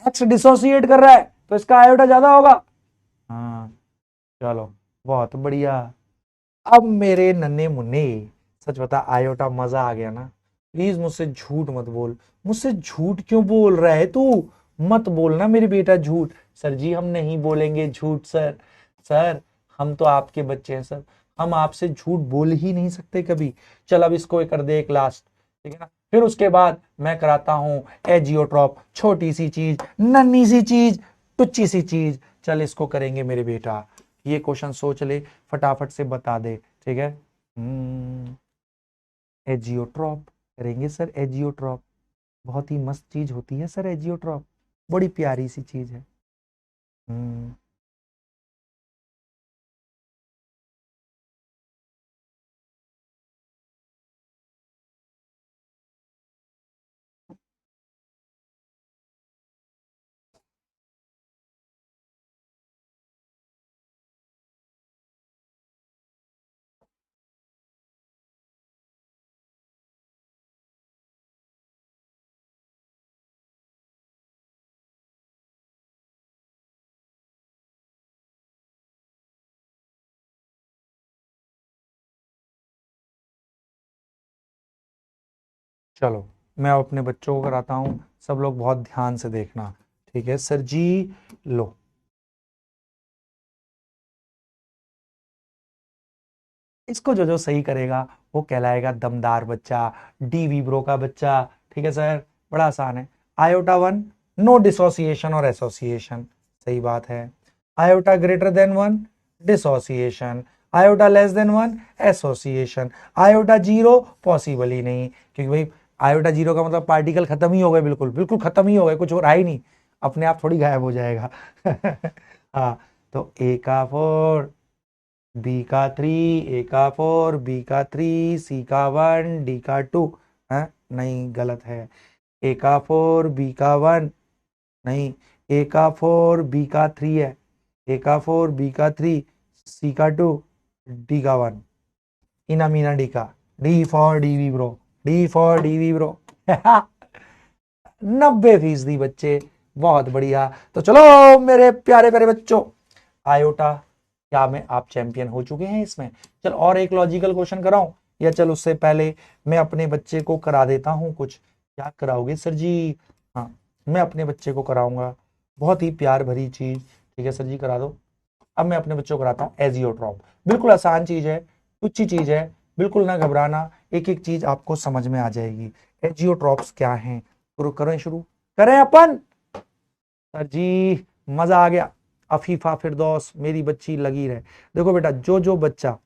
एक्स डिसोसिएट कर रहा है, तो इसका आयोटा ज्यादा होगा। हाँ, चलो, बहुत बढ़िया। अब मेरे नन्हे मुन्ने, सच बता, आयोटा मजा आ गया ना? प्लीज मुझसे झूठ मत बोल। मुझसे झूठ क्यों बोल रहा है तू? मत बोलना मेरे बेटा झूठ। सर जी हम नहीं बोलेंगे झूठ सर। सर, हम तो आपके बच्चे हैं सर, हम आपसे झूठ बोल ही नहीं सकते कभी। चल अब इसको कर दे एक लास्ट, ठीक है ना? फिर उसके बाद मैं कराता हूं एजियोट्रॉप, छोटी सी चीज, नन्ही सी चीज, टुच्ची सी चीज। चल इसको करेंगे मेरे बेटा, ये क्वेश्चन सोच ले, फटाफट से बता दे, ठीक है। एजियोट्रॉप करेंगे सर, एजियोट्रॉप बहुत ही मस्त चीज होती है सर, एजियोट्रॉप बड़ी प्यारी सी चीज है। हम्म चलो मैं अपने बच्चों को कराता हूँ, सब लोग बहुत ध्यान से देखना, ठीक है सर जी। लो, इसको जो जो सही करेगा वो कहलाएगा दमदार बच्चा, डीवी ब्रो का बच्चा, ठीक है सर। बड़ा आसान है। आयोटा वन, नो डिसोसिएशन और एसोसिएशन, सही बात है। Iota greater than one, dissociation. Iota less than one, association. Iota zero, possible ही नहीं, क्योंकि भाई आयोटा जीरो का मतलब पार्टिकल खत्म ही हो गए, बिल्कुल बिल्कुल खत्म ही हो गए, कुछ हो रहा ही नहीं, अपने आप थोड़ी गायब हो जाएगा। हाँ, तो ए का फोर, बी का थ्री, ए का फोर, बी का थ्री, सी का वन, डी का टू। है नहीं, गलत है। ए का फोर, बी का वन, नहीं, ए का फोर, बी का थ्री है। ए का फोर, बी का थ्री, सी का टू, डी का वन। इना मीना डी का, D for DV bro, D for DV bro. 90% बच्चे, बहुत बढ़िया। तो चलो मेरे प्यारे प्यारे बच्चों, आयोटा क्या में आप चैंपियन हो चुके हैं इसमें। चल और एक लॉजिकल क्वेश्चन कराऊं, या चल उससे पहले मैं अपने बच्चे को करा देता हूं कुछ। क्या कराओगे सर जी? हाँ, मैं अपने बच्चे को कराऊंगा बहुत ही प्यार भरी चीज, ठीक है सर जी, करा दो। अब मैं अपने बच्चों को कराता हूँ एजियोट्रॉप, बिल्कुल आसान चीज है, तुच्छी चीज है, बिल्कुल ना घबराना, एक एक चीज आपको समझ में आ जाएगी। एजियोट्रॉप्स क्या हैं, शुरू करें, शुरू करें अपन। सर जी मजा आ गया, अफीफा फिरदौस मेरी बच्ची लगी रहे। देखो बेटा, जो जो बच्चा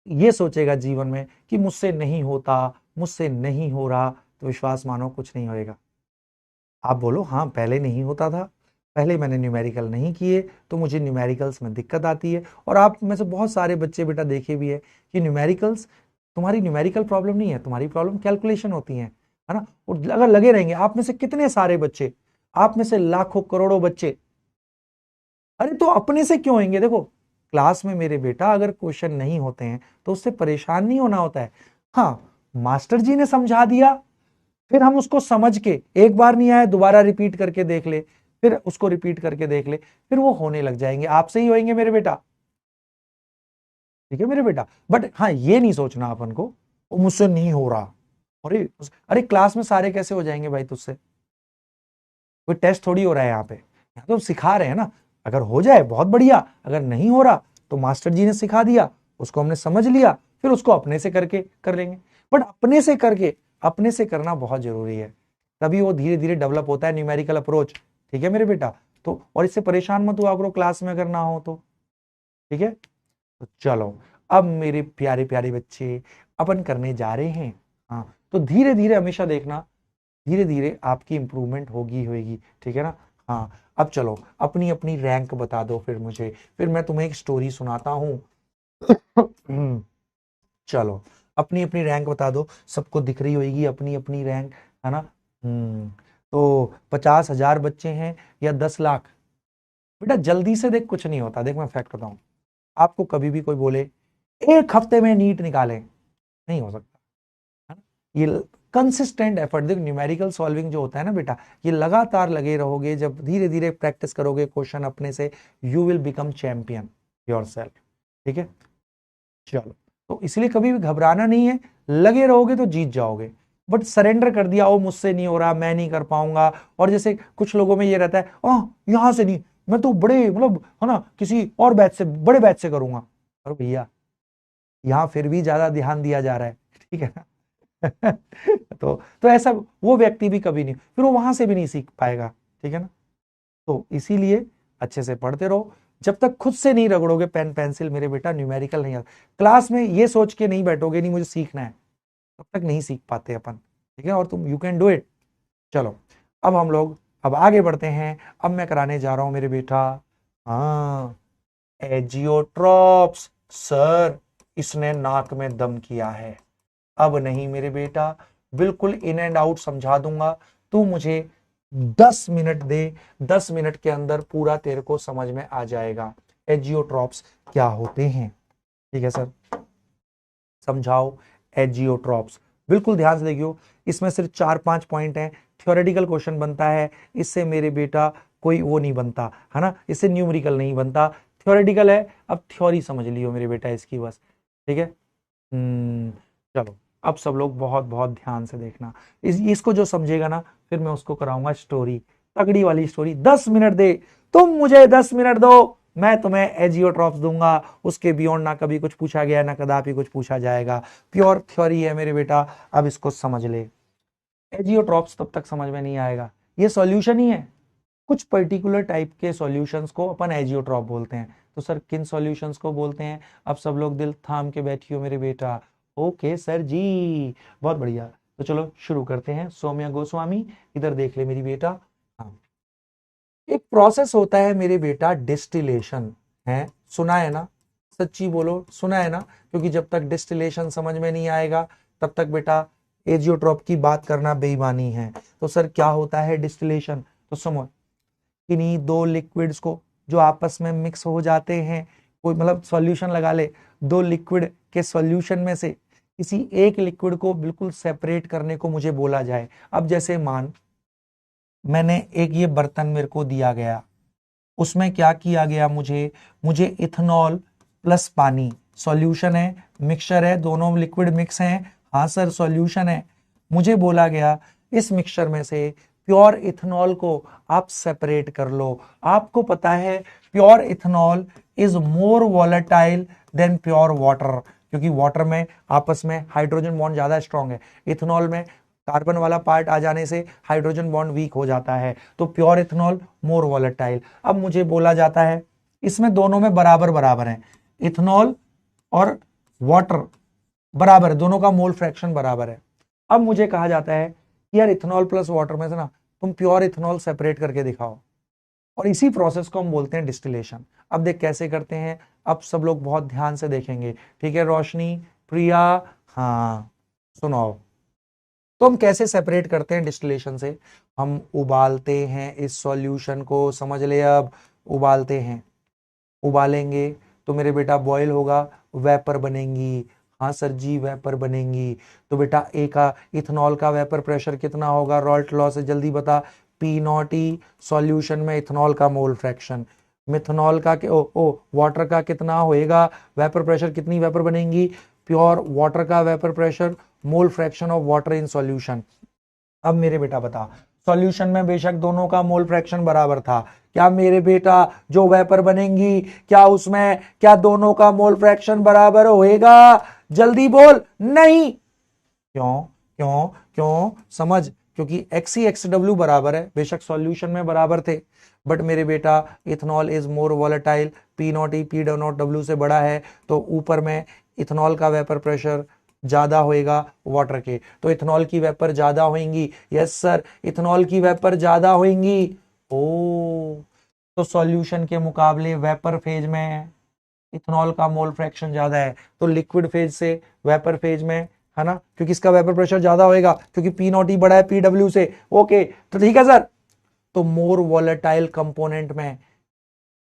ये सोचेगा जीवन में कि मुझसे नहीं होता, मुझसे नहीं हो रहा, तो विश्वास मानो कुछ नहीं होएगा। आप बोलो हाँ पहले नहीं होता था, पहले मैंने न्यूमेरिकल नहीं किए तो मुझे न्यूमेरिकल्स में दिक्कत आती है। और आप में से बहुत सारे बच्चे बेटा देखे भी है कि न्यूमेरिकल्स, तुम्हारी न्यूमेरिकल प्रॉब्लम नहीं है, तुम्हारी प्रॉब्लम कैलकुलेशन होती है ना। और अगर लगे रहेंगे, आप में से कितने सारे बच्चे, आप में से लाखों करोड़ों बच्चे, अरे तो अपने से क्यों होंगे? देखो क्लास में मेरे बेटा अगर क्वेश्चन नहीं होते हैं तो उससे परेशान नहीं होना होता है। हाँ, मास्टर जी ने समझा दिया, फिर हम उसको समझ के, एक बार नहीं आया दोबारा रिपीट करके देख ले, फिर उसको रिपीट करके देख ले, फिर वो होने लग जाएंगे, आपसे ही होंगे मेरे बेटा, ठीक है मेरे बेटा। बट हाँ, ये नहीं सोचना अपन को वो मुझसे नहीं हो रहा, अरे अरे क्लास में सारे कैसे हो जाएंगे भाई तुझसे? कोई टेस्ट थोड़ी हो रहा है यहाँ पे, यहाँ तो सिखा रहे हैं ना। अगर हो जाए बहुत बढ़िया, अगर नहीं हो रहा तो मास्टर जी ने सिखा दिया, उसको हमने समझ लिया, फिर उसको अपने से करके कर लेंगे। बट अपने से करके, अपने से करना बहुत जरूरी है, तभी वो धीरे धीरे डेवलप होता है न्यूमेरिकल अप्रोच, ठीक है मेरे बेटा। तो और इससे परेशान मत हुआ करो क्लास में अगर ना हो तो, ठीक है। तो चलो अब मेरे प्यारे प्यारे बच्चे, अपन करने जा रहे हैं। हाँ, तो धीरे धीरे हमेशा देखना, धीरे धीरे आपकी इंप्रूवमेंट होगी होगी, ठीक है ना। हाँ, अब चलो अपनी अपनी रैंक बता दो फिर मुझे, फिर मैं तुम्हें एक स्टोरी सुनाता हूँ। चलो अपनी अपनी रैंक बता दो, सबको दिख रही होगी अपनी अपनी रैंक, है ना। तो 50,000 बच्चे हैं या 10 लाख? बेटा जल्दी से देख, कुछ नहीं होता, देख मैं फैक्ट बताऊं, आपको कभी भी कोई बोले 1 हफ्ते में नीट निकालें, नहीं हो सकता, है ना। ये कंसिस्टेंट एफर्ट, देख न्यूमेरिकल सॉल्विंग जो होता है ना बेटा, ये लगातार लगे रहोगे, जब धीरे धीरे प्रैक्टिस करोगे क्वेश्चन अपने से, you will become champion yourself, ठीक है। चलो, तो इसलिए कभी भी घबराना नहीं है, लगे रहोगे तो जीत जाओगे। बट सरेंडर कर दिया, ओ मुझसे नहीं हो रहा, मैं नहीं कर पाऊंगा, और जैसे कुछ लोगों में ये रहता है, यहां से नहीं, मैं तो बड़े मतलब है ना किसी और बैच से, बड़े बैच से करूंगा। अरे भैया, यहाँ फिर भी ज्यादा ध्यान दिया जा रहा है, ठीक है ना। तो ऐसा वो व्यक्ति भी कभी नहीं, फिर वो वहां से भी नहीं सीख पाएगा, ठीक है ना। तो इसीलिए अच्छे से पढ़ते रहो, जब तक खुद से नहीं रगड़ोगे पेन पेंसिल मेरे बेटा न्यूमेरिकल नहीं आता। क्लास में ये सोच के नहीं बैठोगे नहीं मुझे सीखना है, तब तक नहीं सीख पाते अपन, ठीक है। और तुम यू कैन डू इट। चलो अब हम लोग अब आगे बढ़ते हैं। अब मैं कराने जा रहा हूं मेरे बेटा, हाँ, एजियोट्रॉप्स। सर इसने नाक में दम किया है। अब नहीं मेरे बेटा, बिल्कुल इन एंड आउट समझा दूंगा। तू मुझे 10 मिनट दे, 10 मिनट के अंदर पूरा तेरे को समझ में आ जाएगा एजियोट्रॉप्स क्या होते हैं, ठीक है सर। समझाओ एजियोट्रॉप्स, बिल्कुल ध्यान से देखियो। इसमें सिर्फ 4-5 पॉइंट हैं, थ्योरेटिकल क्वेश्चन बनता है इससे मेरे बेटा, कोई वो नहीं बनता है ना, इससे न्यूमेरिकल नहीं बनता, थ्योरेटिकल है। अब थ्योरी समझ लियो मेरे बेटा इसकी बस, ठीक है। चलो अब सब लोग बहुत बहुत ध्यान से देखना, इसको जो समझेगा ना फिर मैं उसको कराऊंगा स्टोरी, तगड़ी वाली स्टोरी। 10 मिनट दे, तुम मुझे 10 मिनट दो, मैं तुम्हें एजियोट्रॉप्स दूंगा। उसके बियॉन्ड ना कभी कुछ पूछा गया ना कदापि कुछ पूछा जाएगा, प्योर थ्योरी है मेरे बेटा। अब इसको समझ ले। एजियोट्रॉप्स तब तक समझ में नहीं आएगा, ये सॉल्यूशन ही है। कुछ पर्टिकुलर टाइप के सॉल्यूशंस को अपन एजियोट्रॉप बोलते हैं। तो सर किन सॉल्यूशंस को बोलते हैं? अब सब लोग दिल थाम के बैठियो मेरे बेटा। ओके सर जी, बहुत बढ़िया। तो चलो शुरू करते हैं। सौम्या गोस्वामी इधर देख ले मेरी बेटा। हाँ, एक प्रोसेस होता है मेरे बेटा डिस्टिलेशन, है सुना है ना? सच्ची बोलो सुना है ना? क्योंकि जब तक डिस्टिलेशन समझ में नहीं आएगा तब तक बेटा एजियोट्रॉप की बात करना बेईमानी है। तो सर क्या होता है डिस्टिलेशन? तो समझ, किन्हीं दो लिक्विड्स को जो आपस में मिक्स हो जाते हैं, कोई मतलब सॉल्यूशन लगा ले, दो लिक्विड के सॉल्यूशन में से किसी एक लिक्विड को बिल्कुल सेपरेट करने को मुझे बोला जाए। अब जैसे मान मैंने एक ये बर्तन मेरे को दिया गया, उसमें क्या किया गया, मुझे इथेनॉल प्लस पानी, सॉल्यूशन है मिक्सचर है, दोनों लिक्विड मिक्स हैं, हाँ सर सॉल्यूशन है। मुझे बोला गया इस मिक्सचर में से प्योर इथेनॉल को आप सेपरेट कर लो। आपको पता है pure ethanol is more volatile than pure water, क्योंकि वाटर में आपस में हाइड्रोजन बॉन्ड ज्यादा स्ट्रांग है, इथेनॉल में कार्बन वाला पार्ट आ जाने से हाइड्रोजन बॉन्ड वीक हो जाता है। तो प्योर इथेनॉल मोर वॉलेटाइल। अब मुझे बोला जाता है इसमें दोनों में बराबर बराबर है, इथेनॉल और वाटर बराबर है, दोनों का मोल फ्रैक्शन बराबर है। अब मुझे कहा जाता है कि यार इथेनॉल प्लस वाटर में से ना तुम प्योर इथेनॉल सेपरेट करके दिखाओ, और इसी प्रोसेस को हम बोलते हैं डिस्टिलेशन। अब देख कैसे करते हैं, अब सब लोग बहुत ध्यान से देखेंगे, ठीक है रोशनी, प्रिया, हाँ सुनो। तो हम कैसे सेपरेट करते हैं डिस्टिलेशन से? हम उबालते हैं इस सॉल्यूशन को, समझ ले। अब उबालते हैं, उबालेंगे तो मेरे बेटा बॉयल होगा, वेपर बनेंगी, हाँ सर जी वेपर बनेंगी। तो बेटा एक इथेनॉल का वेपर प्रेशर कितना होगा? रॉल्ट लॉ से जल्दी बता, पी नॉट ई, सॉल्यूशन में इथेनॉल का मोल फ्रैक्शन, मिथेनॉल का वाटर का कितना होएगा वेपर प्रेशर, कितनी वेपर बनेंगी? प्योर वाटर का vapour pressure, mole fraction of water in solution. अब मेरे बेटा बता, सॉल्यूशन में बेशक दोनों का मोल फ्रैक्शन बराबर था, क्या मेरे बेटा जो वेपर बनेंगी क्या उसमें क्या दोनों का मोल फ्रैक्शन बराबर होएगा? जल्दी बोल। नहीं। क्यों क्यों क्यों? समझ, क्योंकि एक्सी एक्स डब्ल्यू बराबर है, बेशक सॉल्यूशन में बराबर थे, बट मेरे बेटा ethanol is more volatile, P naught E P naught W से बड़ा है, तो ऊपर में इथेनॉल का वेपर प्रेशर ज्यादा होएगा वाटर के, तो इथेनॉल की वेपर ज्यादा होंगी। यस सर, इथेनॉल की वेपर ज्यादा होंगी। ओ, तो सॉल्यूशन के मुकाबले वेपर फेज में इथेनॉल का मोल फ्रैक्शन ज्यादा है, तो लिक्विड फेज से वेपर फेज में, है ना, क्योंकि इसका वेपर प्रेशर ज्यादा होएगा, क्योंकि पी नॉट ई बड़ा है पी डब्ल्यू से। ओके तो ठीक है सर, तो मोर वॉलेटाइल कंपोनेंट में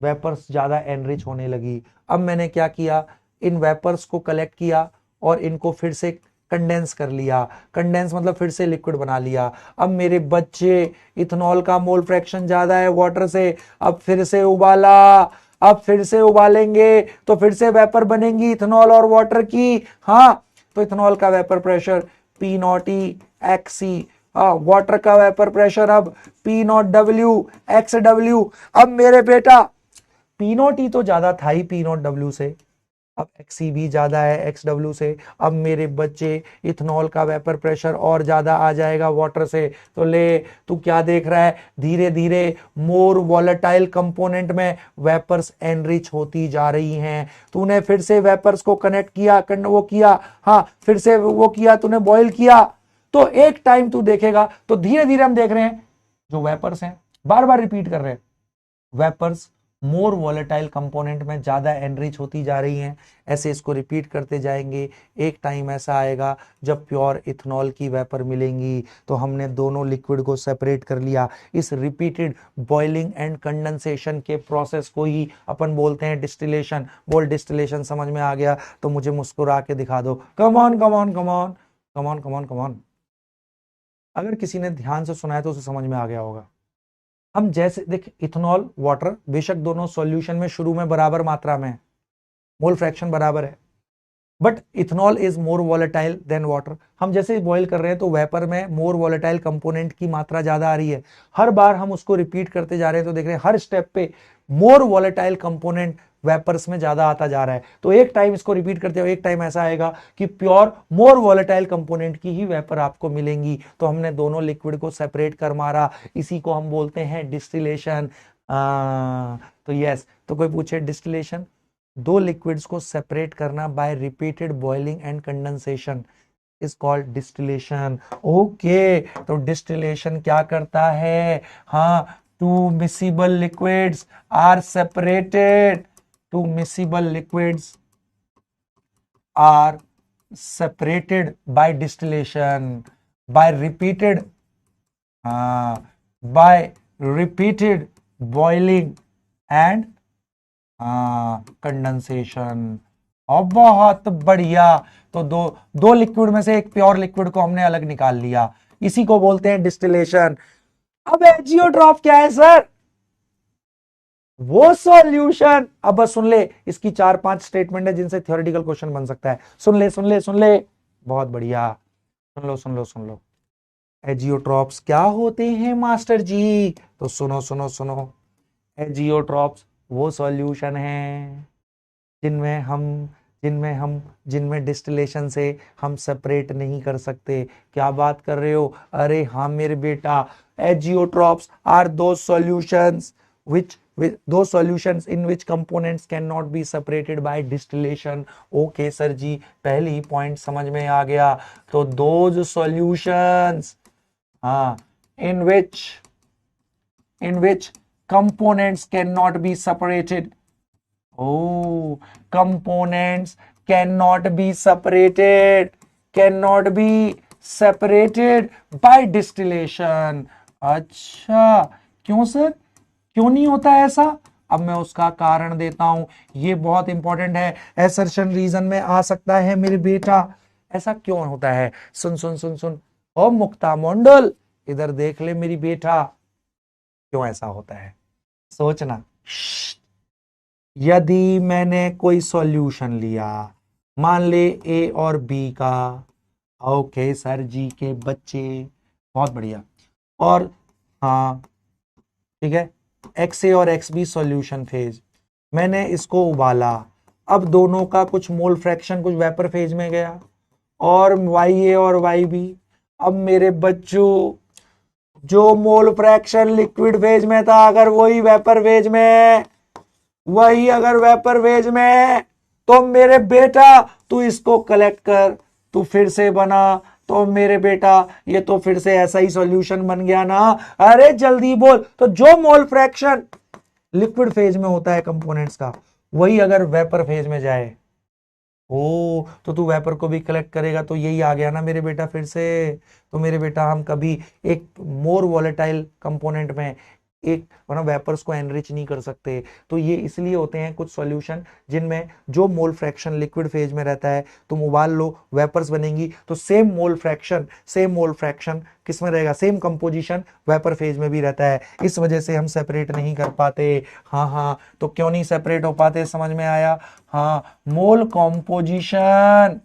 वेपर्स ज्यादा एनरिच होने लगी। अब मैंने क्या किया, इन वेपर्स को कलेक्ट किया और इनको फिर से कंडेंस कर लिया, कंडेंस मतलब फिर से लिक्विड बना लिया। अब मेरे बच्चे इथेनॉल का मोल फ्रैक्शन ज्यादा है वाटर से, अब फिर से उबाला, अब फिर से उबालेंगे तो फिर से वेपर बनेंगी इथेनॉल और वाटर की। हाँ, तो इथेनॉल का vapour pressure P naught E X C, water का वेपर प्रेशर अब P naught W X W. अब मेरे बेटा पी नॉट ई तो ज्यादा था ही पी नॉट डब्ल्यू से, अब XC भी ज्यादा है XW से, अब मेरे बच्चे इथेनॉल का वेपर प्रेशर और ज्यादा आ जाएगा वाटर से। तो ले, तू क्या देख रहा है, धीरे धीरे मोर वॉलेटाइल कंपोनेंट में वेपर्स एनरिच होती जा रही हैं। तूने फिर से वेपर्स को कनेक्ट किया, वो किया, हाँ फिर से वो किया, तूने बॉयल किया, तो एक टाइम तू देखेगा तो धीरे धीरे हम देख रहे हैं जो वेपर्स हैं, बार बार रिपीट कर रहे हैं, वेपर्स मोर वॉलेटाइल कंपोनेंट में ज्यादा एनरिच होती जा रही हैं। ऐसे इसको रिपीट करते जाएंगे, एक टाइम ऐसा आएगा जब प्योर इथेनॉल की वेपर मिलेंगी। तो हमने दोनों लिक्विड को सेपरेट कर लिया। इस रिपीटेड बॉइलिंग एंड कंडेंसेशन के प्रोसेस को ही अपन बोलते हैं डिस्टिलेशन। बोल डिस्टिलेशन समझ में आ गया तो मुझे मुस्कुरा के दिखा दो, कम on come on come on come on come on come on. अगर किसी ने ध्यान से सुना है तो उसे समझ में आ गया होगा। हम जैसे देख, इथेनॉल वाटर बेशक दोनों सॉल्यूशन में शुरू में बराबर मात्रा में है, मोल फ्रैक्शन बराबर है, but ethanol is more volatile than water. हम जैसे बॉईल कर रहे हैं तो वेपर में मोर वॉलेटाइल कंपोनेंट की मात्रा ज्यादा आ रही है। हर बार हम उसको रिपीट करते जा रहे हैं तो देख रहे हैं हर स्टेप पे मोर वॉलेटाइल कंपोनेंट वेपर्स में ज्यादा आता जा रहा है। तो एक टाइम इसको रिपीट करते हो, एक टाइम ऐसा आएगा कि प्योर मोर वॉलेटाइल कंपोनेंट की ही वेपर आपको मिलेंगी। तो हमने दोनों लिक्विड को सेपरेट कर मारा, इसी को हम बोलते हैं डिस्टिलेशन। तो यस, तो कोई पूछे डिस्टिलेशन, दो लिक्विड्स को सेपरेट करना by repeated boiling and condensation is called distillation. Okay, तो डिस्टिलेशन क्या करता है, हाँ, two miscible liquids are separated, two miscible liquids are separated by distillation by repeated boiling and condensation. और बहुत बढ़िया, तो दो लिक्विड में से एक प्योर लिक्विड को हमने अलग निकाल लिया, इसी को बोलते हैं डिस्टिलेशन। अब एजियोट्रॉप क्या है सर, वो सॉल्यूशन। अब बस सुन ले, इसकी 4-5 स्टेटमेंट है जिनसे थ्योरेटिकल क्वेश्चन बन सकता है। सुन ले सुन ले सुन ले, बहुत बढ़िया, सुन लो सुन लो सुन लो। एजियोट्रॉप्स क्या होते हैं मास्टर जी, तो सुनो सुनो सुनो। एजियोट्रॉप्स वो सॉल्यूशन है जिनमें डिस्टिलेशन से हम सेपरेट नहीं कर सकते। क्या बात कर रहे हो, अरे हाँ मेरे बेटा, azeotropes are those solutions those solutions in which components cannot be separated by distillation। Okay sir ji, पहली पॉइंट समझ में आ गया। तो those solutions in which components cannot be separated, components cannot be separated by distillation। अच्छा, क्यों sir, क्यों नहीं होता ऐसा, अब मैं उसका कारण देता हूं, ये बहुत इंपॉर्टेंट है, असर्शन रीजन में आ सकता है मेरे बेटा। ऐसा क्यों होता है, सुन सुन सुन सुन, ओ मुक्ता मंडल इधर देख ले मेरी बेटा, क्यों ऐसा होता है सोचना। यदि मैंने कोई सॉल्यूशन लिया, मान ले ए और बी का, ओके सर जी के बच्चे, बहुत बढ़िया, और हाँ ठीक है, XA और XB सॉल्यूशन फेज, मैंने इसको उबाला, अब दोनों का कुछ मोल फ्रैक्शन कुछ वेपर फेज में गया, और YA और YB, अब मेरे बच्चों जो मोल फ्रैक्शन लिक्विड फेज में था अगर वही वेपर फेज में, तो मेरे बेटा तू इसको कलेक्ट कर, तू फिर से बना, तो मेरे बेटा ये तो फिर से ऐसा ही सॉल्यूशन बन गया ना। अरे जल्दी बोल, तो जो मोल फ्रैक्शन लिक्विड फेज में होता है कंपोनेंट्स का, वही अगर वेपर फेज में जाए, तो तू वेपर को भी कलेक्ट करेगा, तो यही आ गया ना मेरे बेटा फिर से। तो मेरे बेटा हम कभी एक मोर वॉलेटाइल कंपोनेंट में एक वेपर्स को एनरिच नहीं कर सकते। तो ये इसलिए होते हैं कुछ सॉल्यूशन जिनमें जो मोल फ्रैक्शन लिक्विड फेज में रहता है, तुम उबाल लो वेपर्स बनेंगी, तो सेम मोल फ्रैक्शन किस में रहेगा, सेम कंपोजिशन वेपर फेज में भी रहता है, इस वजह से हम सेपरेट नहीं कर पाते। हाँ, तो क्यों नहीं सेपरेट हो पाते, समझ में आया। हाँ, मोल कॉम्पोजिशन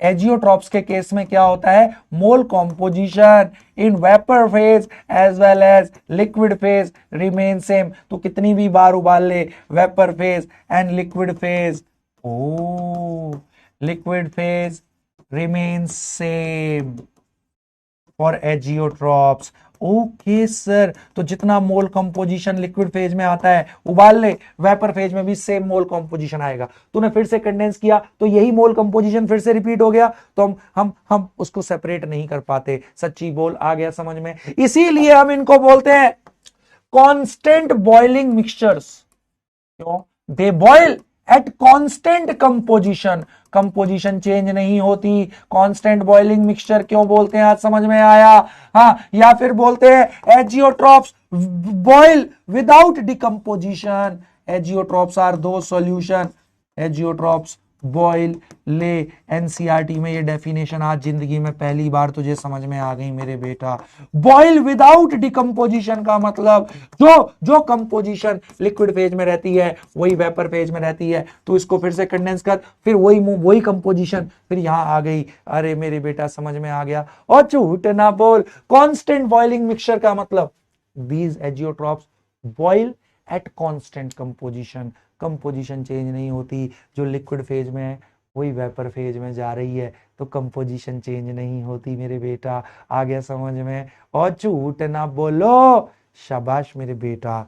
एजियोट्रॉप्स के केस में क्या होता है, mole composition in vapour phase as well as liquid phase remain same. तो कितनी भी बार उबाल ले, vapour phase and liquid phase, oh liquid phase remain same for azeotropes. Okay sir, तो जितना मोल कंपोजिशन लिक्विड फेज में आता है उबाल ले, वेपर फेज में भी सेम मोल कंपोजिशन आएगा। तूने फिर से कंडेंस किया तो यही मोल कंपोजिशन फिर से रिपीट हो गया, तो हम उसको सेपरेट नहीं कर पाते। सच्ची बोल, आ गया समझ में? इसीलिए हम इनको बोलते हैं कांस्टेंट बॉइलिंग मिक्सचर्स। क्यों? They boil at constant composition, composition change नहीं होती। कांस्टेंट बॉइलिंग मिक्सचर क्यों बोलते हैं, आज समझ में आया? हाँ, या फिर बोलते हैं azeotropes boil without decomposition. Azeotropes are दो सॉल्यूशन, एजियोट्रॉप्स बॉयल ले। एनसीईआरटी में ये डेफिनेशन आज जिंदगी में पहली बार तुझे समझ में आ गई मेरे बेटा। बॉयल विदाउट डिकम्पोजिशन का मतलब जो जो कंपोजिशन लिक्विड फेज में रहती है वही वेपर फेज में रहती है। तो इसको फिर से कंडेंस कर, फिर वही कंपोजिशन फिर यहां आ गई। अरे मेरे बेटा समझ में आ गया। और झूठ ना बोल, कांस्टेंट बॉइलिंग मिक्सचर का मतलब these azeotropes boil at constant composition, composition change नहीं होती। जो लिक्विड फेज में है वही वेपर फेज में जा रही है, तो कंपोजिशन चेंज नहीं होती मेरे बेटा। आ गया समझ में? और झूठ ना बोलो। शाबाश मेरे बेटा,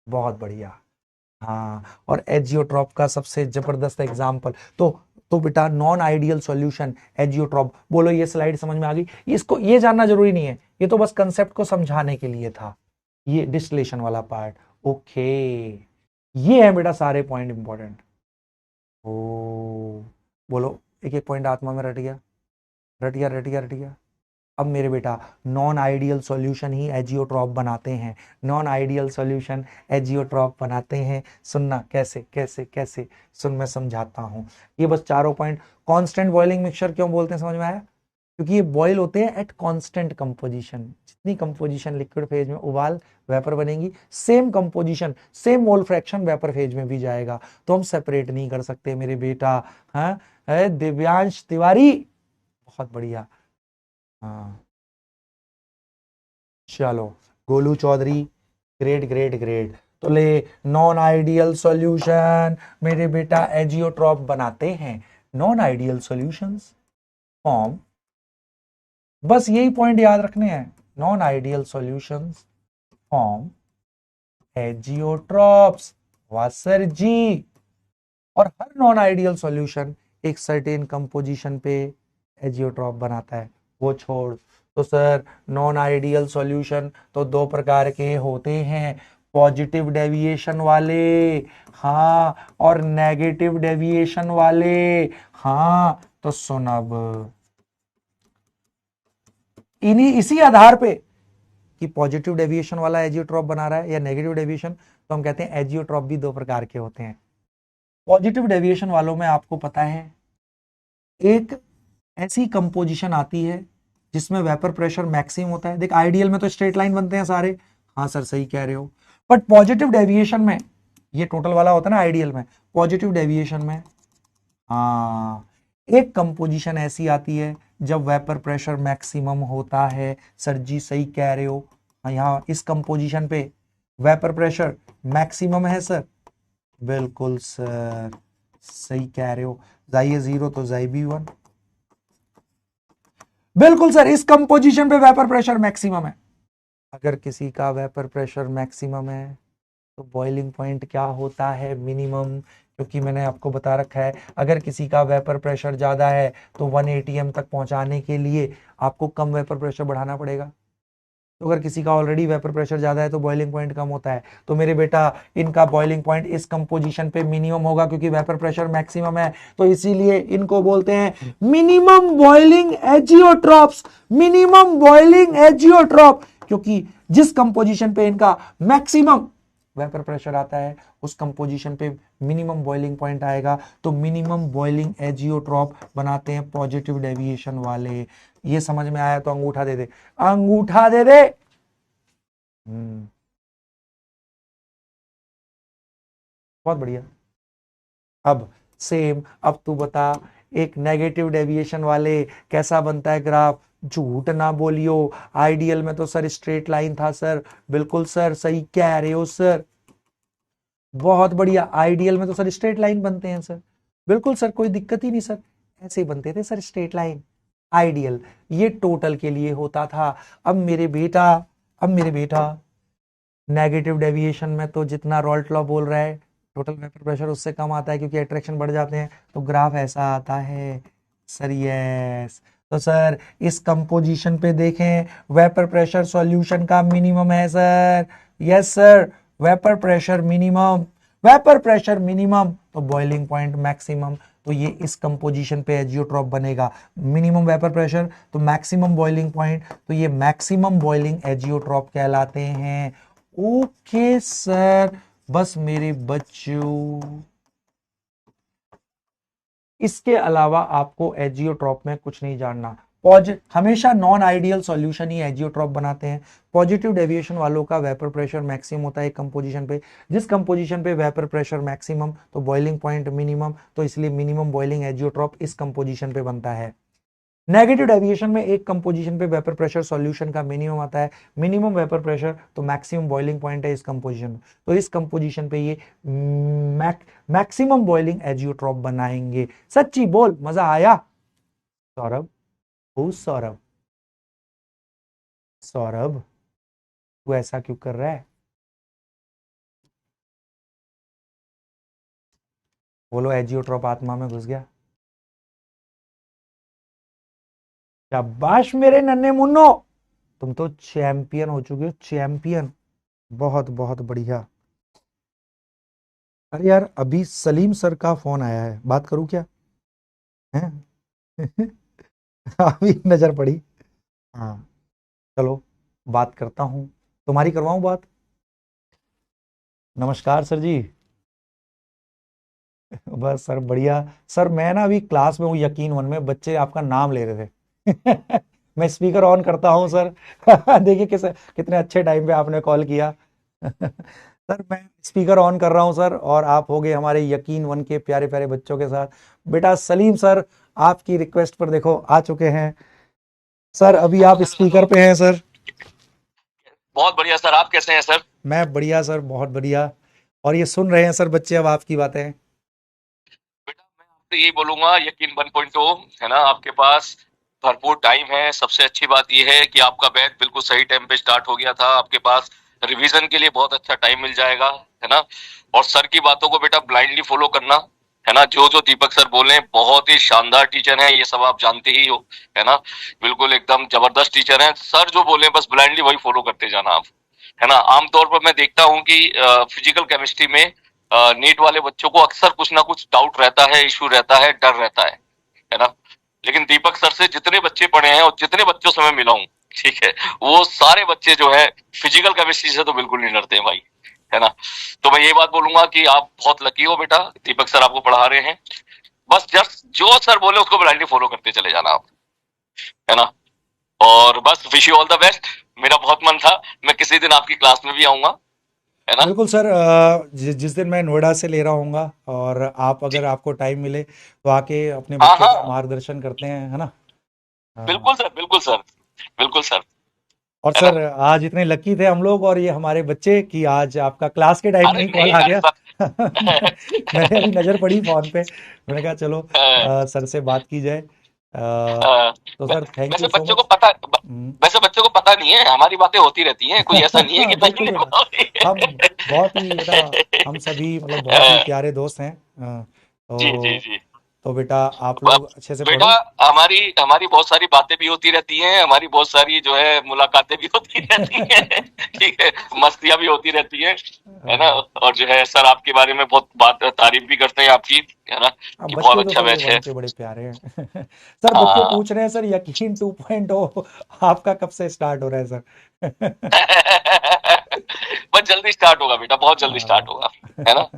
बहुत बढ़िया। हाँ, और एजियोट्रॉप का सबसे जबरदस्त एग्जाम्पल तो बेटा नॉन आइडियल सॉल्यूशन एजियोट्रॉप। बोलो ये स्लाइड समझ में आ गई? इसको ये जानना जरूरी नहीं है, ये तो बस कंसेप्ट को समझाने के लिए था, ये डिस्टिलेशन वाला पार्ट। ओके, ये है बेटा सारे पॉइंट इंपॉर्टेंट। ओ बोलो, एक एक पॉइंट आत्मा में रट गया, रट गया, रट गया, रट गया। अब मेरे बेटा नॉन आइडियल सॉल्यूशन ही एजियोट्रॉप बनाते हैं, नॉन आइडियल सॉल्यूशन एजियोट्रॉप बनाते हैं। सुनना कैसे कैसे कैसे, सुन मैं समझाता हूं। ये बस चारों पॉइंट। कांस्टेंट बॉइलिंग मिक्सचर क्यों बोलते हैं, समझ में आया? क्योंकि ये बॉयल होते हैं एट कांस्टेंट कंपोजिशन। जितनी कंपोजिशन लिक्विड फेज में उबाल वेपर बनेगी, same composition same mole fraction vapour phase में भी जाएगा। तो हम सेपरेट नहीं कर सकते मेरे बेटा। हाँ, दिव्यांश तिवारी, बहुत बढ़िया। हाँ चलो, Golu Chaudhary, great great great. तो ले, नॉन आइडियल सॉल्यूशन मेरे बेटा एजियोट्रॉप बनाते हैं। नॉन आइडियल सॉल्यूशंस फॉर्म, बस यही पॉइंट याद रखने हैं, non ideal solutions form azeotropes. वासर जी, और हर नॉन आइडियल सॉल्यूशन एक सर्टेन कंपोजिशन पे एजियोट्रॉप बनाता है। वो छोड़, तो सर नॉन आइडियल सॉल्यूशन तो दो प्रकार के होते हैं, पॉजिटिव डेविएशन वाले, हाँ, और नेगेटिव डेविएशन वाले। हाँ, तो सुन अब, इन्हीं इसी आधार पे कि पॉजिटिव डेविएशन वाला एजियोट्रॉप बना रहा है या नेगेटिव डेविएशन, तो हम कहते हैं एजियोट्रॉप भी दो प्रकार के होते हैं। पॉजिटिव डेविएशन वालों में आपको पता है एक ऐसी कंपोजिशन आती है जिसमें वेपर प्रेशर मैक्सिमम होता है। देख आइडियल में तो स्ट्रेट लाइन बनते हैं सारे, हाँ सर सही कह रहे हो, बट पॉजिटिव डेविएशन में ये टोटल वाला होता है ना आइडियल में, पॉजिटिव डेविएशन में हाँ एक कंपोजिशन ऐसी आती है जब वेपर प्रेशर मैक्सिमम होता है। सर जी सही कह रहे हो, यहाँ इस कंपोजिशन पे वेपर प्रेशर मैक्सिमम है सर। बिल्कुल सर, सही कह रहे हो। जाई है 0 तो जाई भी 1। बिल्कुल सर, इस कंपोजिशन पे वेपर प्रेशर मैक्सिमम है। अगर किसी का वेपर प्रेशर मैक्सिमम है तो बॉइलिंग पॉइंट क्या होता है, मिनिमम। क्योंकि मैंने आपको बता रखा है अगर किसी का वेपर प्रेशर ज्यादा है तो 1 एटीएम तक पहुंचाने के लिए आपको कम वेपर प्रेशर बढ़ाना पड़ेगा। तो अगर किसी का ऑलरेडी वेपर प्रेशर ज्यादा है तो बॉइलिंग पॉइंट कम होता है। तो मेरे बेटा इनका बॉइलिंग पॉइंट इस कंपोजिशन पे मिनिमम होगा क्योंकि वेपर प्रेशर मैक्सिमम है, तो इसीलिए इनको बोलते हैं minimum boiling azeotropes. Minimum boiling azeotrope, क्योंकि जिस कंपोजिशन पे इनका मैक्सिमम वेपर प्रेशर आता है उस कंपोजिशन पे मिनिमम बॉइलिंग पॉइंट आएगा। तो मिनिमम बॉइलिंग एजियोट्रॉप बनाते हैं पॉजिटिव डेविएशन वाले। ये समझ में आया तो अंगूठा दे दे, अंगूठा दे दे। बहुत बढ़िया। अब सेम, अब तू बता एक नेगेटिव डेविएशन वाले कैसा बनता है ग्राफ, झूठ ना बोलियो। आइडियल में तो सर स्ट्रेट लाइन था सर, बिल्कुल सर सही कह रहे हो सर, बहुत बढ़िया। आइडियल में तो सर स्ट्रेट लाइन बनते हैं सर, बिल्कुल सर, कोई दिक्कत ही नहीं सर, ऐसे ही बनते थे सर स्ट्रेट लाइन। आइडियल ये टोटल के लिए होता था। अब मेरे बेटा नेगेटिव डेविएशन में तो जितना रॉल्ट लॉ बोल रहा है टोटल वेपर प्रेशर उससे कम आता है, क्योंकि अट्रैक्शन बढ़ जाते हैं, तो ग्राफ ऐसा आता है सर। यस, तो सर इस कंपोजिशन पे देखें, वेपर प्रेशर सॉल्यूशन का मिनिमम है sir. Yes sir, vapour pressure minimum, vapour pressure minimum तो बॉइलिंग पॉइंट मैक्सिमम, तो ये इस कंपोजिशन पे एजियोट्रॉप बनेगा। मिनिमम वेपर प्रेशर तो मैक्सिमम बॉइलिंग पॉइंट, तो ये मैक्सिमम बॉइलिंग एजियोट्रॉप कहलाते हैं। ओके सर, बस मेरे बच्चों इसके अलावा आपको एजियोट्रॉप में कुछ नहीं जानना। हमेशा नॉन आइडियल सॉल्यूशन ही एजियोट्रॉप बनाते हैं। पॉजिटिव डेविएशन वालों का वेपर प्रेशर मैक्सिमम होता है एक कंपोजिशन पे, जिस कंपोजिशन पे वेपर प्रेशर मैक्सिमम तो बॉइलिंग पॉइंट मिनिमम, तो इसलिए मिनिमम बॉइलिंग एजियोट्रॉप इस कंपोजिशन पे बनता है। नेगेटिव डेविएशन में एक कंपोजिशन पे वेपर प्रेशर सॉल्यूशन का मिनिमम आता है, मिनिमम वेपर प्रेशर तो मैक्सिमम बॉइलिंग पॉइंट है इस कंपोजिशन में, तो इस कंपोजिशन पे ये मैक्सिमम बॉइलिंग एजियोट्रॉप बनाएंगे। सच्ची बोल, मजा आया? सौरभ, ओ सौरभ, सौरभ तू ऐसा क्यों कर रहा है? बोलो, एजियोट्रॉप आत्मा में घुस गया। शाबाश मेरे नन्हे मुन्नो, तुम तो चैंपियन हो चुके हो, चैंपियन। बहुत बहुत बढ़िया। अरे यार, अभी सलीम सर का फोन आया है, बात करूं क्या? हैं? अभी नजर पड़ी। हाँ, चलो बात करता हूं, तुम्हारी करवाऊं बात। नमस्कार सर जी। बस सर बढ़िया। सर मैं ना अभी क्लास में हूँ, यकीन वन में बच्चे आपका नाम ले रहे थे। मैं स्पीकर ऑन करता हूँ सर। देखिए कितने अच्छे टाइम पे आपने कॉल किया। सर मैं स्पीकर ऑन कर रहा हूँ सर, और आप हो गए हमारे यकीन वन के प्यारे प्यारे बच्चों के साथ। बेटा सलीम सर आपकी रिक्वेस्ट पर देखो आ चुके हैं। सर अभी आप स्पीकर पे हैं सर। बहुत बढ़िया सर। आप कैसे हैं सर? मैं बढ़िया सर, बहुत बढ़िया। और ये सुन रहे हैं सर बच्चे अब आपकी बातें। बेटा मैं आपसे यही बोलूंगा, यकीन 1.0 है ना, आपके पास भरपूर टाइम है। सबसे अच्छी बात यह है कि आपका बैच बिल्कुल सही टाइम पे स्टार्ट हो गया था। आपके पास रिवीजन के लिए बहुत अच्छा टाइम मिल जाएगा, है ना। और सर की बातों को बेटा ब्लाइंडली फॉलो करना, है ना। जो जो दीपक सर बोले, बहुत ही शानदार टीचर हैं, ये सब आप जानते ही हो, है ना। बिल्कुल एकदम जबरदस्त टीचर हैं सर। जो बोले बस ब्लाइंडली वही फॉलो करते जाना आप, है ना। आमतौर पर मैं देखता हूँ कि फिजिकल केमिस्ट्री में नीट वाले बच्चों को अक्सर कुछ ना कुछ डाउट रहता है, इशू रहता है, डर रहता है ना। लेकिन दीपक सर से जितने बच्चे पढ़े हैं और जितने बच्चों से मैं मिला हूँ, ठीक है, वो सारे बच्चे जो है फिजिकल केमिस्ट्री से तो बिल्कुल नहीं डरते हैं भाई, है ना। तो मैं ये बात बोलूंगा कि आप बहुत लकी हो बेटा, दीपक सर आपको पढ़ा रहे हैं। बस जस्ट जो सर बोले उसको ब्लाइंडली फॉलो करते चले जाना आप, है ना। और बस wish you all the best. मेरा बहुत मन था मैं किसी दिन आपकी क्लास में भी आऊंगा, है ना। बिल्कुल सर, जिस दिन मैं नोएडा से ले रहा हूँगा, और आप जी अगर आपको टाइम मिले तो आके अपने हाँ बच्चों का हाँ, मार्गदर्शन करते हैं, है ना। हाँ। बिल्कुल सर, बिल्कुल सर, बिल्कुल सर, और है ना। सर आज इतने लकी थे हम लोग और ये हमारे बच्चे कि आज आपका क्लास के टाइम में अरे ही कॉल नहीं आ अरे गया। सर। मैंने अभी नज़र पड़ी फोन पे, मैंने कहा चलो सर से बात की जाए। तो सर थैंक वैसे यू सो बच्चों को मच। पता, वैसे बच्चों को पता नहीं है, हमारी बातें होती रहती हैं, कोई ऐसा नहीं है कि नहीं बिल्कुल नहीं बेटा, होती हम बहुत ही बेटा, हम सभी मतलब बहुत ही है। प्यारे दोस्त हैं। जी जी तो जी। तो बेटा आप अब लोग अच्छे से बेटा, पढ़ो। हमारी हमारी बहुत सारी बातें भी होती रहती हैं, हमारी बहुत सारी जो है मुलाकातें भी होती रहती हैं, ठीक है, मस्तियां भी होती रहती हैं, है ना। हाँ, और जो है सर आपके बारे में बहुत बात तारीफ भी करते हैं आपकी, है ना, अब कि बहुत बच्चे तो अच्छा सर ये बैच है। वन के बड़े प्यारे हैं। सर बच्चे हाँ। पूछ रहे हैं सर यकीन 2.0 आपका कब से स्टार्ट हो रहा है सर? बस जल्दी स्टार्ट होगा बेटा, बहुत जल्दी स्टार्ट हाँ। होगा, है ना।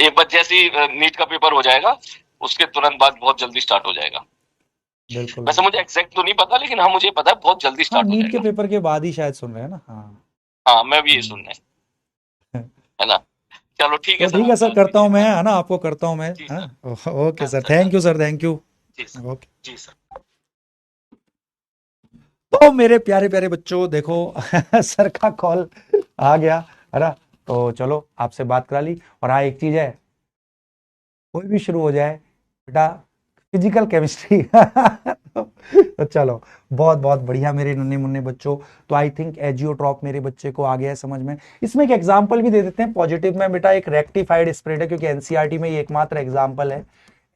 एक बार जैसी नीट का पेपर हो जाएगा, उसके तुरंत बाद बहुत जल्दी स्टार्ट हो जाएगा। बिल्कुल वैसे मुझे बिल्कुल। एग्जैक्ट तो नहीं पता, लेकिन हाँ मुझे पता है बहुत जल्दी हाँ, स्टार्ट हो नीट के जाएगा। पेपर के बाद ही शायद सुन रहे हैं ना। हाँ। हाँ मैं भी ये सुन हम्म। रहे हैं, है ना। चलो ठीक है तो सर, ठीक है आप सर, बात करता हूँ कीजिए मैं, बात। है ना, आपको करता हूँ मैं। जी सर। हाँ, ओके हाँ सर, सर, थैंक हाँ you sir. Sir, thank you. जी सर। ओके। जी सर। तो मेरे प्यारे प्यारे बच्चों देखो, सर का कॉल आ गया, है ना। तो चलो आपसे बात करा ली। और हाँ, एक चीज है, कोई भी शुरू हो जाए बेटा, फिजिकल केमिस्ट्री। तो चलो, बहुत बहुत बढ़िया मेरे नन्हे मुन्ने बच्चों। तो आई थिंक एजियोट्रॉप मेरे बच्चे को आ गया है समझ में। इसमें एक एग्जांपल भी दे देते हैं पॉजिटिव में बेटा, एक रेक्टिफाइड स्प्रेड है, क्योंकि एनसीईआरटी में ये एकमात्र एग्जांपल है।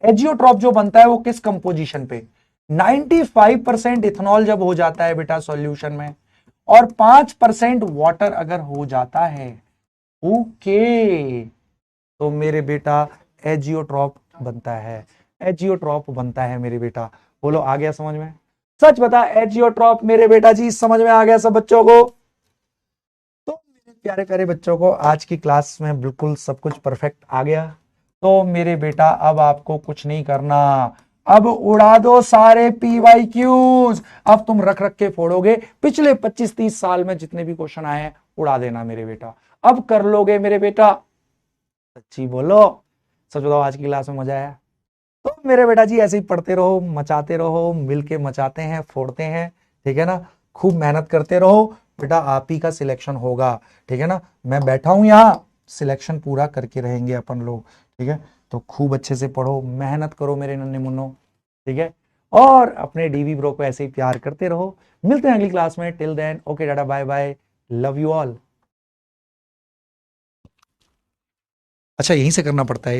एजियोट्रॉप जो बनता है वो किस कंपोजिशन पे, 95% इथेनॉल जब हो जाता है बेटा सॉल्यूशन में, और 5% वाटर अगर हो जाता है, ओके, तो मेरे बेटा एजियोट्रॉप बनता है। एजियोट्रॉप बनता है मेरे बेटा। बोलो आ गया समझ में? सच बता, एजियोट्रॉप मेरे बेटा जी समझ में आ गया सब बच्चों को? तो मेरे प्यारे प्यारे बच्चों को आज की क्लास में बिल्कुल सब कुछ परफेक्ट आ गया। तो मेरे बेटा अब आपको कुछ नहीं करना, अब उड़ा दो सारे PYQs। अब तुम रख रख के फोड़ोगे, पिछले 25-30 साल में जितने भी क्वेश्चन आए हैं उड़ा देना मेरे बेटा। अब कर लोगे मेरे बेटा? सच्ची बोलो, सच बताओ, आज की क्लास में मजा आया? तो मेरे बेटा जी ऐसे ही पढ़ते रहो, मचाते रहो, मिलके मचाते हैं, फोड़ते हैं, ठीक है ना। खूब मेहनत करते रहो बेटा, आप ही का सिलेक्शन होगा, ठीक है ना। मैं बैठा हूं यहाँ, सिलेक्शन पूरा करके रहेंगे अपन लोग, ठीक है। तो खूब अच्छे से पढ़ो, मेहनत करो मेरे नन्हे मुन्नो, ठीक है। और अपने डीवी ब्रो को ऐसे ही प्यार करते रहो। मिलते हैं अगली क्लास में, till then okay tata bye bye, love you all. अच्छा, यहीं से करना पड़ता है।